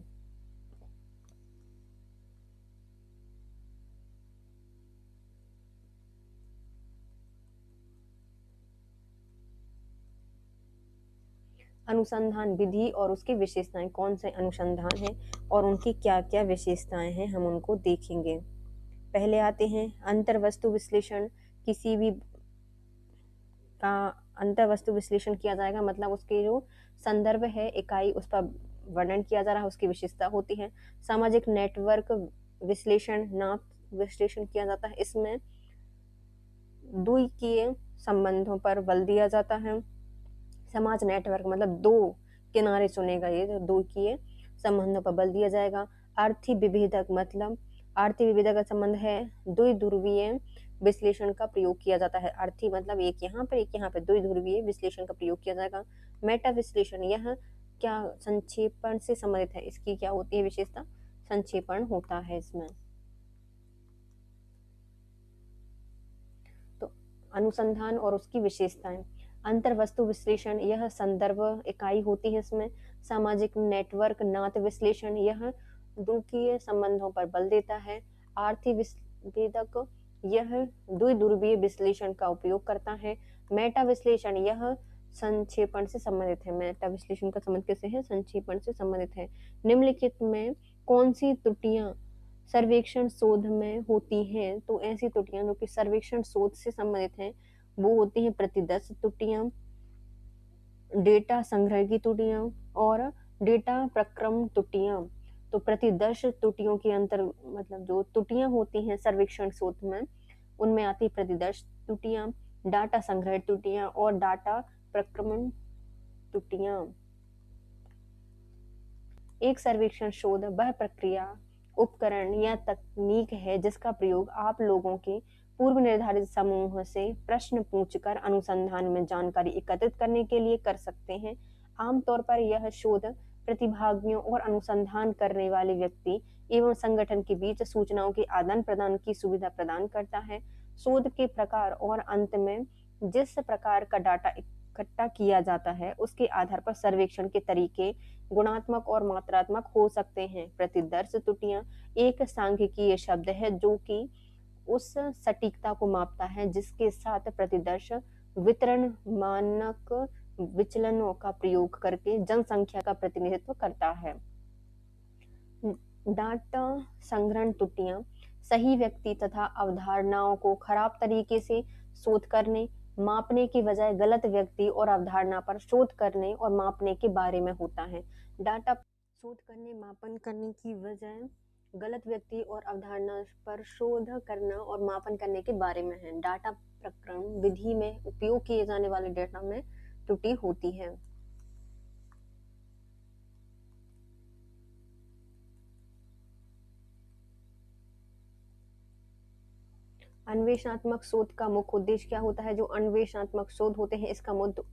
अनुसंधान विधि और उसकी विशेषताएं, कौन से अनुसंधान हैं और उनकी क्या क्या विशेषताएं हैं, हम उनको देखेंगे। पहले आते हैं अंतर्वस्तु विश्लेषण। किसी भी का अंतर्वस्तु विश्लेषण किया जाएगा, मतलब उसके जो संदर्भ है इकाई उस पर वर्णन किया जा रहा है, उसकी विशेषता होती है। सामाजिक नेटवर्क विश्लेषण नाप विश्लेषण किया जाता है। इसमें द्विकीय संबंधों पर बल दिया जाता है। समाज नेटवर्क मतलब दो किनारे चुने गए तो द्विकीय संबंधों पर बल दिया जाएगा। आर्थिक विभेदक मतलब आर्थिक विभेदक का संबंध है द्विध्रुवीय विश्लेषण का प्रयोग किया जाता है। आर्थिक मतलब एक यहाँ पर द्विध्रुवीय विश्लेषण का प्रयोग किया जाएगा। मेटा विश्लेषण यह क्या संक्षेपण से संबंधित है, इसकी क्या होती है विशेषता? संक्षेपण होता है इसमें। तो अनुसंधान और उसकी विशेषताएं। अंतर्वस्तु विश्लेषण यह संदर्भ इकाई होती है। इसमें सामाजिक नेटवर्क नात विश्लेषण यह द्विकीय संबंधों पर बल देता है। आर्थिक विभेदक यह द्विध्रुवीय विश्लेषण का उपयोग करता है। मेटा विश्लेषण यह संक्षेपण से संबंधित है। मेटा विश्लेषण का संबंध किससे है? संक्षेपण से संबंधित है। निम्नलिखित में कौन सी त्रुटियां सर्वेक्षण शोध में होती हैं, तो ऐसी त्रुटियां जो कि सर्वेक्षण शोध से संबंधित हैं वो होती हैं प्रतिदर्श त्रुटियां, डेटा संग्रह की त्रुटियां और डेटा प्रक्रम त्रुटियां। तो प्रतिदर्श त्रुटियों के अंतर मतलब जो त्रुटियां होती हैं सर्वेक्षण शोध में उनमें आती है प्रतिदर्श त्रुटियां, डाटा संग्रह त्रुटियां और डाटा प्रक्रमण त्रुटियां। एक सर्वेक्षण शोध वह प्रक्रिया, उपकरण या तकनीक है जिसका प्रयोग आप लोगों के पूर्व निर्धारित समूह से प्रश्न पूछकर अनुसंधान में जानकारी एकत्रित करने के लिए कर सकते हैं। आमतौर पर यह शोध प्रतिभागियों और अनुसंधान करने वाले व्यक्ति एवं संगठन के बीच सूचनाओं के आदान प्रदान की सुविधा प्रदान करता है। शोध के प्रकार और अंत में जिस प्रकार का डाटा इकट्ठा किया जाता है उसके आधार पर सर्वेक्षण के तरीके गुणात्मक और मात्रात्मक हो सकते हैं। प्रतिदर्श त्रुटियां एक सांख्यिकीय शब्द है जो कि उस सटीकता को मापता है जिसके साथ प्रतिदर्श वितरण मानक विचलनों का प्रयोग करके जनसंख्या का प्रतिनिधित्व करता है। डाटा संग्रहण त्रुटियां सही व्यक्ति तथा अवधारणाओं को खराब तरीके से शोध करने, मापने की बजाय गलत व्यक्ति और अवधारणा पर शोध करने और मापने के बारे में होता है। डाटा शोध करने, मापन करने की बजाय गलत व्यक्ति और अवधारणा पर शोध करना और मापन करने के बारे में है। डाटा प्रक्रम विधि में उपयोग किए जाने वाले डेटा में त्रुटि होती है। अन्वेषणात्मक शोध का मुख्य उद्देश्य क्या होता है? जो अन्वेषणात्मक शोध होते हैं इसका मुख्य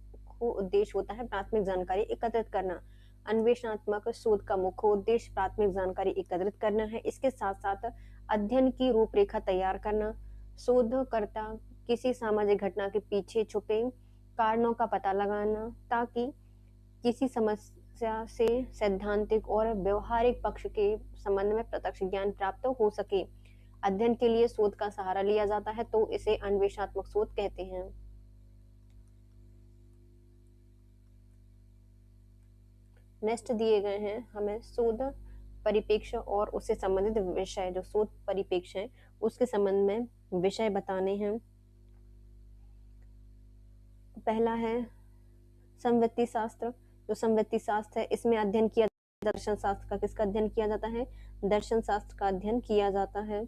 उद्देश्य होता है प्राथमिक जानकारी एकत्रित करना। अन्वेषणात्मक शोध का मुख्य उद्देश्य प्राथमिक जानकारी एकत्रित करना है। इसके साथ साथ अध्ययन की रूपरेखा तैयार करना। शोधकर्ता किसी सामाजिक घटना के पीछे छुपे कारणों का पता लगाना ताकि किसी समस्या से सैद्धांतिक और व्यवहारिक पक्ष के संबंध में प्रत्यक्ष ज्ञान प्राप्त हो सके। अध्ययन के लिए शोध का सहारा लिया जाता है तो इसे अन्वेषणात्मक शोध कहते हैं। नेक्स्ट दिए गए हैं हमें शोध परिप्रेक्ष्य और उससे संबंधित विषय। जो शोध परिप्रेक्ष्य है उसके संबंध में विषय बताने हैं। पहला है संवृत्ति शास्त्र। जो संवृत्ति शास्त्र है इसमें अध्ययन किया दर्शन शास्त्र का किसका अध्ययन किया जाता है? दर्शन शास्त्र का अध्ययन किया जाता है।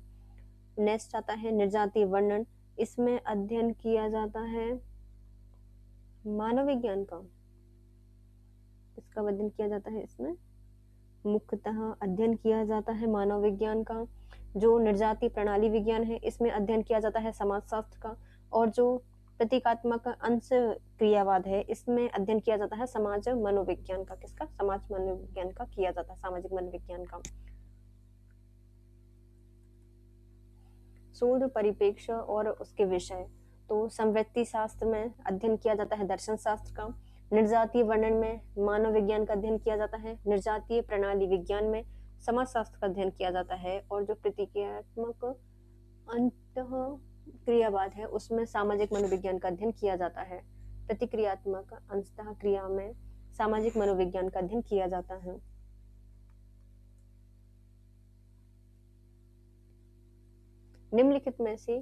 नेक्स्ट आता है निर्जातीय वर्णन। इसमें अध्ययन किया जाता है मानव विज्ञान का। इसका अध्ययन किया जाता है इसमें मुख्यतः अध्ययन किया जाता है मानव विज्ञान का। जो निर्जातीय प्रणाली विज्ञान है इसमें अध्ययन किया जाता है समाजशास्त्र का। और जो प्रतीकात्मक अंश क्रियावाद है इसमें अध्ययन किया जाता है समाज मनोविज्ञान का। किसका? समाज मनोविज्ञान का किया जाता है, सामाजिक मनोविज्ञान का। शोध परिप्रेक्ष्य और उसके विषय। तो संवृत्ति शास्त्र में अध्ययन किया जाता है दर्शन शास्त्र का। निर्जातीय वर्णन में मानव विज्ञान का अध्ययन किया जाता है। निर्जातीय प्रणाली विज्ञान में समाजशास्त्र का अध्ययन किया जाता है। और जो प्रतीकात्मक अंत क्रियावाद है उसमें सामाजिक मनोविज्ञान का अध्ययन किया जाता है। प्रतिक्रियात्मक अंतः क्रिया में सामाजिक मनोविज्ञान का अध्ययन किया जाता है। निम्नलिखित में से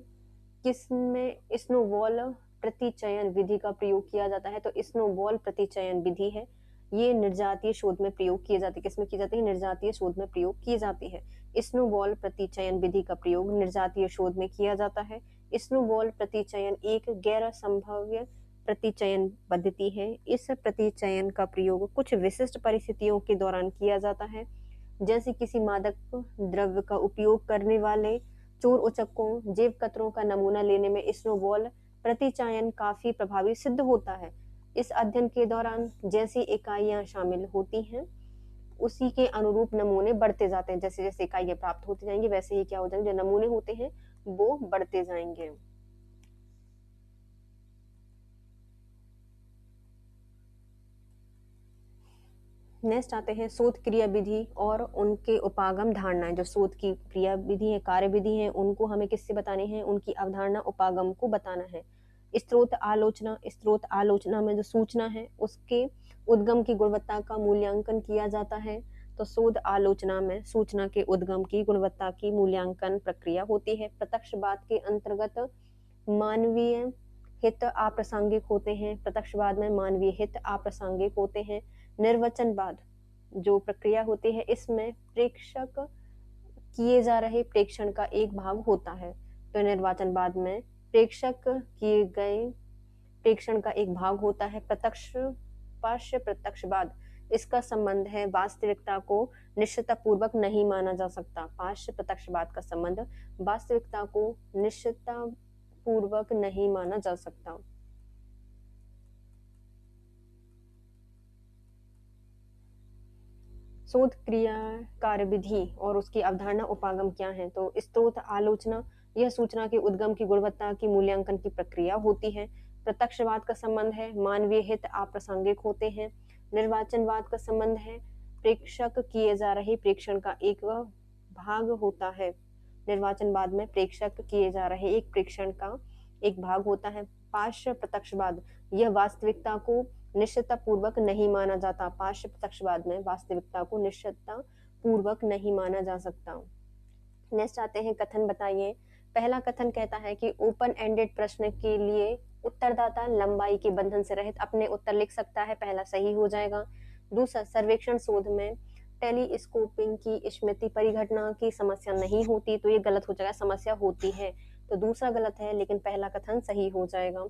किसमें स्नोबॉल प्रतिचयन विधि का प्रयोग किया जाता है? तो स्नोबॉल प्रतिचयन विधि है ये निर्जातीय शोध में प्रयोग किए जाते हैं। किसमें की जाती है? निर्जातीय शोध में प्रयोग की जाती है। स्नोबॉल प्रतिचयन विधि का प्रयोग निर्जातीय शोध में किया जाता है। स्नोबॉल प्रतिचयन एक गैर संभाव्य प्रतिचयन पद्धति है। इस प्रतिचयन का प्रयोग कुछ विशिष्ट परिस्थितियों के दौरान किया जाता है, जैसे किसी मादक द्रव्य का उपयोग करने वाले चोर उचक्कों जेब कतरों का नमूना लेने में स्नोबॉल प्रतिचयन काफी प्रभावी सिद्ध होता है। इस अध्ययन के दौरान जैसी इकाइयां शामिल होती हैं उसी के अनुरूप नमूने बढ़ते जाते हैं। जैसे जैसे इकाइयां प्राप्त होती जाएंगी वैसे ही क्या हो जाएंगे, जो नमूने होते हैं वो बढ़ते जाएंगे। नेक्स्ट आते हैं शोध क्रिया विधि और उनके उपागम धारणाएं। जो शोध की क्रिया विधि है, कार्य विधि है, उनको हमें किससे बतानी है? उनकी अवधारणा उपागम को बताना है। स्रोत आलोचना। स्रोत आलोचना में जो सूचना है उसके उद्गम की गुणवत्ता का मूल्यांकन किया जाता है। तो शोध आलोचना में सूचना के उद्गम की गुणवत्ता की मूल्यांकन प्रक्रिया होती है। प्रत्यक्षवाद के अंतर्गत मानवीय हित अप्रासंगिक होते हैं। प्रत्यक्षवाद में मानवीय हित अप्रासंगिक होते हैं। निर्वचनवाद जो प्रक्रिया होती है इसमें प्रेक्षक किए जा रहे प्रेक्षण का एक भाग होता है। तो निर्वाचनवाद में प्रेक्षक किए गए प्रेक्षण का एक भाग होता है। पार्श्व प्रत्यक्षवाद इसका संबंध है वास्तविकता को निश्चितता पूर्वक नहीं माना जा सकता। पार्श्व प्रत्यक्षवाद का संबंध वास्तविकता को निश्चितता पूर्वक नहीं माना जा सकता। शोध क्रिया कार्यविधि और उसकी अवधारणा उपागम क्या है? तो स्रोत आलोचना यह सूचना के उद्गम की गुणवत्ता की मूल्यांकन की प्रक्रिया होती है। प्रत्यक्षवाद का संबंध है मानवीय हित अप्रासंगिक होते हैं। निर्वाचनवाद का संबंध है प्रेक्षक किए जा रहे प्रेक्षण का एक भाग होता है। निर्वाचनवाद में प्रेक्षक किए जा रहे एक प्रेक्षण का एक भाग होता है। पार्श्व प्रत्यक्षवाद यह वास्तविकता को निश्चितता पूर्वक नहीं माना जाता। पार्श्व प्रत्यक्षवाद में वास्तविकता को निश्चितता पूर्वक नहीं माना जा सकता। नेक्स्ट आते हैं कथन बताइए। पहला कथन कहता है कि ओपन एंडेड प्रश्न के लिए उत्तरदाता लंबाई के बंधन से रहित अपने उत्तर लिख सकता है। पहला सही हो जाएगा। दूसरा, सर्वेक्षण शोध में टेलीस्कोपिंग की स्मृति परिघटना की समस्या नहीं होती, तो ये गलत हो जाएगा, समस्या होती है, तो दूसरा गलत है, लेकिन पहला कथन सही हो जाएगा।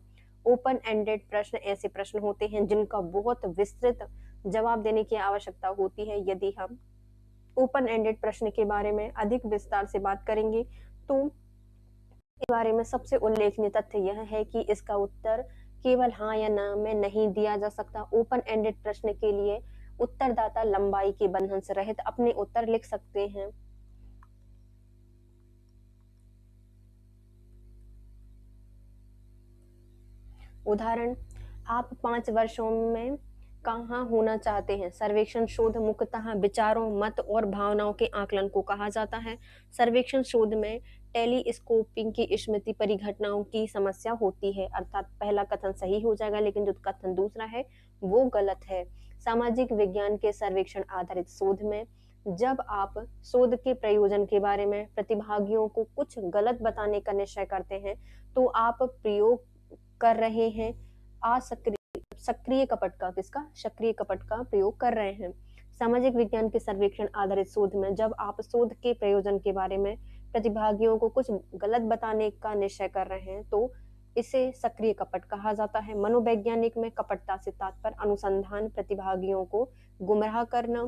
ओपन एंडेड प्रश्न ऐसे प्रश्न होते हैं जिनका बहुत विस्तृत जवाब देने की आवश्यकता होती है। यदि हम ओपन एंडेड प्रश्न के बारे में अधिक विस्तार से बात करेंगे तो इस बारे में सबसे उल्लेखनीय तथ्य यह है कि इसका उत्तर केवल हाँ या ना में नहीं दिया जा सकता। ओपन एंडेड प्रश्न के लिए उत्तरदाता लंबाई के बंधन से रहित अपने उत्तर लिख सकते हैं। उदाहरण, आप 5 वर्षों में कहाँ होना चाहते हैं? सर्वेक्षण शोध मुख्यतः विचारों, मत और भावनाओं के आकलन को कहा जाता है। सर्वेक्षण शोध में टेलीस्कोपिंग की स्मृति परिघटनाओं की समस्या होती है, अर्थात पहला कथन सही हो जाएगा, लेकिन जो कथन दूसरा है वो गलत है। सामाजिक विज्ञान के सर्वेक्षण आधारित शोध में जब आप शोध के प्रयोजन के बारे में प्रतिभागियों को कुछ गलत बताने का निश्चय करते हैं तो आप प्रयोग कर रहे हैं सक्रिय कपट का सक्रिय कपट का प्रयोग कर रहे हैं। सामाजिक विज्ञान के सर्वेक्षण आधारित शोध में जब आप शोध के प्रयोजन के बारे में प्रतिभागियों को कुछ गलत बताने का निश्चय कर रहे हैं तो इसे सक्रिय कपट कहा जाता है। मनोवैज्ञानिक में कपटता से तात्पर्य अनुसंधान प्रतिभागियों को गुमराह करना,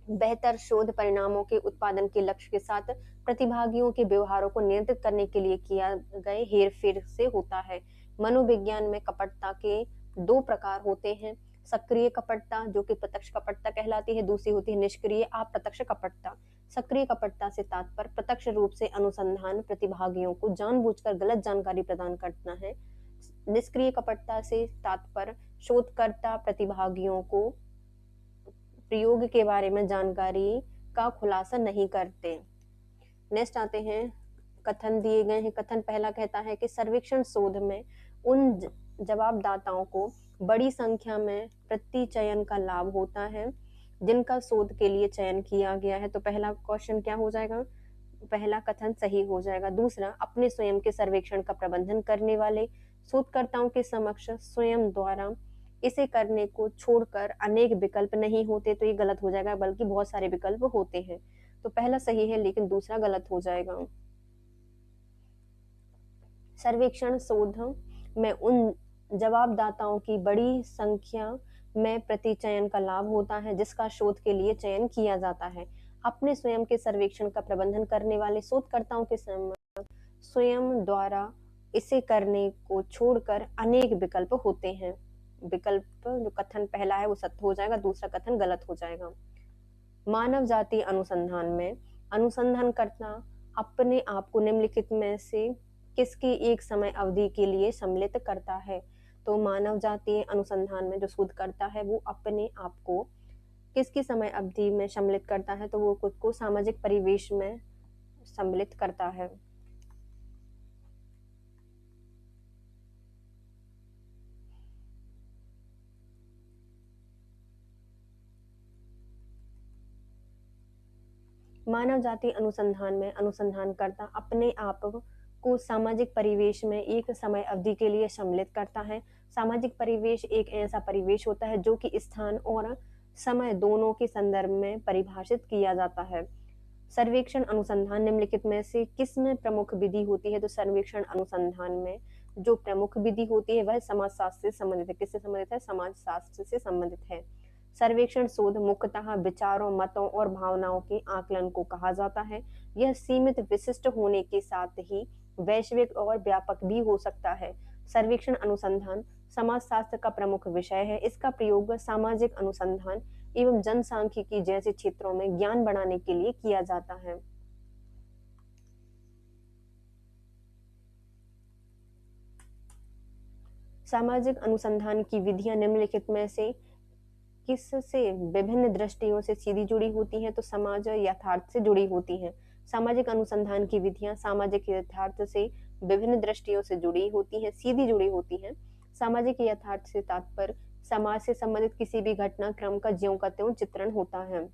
बेहतर शोध परिणामों के उत्पादन के लक्ष्य के साथ प्रतिभागियों के व्यवहारों को नियंत्रित करने के लिए किया गए हेरफेर से होता है। मनोविज्ञान में कपटता के 2 प्रकार होते हैं। सक्रिय कपटता जो कि प्रत्यक्ष कपटता कहलाती है, दूसरी होती है निष्क्रिय अप्रत्यक्ष कपटता। सक्रिय कपटता से तात्पर्य प्रत्यक्ष रूप से अनुसंधान प्रतिभागियों को जानबूझकर गलत जानकारी प्रदान करना है। निष्क्रिय कपटता से तात्पर्य शोधकर्ता प्रतिभागियों को प्रयोग के बारे में जानकारी का खुलासा नहीं करते। नेक्स्ट आते हैं कथन दिए गए हैं। कथन पहला कहता है कि सर्वेक्षण शोध में उन जवाबदाताओं को बड़ी संख्या में प्रति चयन का लाभ होता है जिनका शोध के लिए चयन किया गया है। तो पहला क्वेश्चन क्या हो जाएगा? पहला कथन सही हो जाएगा। दूसरा, अपने स्वयं के सर्वेक्षण का प्रबंधन करने वाले शोधकर्ताओं के समक्ष स्वयं द्वारा इसे करने को छोड़कर अनेक विकल्प नहीं होते, तो ये गलत हो जाएगा, बल्कि बहुत सारे विकल्प होते हैं। तो पहला सही है लेकिन दूसरा गलत हो जाएगा। सर्वेक्षण शोध में उन जवाबदाताओं की बड़ी संख्या में प्रति चयन का लाभ होता है जिसका शोध के लिए चयन किया जाता है। अपने स्वयं के सर्वेक्षण का प्रबंधन करने वाले शोधकर्ताओं के स्वयं द्वारा इसे करने को छोड़कर अनेक विकल्प होते हैं। विकल्प जो कथन पहला है वो सत्य हो जाएगा, दूसरा कथन गलत हो जाएगा। मानव जाति अनुसंधान में अनुसंधानकर्ता अपने आप को निम्नलिखित में से किसकी एक समय अवधि के लिए सम्मिलित करता है? तो मानव जाति अनुसंधान में जो शोध करता है वो अपने आप को किसकी समय अवधि में सम्मिलित करता है? तो वो खुद को सामाजिक परिवेश में सम्मिलित करता है। मानव जाति अनुसंधान में अनुसंधानकर्ता अपने आप को सामाजिक परिवेश में एक समय अवधि के लिए सम्मिलित करता है। सामाजिक परिवेश एक ऐसा परिवेश होता है जो कि स्थान और समय दोनों के संदर्भ में परिभाषित किया जाता है। सर्वेक्षण अनुसंधान निम्नलिखित में से किसमें प्रमुख विधि होती है? तो सर्वेक्षण अनुसंधान में जो प्रमुख विधि होती है वह समाजशास्त्र से संबंधित है। किससे संबंधित है? समाजशास्त्र से संबंधित है। सर्वेक्षण शोध मुख्यतः विचारों, मतों और भावनाओं के आकलन को कहा जाता है। यह सीमित, विशिष्ट होने के साथ ही वैश्विक और व्यापक भी हो सकता है। सर्वेक्षण अनुसंधान समाजशास्त्र का प्रमुख विषय है। इसका प्रयोग सामाजिक अनुसंधान एवं जनसांख्यिकी जैसे क्षेत्रों में ज्ञान बढ़ाने के लिए किया जाता है। सामाजिक अनुसंधान की विधियां निम्नलिखित में से किससे विभिन्न दृष्टियों से सीधी जुड़ी होती हैं? तो समाज यथार्थ से जुड़ी होती हैं। सामाजिक अनुसंधान की विधियां सामाजिक यथार्थ से विभिन्न दृष्टियों से जुड़ी होती हैं, सीधी जुड़ी होती हैं। सामाजिक यथार्थ से तात्पर्य समाज से संबंधित किसी भी घटना क्रम का ज्यों का त्यों चित्रण होता है।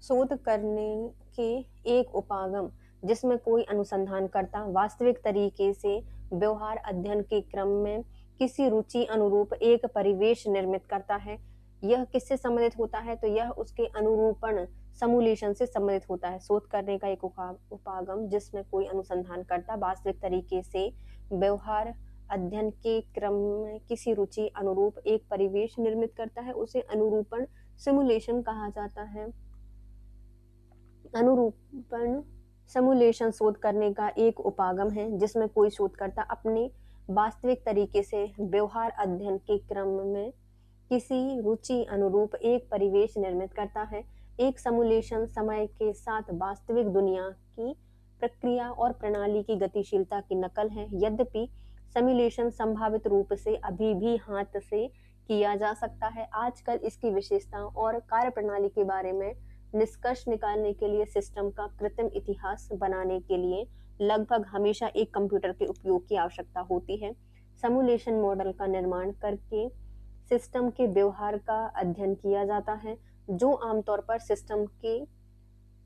शोध करने के एक उपागम जिसमें कोई अनुसंधानकर्ता वास्तविक तरीके से व्यवहार अध्ययन के क्रम में किसी रुचि अनुरूप एक परिवेश निर्मित करता है। यह किससे संबंधित होता है? तो यह उसके अनुरूपण समूलेशन से संबंधित होता है। शोध करने का एक उपागम जिसमें कोई अनुसंधानकर्ता वास्तविक तरीके से व्यवहार अध्ययन के क्रम में किसी रुचि अनुरूप एक परिवेश निर्मित करता है, उसे अनुरूपण सिमुलेशन कहा जाता है। अनुरूपण सिमुलेशन शोध करने का एक उपागम है जिसमें कोई शोधकर्ता अपने वास्तविक तरीके से व्यवहार अध्ययन के क्रम में किसी रुचि अनुरूप एक परिवेश निर्मित करता है। एक सिमुलेशन समय के साथ वास्तविक दुनिया की प्रक्रिया और प्रणाली की गतिशीलता की नकल है। यद्यपि सिमुलेशन संभावित रूप से अभी भी हाथ से किया जा सकता है। आजकल इसकी विशेषताओं और कार्यप्रणाली के बारे में निष्कर्ष निकालने के लिए सिस्टम का कृत्रिम इतिहास बनाने के लिए लगभग हमेशा एक कंप्यूटर के उपयोग की आवश्यकता होती है। सिमुलेशन मॉडल का निर्माण करके सिस्टम के व्यवहार का अध्ययन किया जाता है, जो आमतौर पर सिस्टम के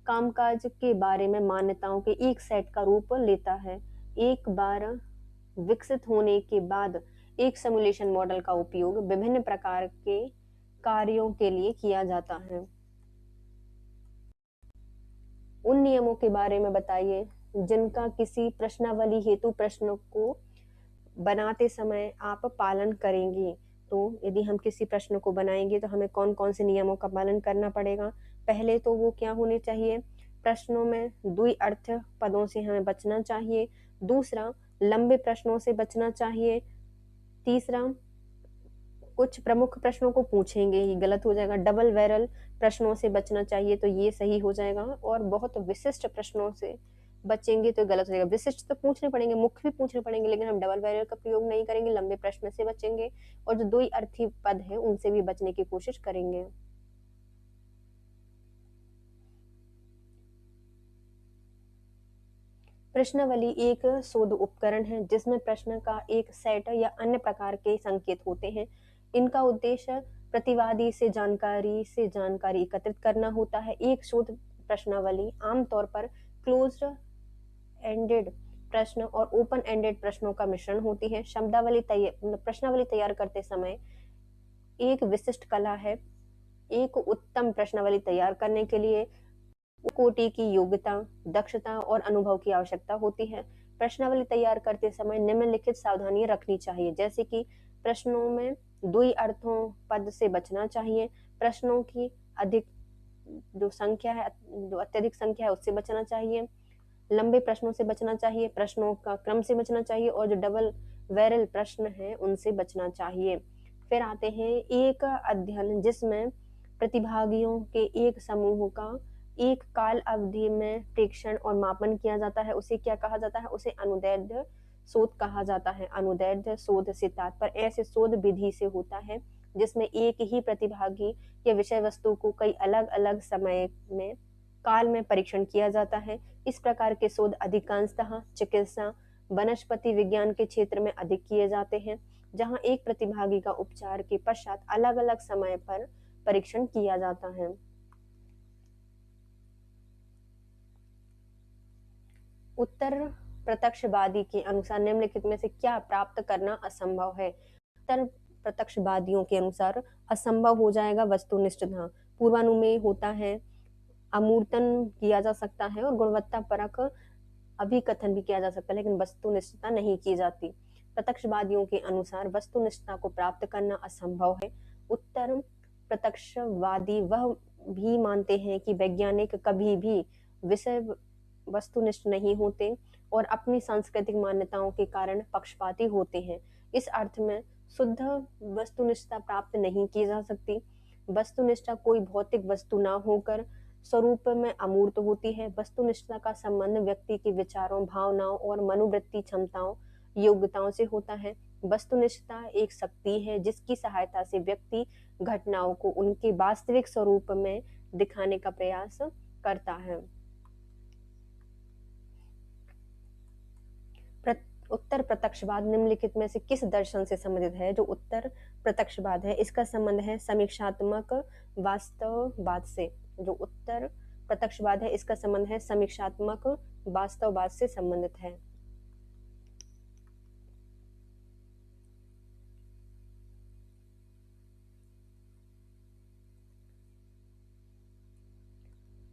कामकाज के बारे में मान्यताओं के एक सेट का रूप लेता है। एक बार विकसित होने के बाद एक सिमुलेशन मॉडल का उपयोग विभिन्न प्रकार के कार्यों के लिए किया जाता है। उन नियमों के बारे में बताइए जिनका किसी प्रश्नावली हेतु प्रश्नों को बनाते समय आप पालन करेंगे। तो यदि हम किसी प्रश्न को बनाएंगे तो हमें कौन कौन से नियमों का पालन करना पड़ेगा? पहले तो वो क्या होने चाहिए? प्रश्नों में द्विअर्थ पदों से हमें बचना चाहिए। दूसरा, लंबे प्रश्नों से बचना चाहिए। तीसरा, कुछ प्रमुख प्रश्नों को पूछेंगे ही गलत हो जाएगा। डबल बैरल प्रश्नों से बचना चाहिए तो ये सही हो जाएगा। और बहुत विशिष्ट प्रश्नों से बचेंगे तो गलत हो जाएगा। विशिष्ट तो पूछने पड़ेंगे, मुख्य भी पूछने पड़ेंगे, लेकिन हम डबल बैरल का प्रयोग नहीं करेंगे। लंबे प्रश्न से बचेंगे और जो द्विअर्थी पद है उनसे भी बचने की कोशिश करेंगे। प्रश्नावली एक शोध उपकरण है जिसमें प्रश्न का एक सेट या अन्य प्रकार के संकेत होते हैं। इनका उद्देश्य प्रतिवादी से जानकारी एकत्रित करना होता है। एक शोध प्रश्नावली आमतौर पर क्लोज्ड एंडेड प्रश्न और ओपन एंडेड प्रश्नों का मिश्रण होती है। प्रश्नावली तैयार करते समय एक विशिष्ट कला है। एक उत्तम प्रश्नावली तैयार करने के लिए कोटि की योग्यता, दक्षता और अनुभव की आवश्यकता होती है। प्रश्नावली तैयार करते समय निम्नलिखित सावधानियां रखनी चाहिए, जैसे कि प्रश्नों में द्विअर्थों पद से बचना चाहिए। प्रश्नों की जो अत्यधिक संख्या है उससे बचना चाहिए। लंबे प्रश्नों से बचना चाहिए। प्रश्नों का क्रम से बचना चाहिए और जो डबल बैरल प्रश्न है उनसे बचना चाहिए। फिर आते हैं एक अध्ययन जिसमें प्रतिभागियों के एक समूह का एक काल अवधि में प्रेक्षण और मापन किया जाता है, उसे क्या कहा जाता है? उसे अनुदैर्ध्य शोध कहा जाता है। अनुदैर्ध्य शोध से तात्पर्य ऐसे शोध विधि से होता है जिसमें एक ही प्रतिभागी या विषय वस्तु को कई अलग अलग समय में काल में परीक्षण किया जाता है। इस प्रकार के शोध अधिकांशतः चिकित्सा, वनस्पति विज्ञान के क्षेत्र में अधिक किए जाते हैं, जहां एक प्रतिभागी का उपचार के पश्चात अलग अलग समय पर परीक्षण किया जाता है। उत्तर प्रत्यक्षवादी के अनुसार निम्नलिखित में से क्या प्राप्त करना असंभव है? उत्तर प्रत्यक्षवादियों के अनुसार असंभव हो जाएगा वस्तुनिष्ठता। पूर्वानुमेय होता है, अमूर्तन किया जा सकता है और गुणवत्ता परक अभिकथन भी किया जा सकता है, लेकिन वस्तुनिष्ठता नहीं की जाती। प्रत्यक्षवादियों के अनुसार वस्तुनिष्ठता को प्राप्त करना असंभव है। उत्तर प्रत्यक्षवादी वह भी मानते हैं कि वैज्ञानिक कभी भी विषय वस्तुनिष्ठ नहीं होते और अपनी सांस्कृतिक मान्यताओं के कारण पक्षपाती होते हैं। इस अर्थ में शुद्ध वस्तुनिष्ठता प्राप्त नहीं की जा सकती। वस्तुनिष्ठता कोई भौतिक वस्तु न होकर स्वरूप में अमूर्त होती है। वस्तुनिष्ठता का संबंध व्यक्ति के विचारों, भावनाओं और मनोवृत्ति क्षमताओं, योग्यताओं से होता है। वस्तुनिष्ठता एक शक्ति है जिसकी सहायता से व्यक्ति घटनाओं को उनके वास्तविक स्वरूप में दिखाने का प्रयास करता है। उत्तर प्रत्यक्षवाद निम्नलिखित में से किस दर्शन से संबंधित है? जो उत्तर प्रत्यक्षवाद है इसका संबंध है समीक्षात्मक वास्तववाद से। जो उत्तर प्रत्यक्षवाद है इसका संबंध है समीक्षात्मक वास्तववाद से संबंधित है।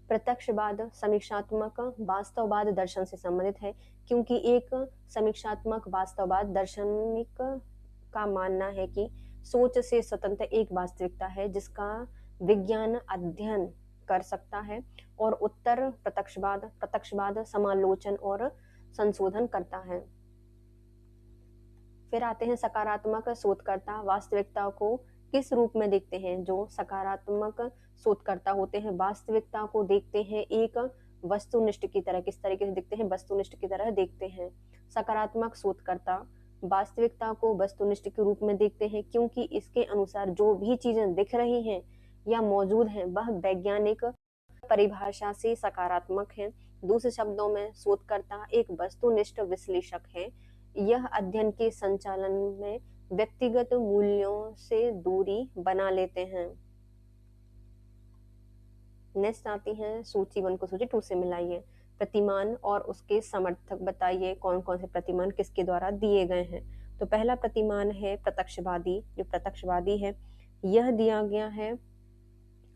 प्रत्यक्षवाद समीक्षात्मक वास्तववाद दर्शन से संबंधित है, क्योंकि एक समीक्षात्मक वास्तववाद दार्शनिक का मानना है कि सोच से स्वतंत्र एक वास्तविकता है जिसका विज्ञान अध्ययन कर सकता है, और उत्तर प्रत्यक्षवाद समालोचन और संशोधन करता है। फिर आते हैं सकारात्मक शोधकर्ता वास्तविकता को किस रूप में देखते हैं? जो सकारात्मक शोधकर्ता होते हैं वास्तविकता को देखते हैं एक वस्तुनिष्ठ की तरह। किस तरीके से देखते हैं? वस्तुनिष्ठ की तरह देखते हैं। सकारात्मक शोधकर्ता वास्तविकता को वस्तुनिष्ठ के रूप में देखते हैं, क्योंकि इसके अनुसार जो भी चीजें दिख रही हैं या मौजूद हैं वह वैज्ञानिक परिभाषा से सकारात्मक है। दूसरे शब्दों में शोधकर्ता एक वस्तुनिष्ठ विश्लेषक है। यह अध्ययन के संचालन में व्यक्तिगत मूल्यों से दूरी बना लेते हैं। नेक्स्ट आती है सूची 1 को सूची 2 से मिलाइए। प्रतिमान और उसके समर्थक बताइए कौन कौन से प्रतिमान किसके द्वारा दिए गए हैं। तो पहला प्रतिमान है प्रत्यक्षवादी। जो प्रत्यक्षवादी है यह दिया गया है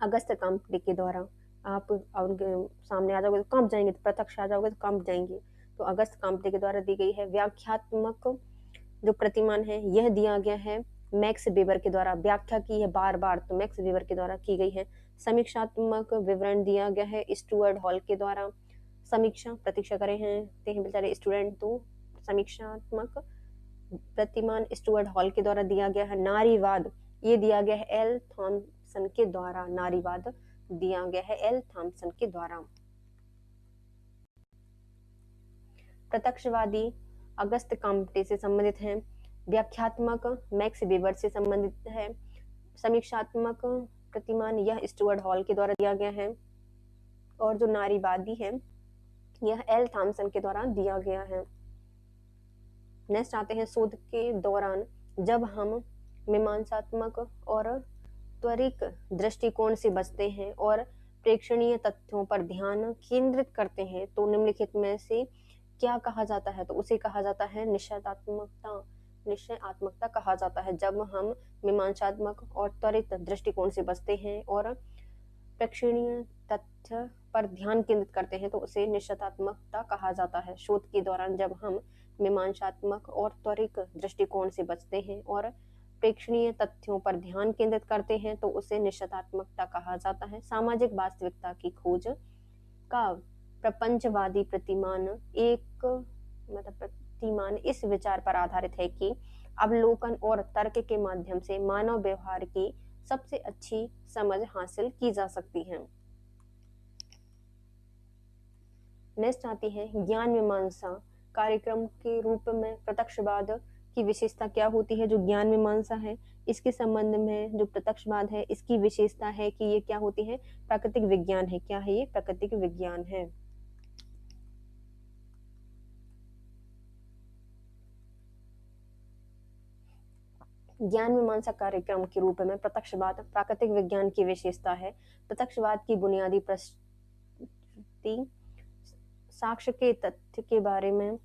अगस्त काम्पटी के द्वारा। आप उनके सामने आ जाओगे तो कांप जाएंगे, तो प्रत्यक्ष आ जाओगे तो कांप जाएंगे। तो अगस्त काम्पटी के द्वारा दी गई है। व्याख्यात्मक जो प्रतिमान है यह दिया गया है मैक्स वेबर के द्वारा। व्याख्या की है बार बार तो मैक्स वेबर के द्वारा की गई है। समीक्षात्मक विवरण दिया गया है स्टुअर्ट हॉल के द्वारा। समीक्षा प्रतीक्षा करे हैं बेचारे स्टूडेंट, तो समीक्षात्मक प्रतिमान स्टुअर्ट हॉल के द्वारा दिया गया है। नारीवाद ये दिया गया है एल थॉमसन के द्वारा। नारीवाद दिया गया है एल थॉमसन के द्वारा। प्रत्यक्षवादी अगस्त काम्पटी से संबंधित है। व्याख्यात्मक मैक्स वेबर से संबंधित है। समीक्षात्मक प्रतिमान यह स्टुअर्ट हॉल के द्वारा दिया गया है, और जो नारीवादी है यह एल थॉमसन के द्वारा दिया गया है। नेक्स्ट आते हैं शोध के दौरान जब हम मीमांसात्मक और त्वरित दृष्टिकोण से बचते हैं और प्रेक्षणीय तथ्यों पर ध्यान केंद्रित करते हैं तो निम्नलिखित में से क्या कहा जाता है? तो उसे कहा जाता है निश्चयात्मकता कहा जाता है। जब हम मीमांसात्मक और त्वरित दृष्टिकोण से बचते हैं और प्रेक्षणीय तथ्य पर ध्यान केंद्रित करते हैं तो उसे निश्चयात्मकता कहा जाता है। शोध के दौरान जब हम मीमांसात्मक और त्वरित दृष्टिकोण से बचते हैं और प्रेक्षणीय तथ्यों पर ध्यान केंद्रित करते हैं तो उसे निश्चयात्मकता कहा जाता है। सामाजिक वास्तविकता की खोज का प्रपंचवादी प्रतिमान इस विचार पर आधारित है कि अवलोकन और तर्क के माध्यम से मानव व्यवहार की सबसे अच्छी समझ हासिल की जा सकती है। नेक्स्ट आती है ज्ञान मीमांसा कार्यक्रम के रूप में प्रत्यक्षवाद की विशेषता क्या होती है? जो ज्ञान मीमांसा है इसके संबंध में जो प्रत्यक्षवाद है इसकी विशेषता है कि ये क्या होती है? प्राकृतिक विज्ञान है। क्या है ये? प्राकृतिक विज्ञान है। ज्ञान मीमांसा कार्यक्रम के रूप में प्रत्यक्षवाद प्राकृतिक विज्ञान की विशेषता है। प्रत्यक्षवाद की बुनियादी प्रस्तुति साक्ष्य के तथ्य के बारे में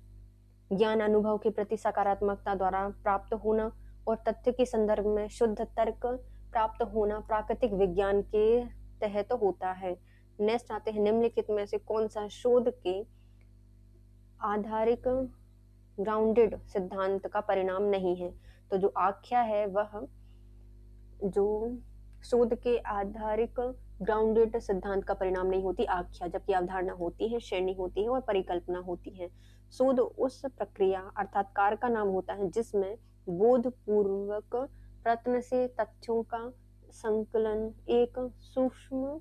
ज्ञान अनुभव के प्रति सकारात्मकता द्वारा प्राप्त होना और तथ्य के संदर्भ में शुद्ध तर्क प्राप्त होना प्राकृतिक विज्ञान के तहत होता है। नेक्स्ट आते हैं, निम्नलिखित में से कौन सा शोध के आधारिक ग्राउंडेड सिद्धांत का परिणाम नहीं है? तो जो आख्या है वह जो शोध के आधारिक ग्राउंडेड सिद्धांत का परिणाम नहीं होती आख्या, जबकि अवधारणा होती है, श्रेणी होती है और परिकल्पना होती है। शोध उस प्रक्रिया अर्थात कार्य का नाम होता है जिसमें बोधपूर्वक प्रयत्न से तथ्यों का संकलन एक सूक्ष्म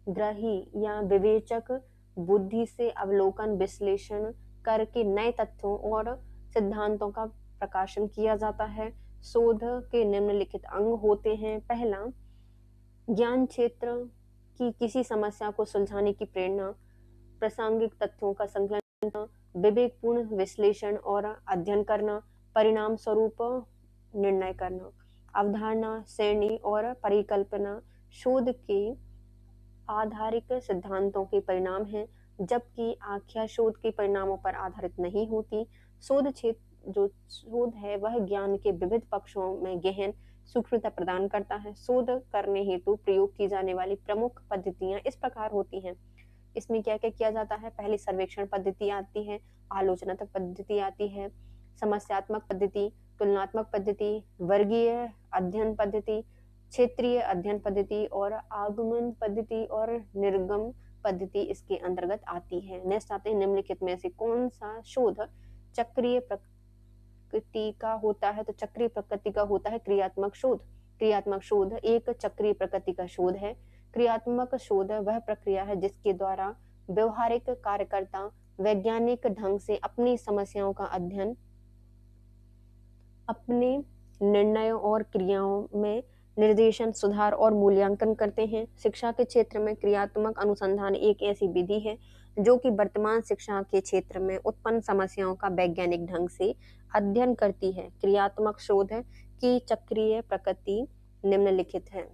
ग्राही या विवेचक बुद्धि से अवलोकन विश्लेषण करके नए तथ्यों और सिद्धांतों का प्रकाशन किया जाता है। शोध के निम्नलिखित अंग होते हैं। पहला, ज्ञान क्षेत्र की किसी समस्या को सुलझाने की प्रेरणा, प्रासंगिक तथ्यों का संकलन, विवेकपूर्ण विश्लेषण और अध्ययन करना, परिणाम स्वरूप निर्णय करना। अवधारणा, श्रेणी और परिकल्पना शोध के आधारिक सिद्धांतों के परिणाम हैं, जबकि आख्या शोध के परिणामों पर आधारित नहीं होती। शोध क्षेत्र जो शोध है वह ज्ञान के विविध पक्षों में गहन सूक्ष्मता प्रदान करता है। शोध करने हेतु प्रयोग की जाने वाली प्रमुख पद्धतियां इस प्रकार होती हैं। इसमें क्या क्या किया जाता है? पहली सर्वेक्षण पद्धति आती है, आलोचनात्मक पद्धति आती है, समस्यात्मक पद्धति, तुलनात्मक पद्धति, वर्गीय अध्ययन पद्धति, क्षेत्रीय अध्ययन पद्धति और आगमन पद्धति और निर्गम पद्धति इसके अंतर्गत आती है। नेक्स्ट आते हैं, निम्नलिखित में से कौन सा शोध चक्रीय प्रकृति का होता है? तो चक्रीय प्रकृति का होता है क्रियात्मक शोध। क्रियात्मक शोध एक चक्रीय प्रकृति का शोध है। क्रियात्मक शोध वह प्रक्रिया है जिसके द्वारा व्यवहारिक कार्यकर्ता वैज्ञानिक ढंग से अपनी समस्याओं का अध्ययन, अपने निर्णयों और क्रियाओं में निर्देशन, सुधार और मूल्यांकन करते हैं। शिक्षा के क्षेत्र में क्रियात्मक अनुसंधान एक ऐसी विधि है जो कि वर्तमान शिक्षा के क्षेत्र में उत्पन्न समस्याओं का वैज्ञानिक ढंग से अध्ययन करती है। क्रियात्मक शोध की चक्रीय प्रकृति निम्नलिखित है।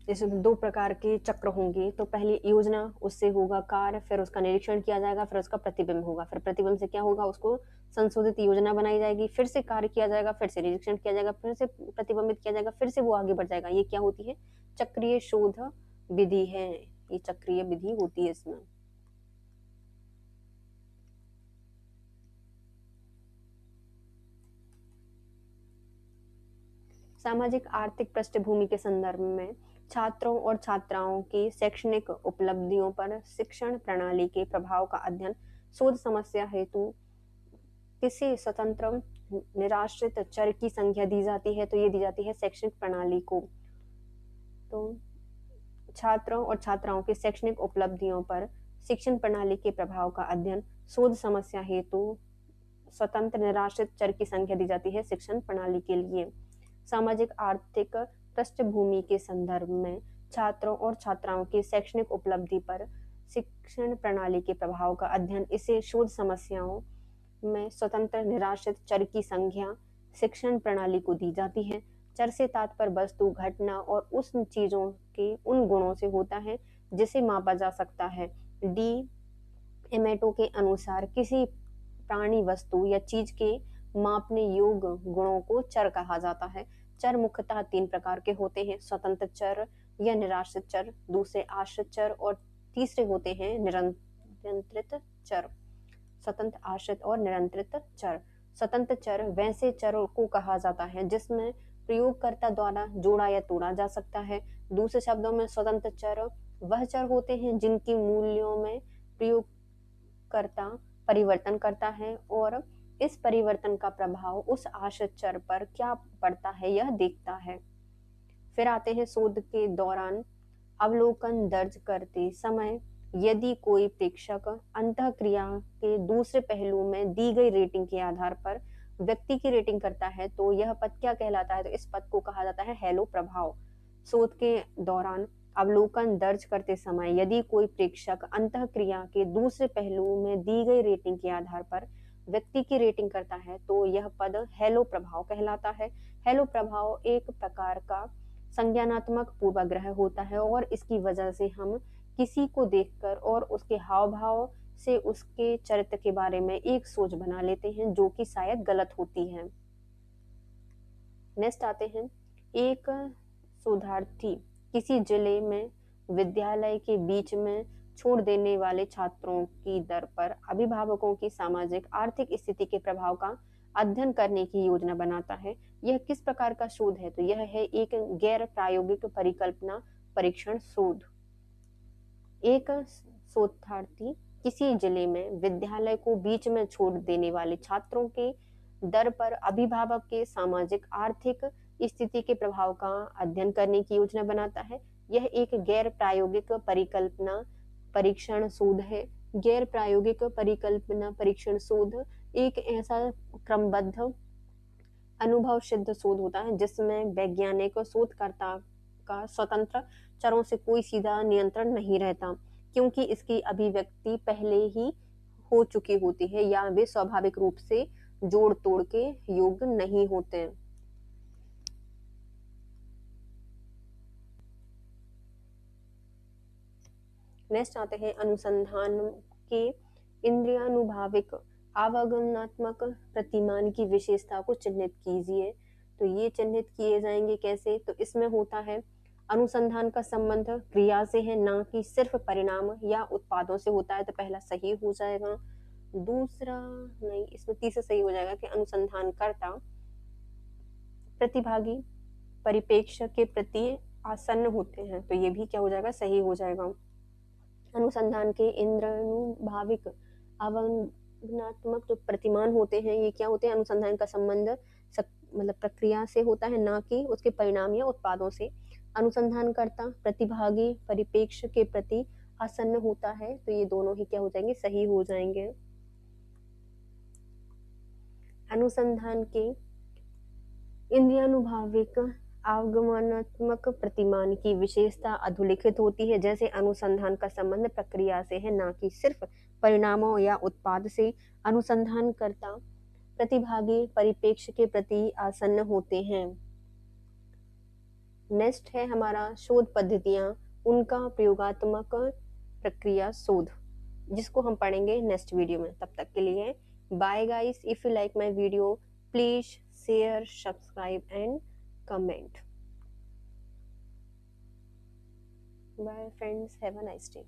जैसे दो प्रकार के चक्र होंगे, तो पहले योजना, उससे होगा कार्य, फिर उसका निरीक्षण किया जाएगा, फिर उसका प्रतिबिंब होगा, फिर प्रतिबिंब से क्या होगा, उसको संशोधित योजना बनाई जाएगी, फिर से कार्य किया जाएगा, फिर से निरीक्षण किया जाएगा, फिर से प्रतिबिंबित किया जाएगा, फिर से वो आगे बढ़ जाएगा। ये क्या होती है? चक्रीय शोध विधि है। ये चक्रीय विधि होती है इसमें। सामाजिक आर्थिक पृष्ठभूमि के संदर्भ में छात्रों और छात्राओं की शैक्षणिक उपलब्धियों पर शिक्षण प्रणाली के प्रभाव का अध्ययन। शोध समस्या हेतु किसी स्वतंत्र निराश्रित चर की संख्या दी जाती है, तो ये दी जाती है शैक्षणिक प्रणाली को। तो छात्रों और छात्राओं की शैक्षणिक उपलब्धियों पर शिक्षण प्रणाली के प्रभाव का अध्ययन। शोध समस्या हेतु स्वतंत्र निराश्रित चर की संख्या दी जाती है शिक्षण प्रणाली के लिए। सामाजिक आर्थिक पृष्ठभूमि के संदर्भ में छात्रों और छात्राओं की शैक्षणिक उपलब्धि पर शिक्षण प्रणाली के प्रभाव का अध्ययन। इसे शोध समस्याओं में स्वतंत्र निराश्रित चर की संख्या शिक्षण प्रणाली को दी जाती है। चर से तात्पर्य वस्तु, घटना और उस चीजों के उन गुणों से होता है जिसे मापा जा सकता है। डी एमेटो के अनुसार किसी प्राणी, वस्तु या चीज के मापने योग्य गुणों को चर कहा जाता है। चर मुख्यतः तीन प्रकार के होते हैं: स्वतंत्र चर या निराश्रित चर, दूसरे आश्रित चर और तीसरे होते हैं नियंत्रित चर। स्वतंत्र, आश्रित और नियंत्रित चर। स्वतंत्र चर वैसे चरों को कहा जाता है जिसमें प्रयोगकर्ता द्वारा जोड़ा या तोड़ा जा सकता है। दूसरे शब्दों में स्वतंत्र चर वह चर होते हैं जिनकी मूल्यों में प्रयोगकर्ता परिवर्तन करता है और इस परिवर्तन का प्रभाव उस आश्रित चर पर क्या पड़ता है यह देखता है। फिर आते हैं शोध के दौरान अवलोकन दर्ज करते समय यदि कोई प्रेक्षक अंतःक्रिया के दूसरे पहलू में दी गई रेटिंग के आधार पर व्यक्ति की रेटिंग करता है तो यह पद क्या कहलाता है? तो इस पद को कहा जाता है हेलो प्रभाव। शोध के दौरान अवलोकन दर्ज करते समय यदि कोई प्रेक्षक अंतःक्रिया के दूसरे पहलू में दी गई रेटिंग के आधार पर व्यक्ति की रेटिंग करता है तो यह पद हेलो प्रभाव कहलाता है। हेलो प्रभाव एक प्रकार का संज्ञानात्मक पूर्वाग्रह होता है और इसकी वजह से हम किसी को देखकर और उसके हाव भाव से उसके चरित्र के बारे में एक सोच बना लेते हैं जो कि शायद गलत होती है। नेक्स्ट आते हैं, एक शोधार्थी किसी जिले में विद्यालय के बीच में छोड़ देने वाले छात्रों की दर पर अभिभावकों की सामाजिक आर्थिक स्थिति के प्रभाव का अध्ययन करने की योजना बनाता है। यह किस प्रकार का शोध है? तो यह है एक गैर प्रायोगिक परिकल्पना परीक्षण शोध। एक शोधार्थी किसी जिले में विद्यालय को बीच में छोड़ देने वाले छात्रों के दर पर अभिभावक के सामाजिक आर्थिक स्थिति के प्रभाव का अध्ययन करने की योजना बनाता है। यह एक गैर प्रायोगिक परिकल्पना परीक्षण शोध है। गैर प्रायोगिक परिकल्पना परीक्षण शोध एक ऐसा क्रमबद्ध अनुभव सिद्ध शोध होता है जिसमें वैज्ञानिक शोधकर्ता का स्वतंत्र चरों से कोई सीधा नियंत्रण नहीं रहता, क्योंकि इसकी अभिव्यक्ति पहले ही हो चुकी होती है या वे स्वाभाविक रूप से जोड़ तोड़ के योग्य नहीं होते। नेक्स्ट आते हैं, अनुसंधान के इंद्रियानुभाविक आवागमनात्मक प्रतिमान की विशेषता को चिन्हित कीजिए। तो ये चिन्हित किए जाएंगे कैसे? तो इसमें होता है, अनुसंधान का संबंध क्रिया से है, ना कि सिर्फ परिणाम या उत्पादों से होता है। तो पहला सही हो जाएगा। दूसरा नहीं, इसमें तीसरा सही हो जाएगा कि अनुसंधानकर्ता प्रतिभागी परिप्रेक्ष्य के प्रति आसन्न होते हैं। तो ये भी क्या हो जाएगा? सही हो जाएगा। अनुसंधान के इंद्रियानुभाविक आवागमनात्मक जो प्रतिमान होते हैं, ये क्या होते हैं? अनुसंधान का संबंध मतलब प्रक्रिया से होता है, ना कि उसके परिणाम या उत्पादों से। अनुसंधानकर्ता प्रतिभागी परिप्रेक्ष्य के प्रति आसन्न होता है। तो ये दोनों ही क्या हो जाएंगे? सही हो जाएंगे। अनुसंधान के इंद्रियानुभाविक आगमनात्मक प्रतिमान की विशेषता अधोलिखित होती है, जैसे अनुसंधान का संबंध प्रक्रिया से है, ना कि सिर्फ परिणामों या उत्पाद से। अनुसंधानकर्ता प्रतिभागी परिप्रेक्ष्य के प्रति आसन्न होते हैं। नेक्स्ट है हमारा शोध पद्धतियां, उनका प्रयोगात्मक प्रक्रिया शोध, जिसको हम पढ़ेंगे नेक्स्ट वीडियो में। तब तक के लिए bye guys. If you like my video, please share, subscribe and comment. Bye friends, have a nice day.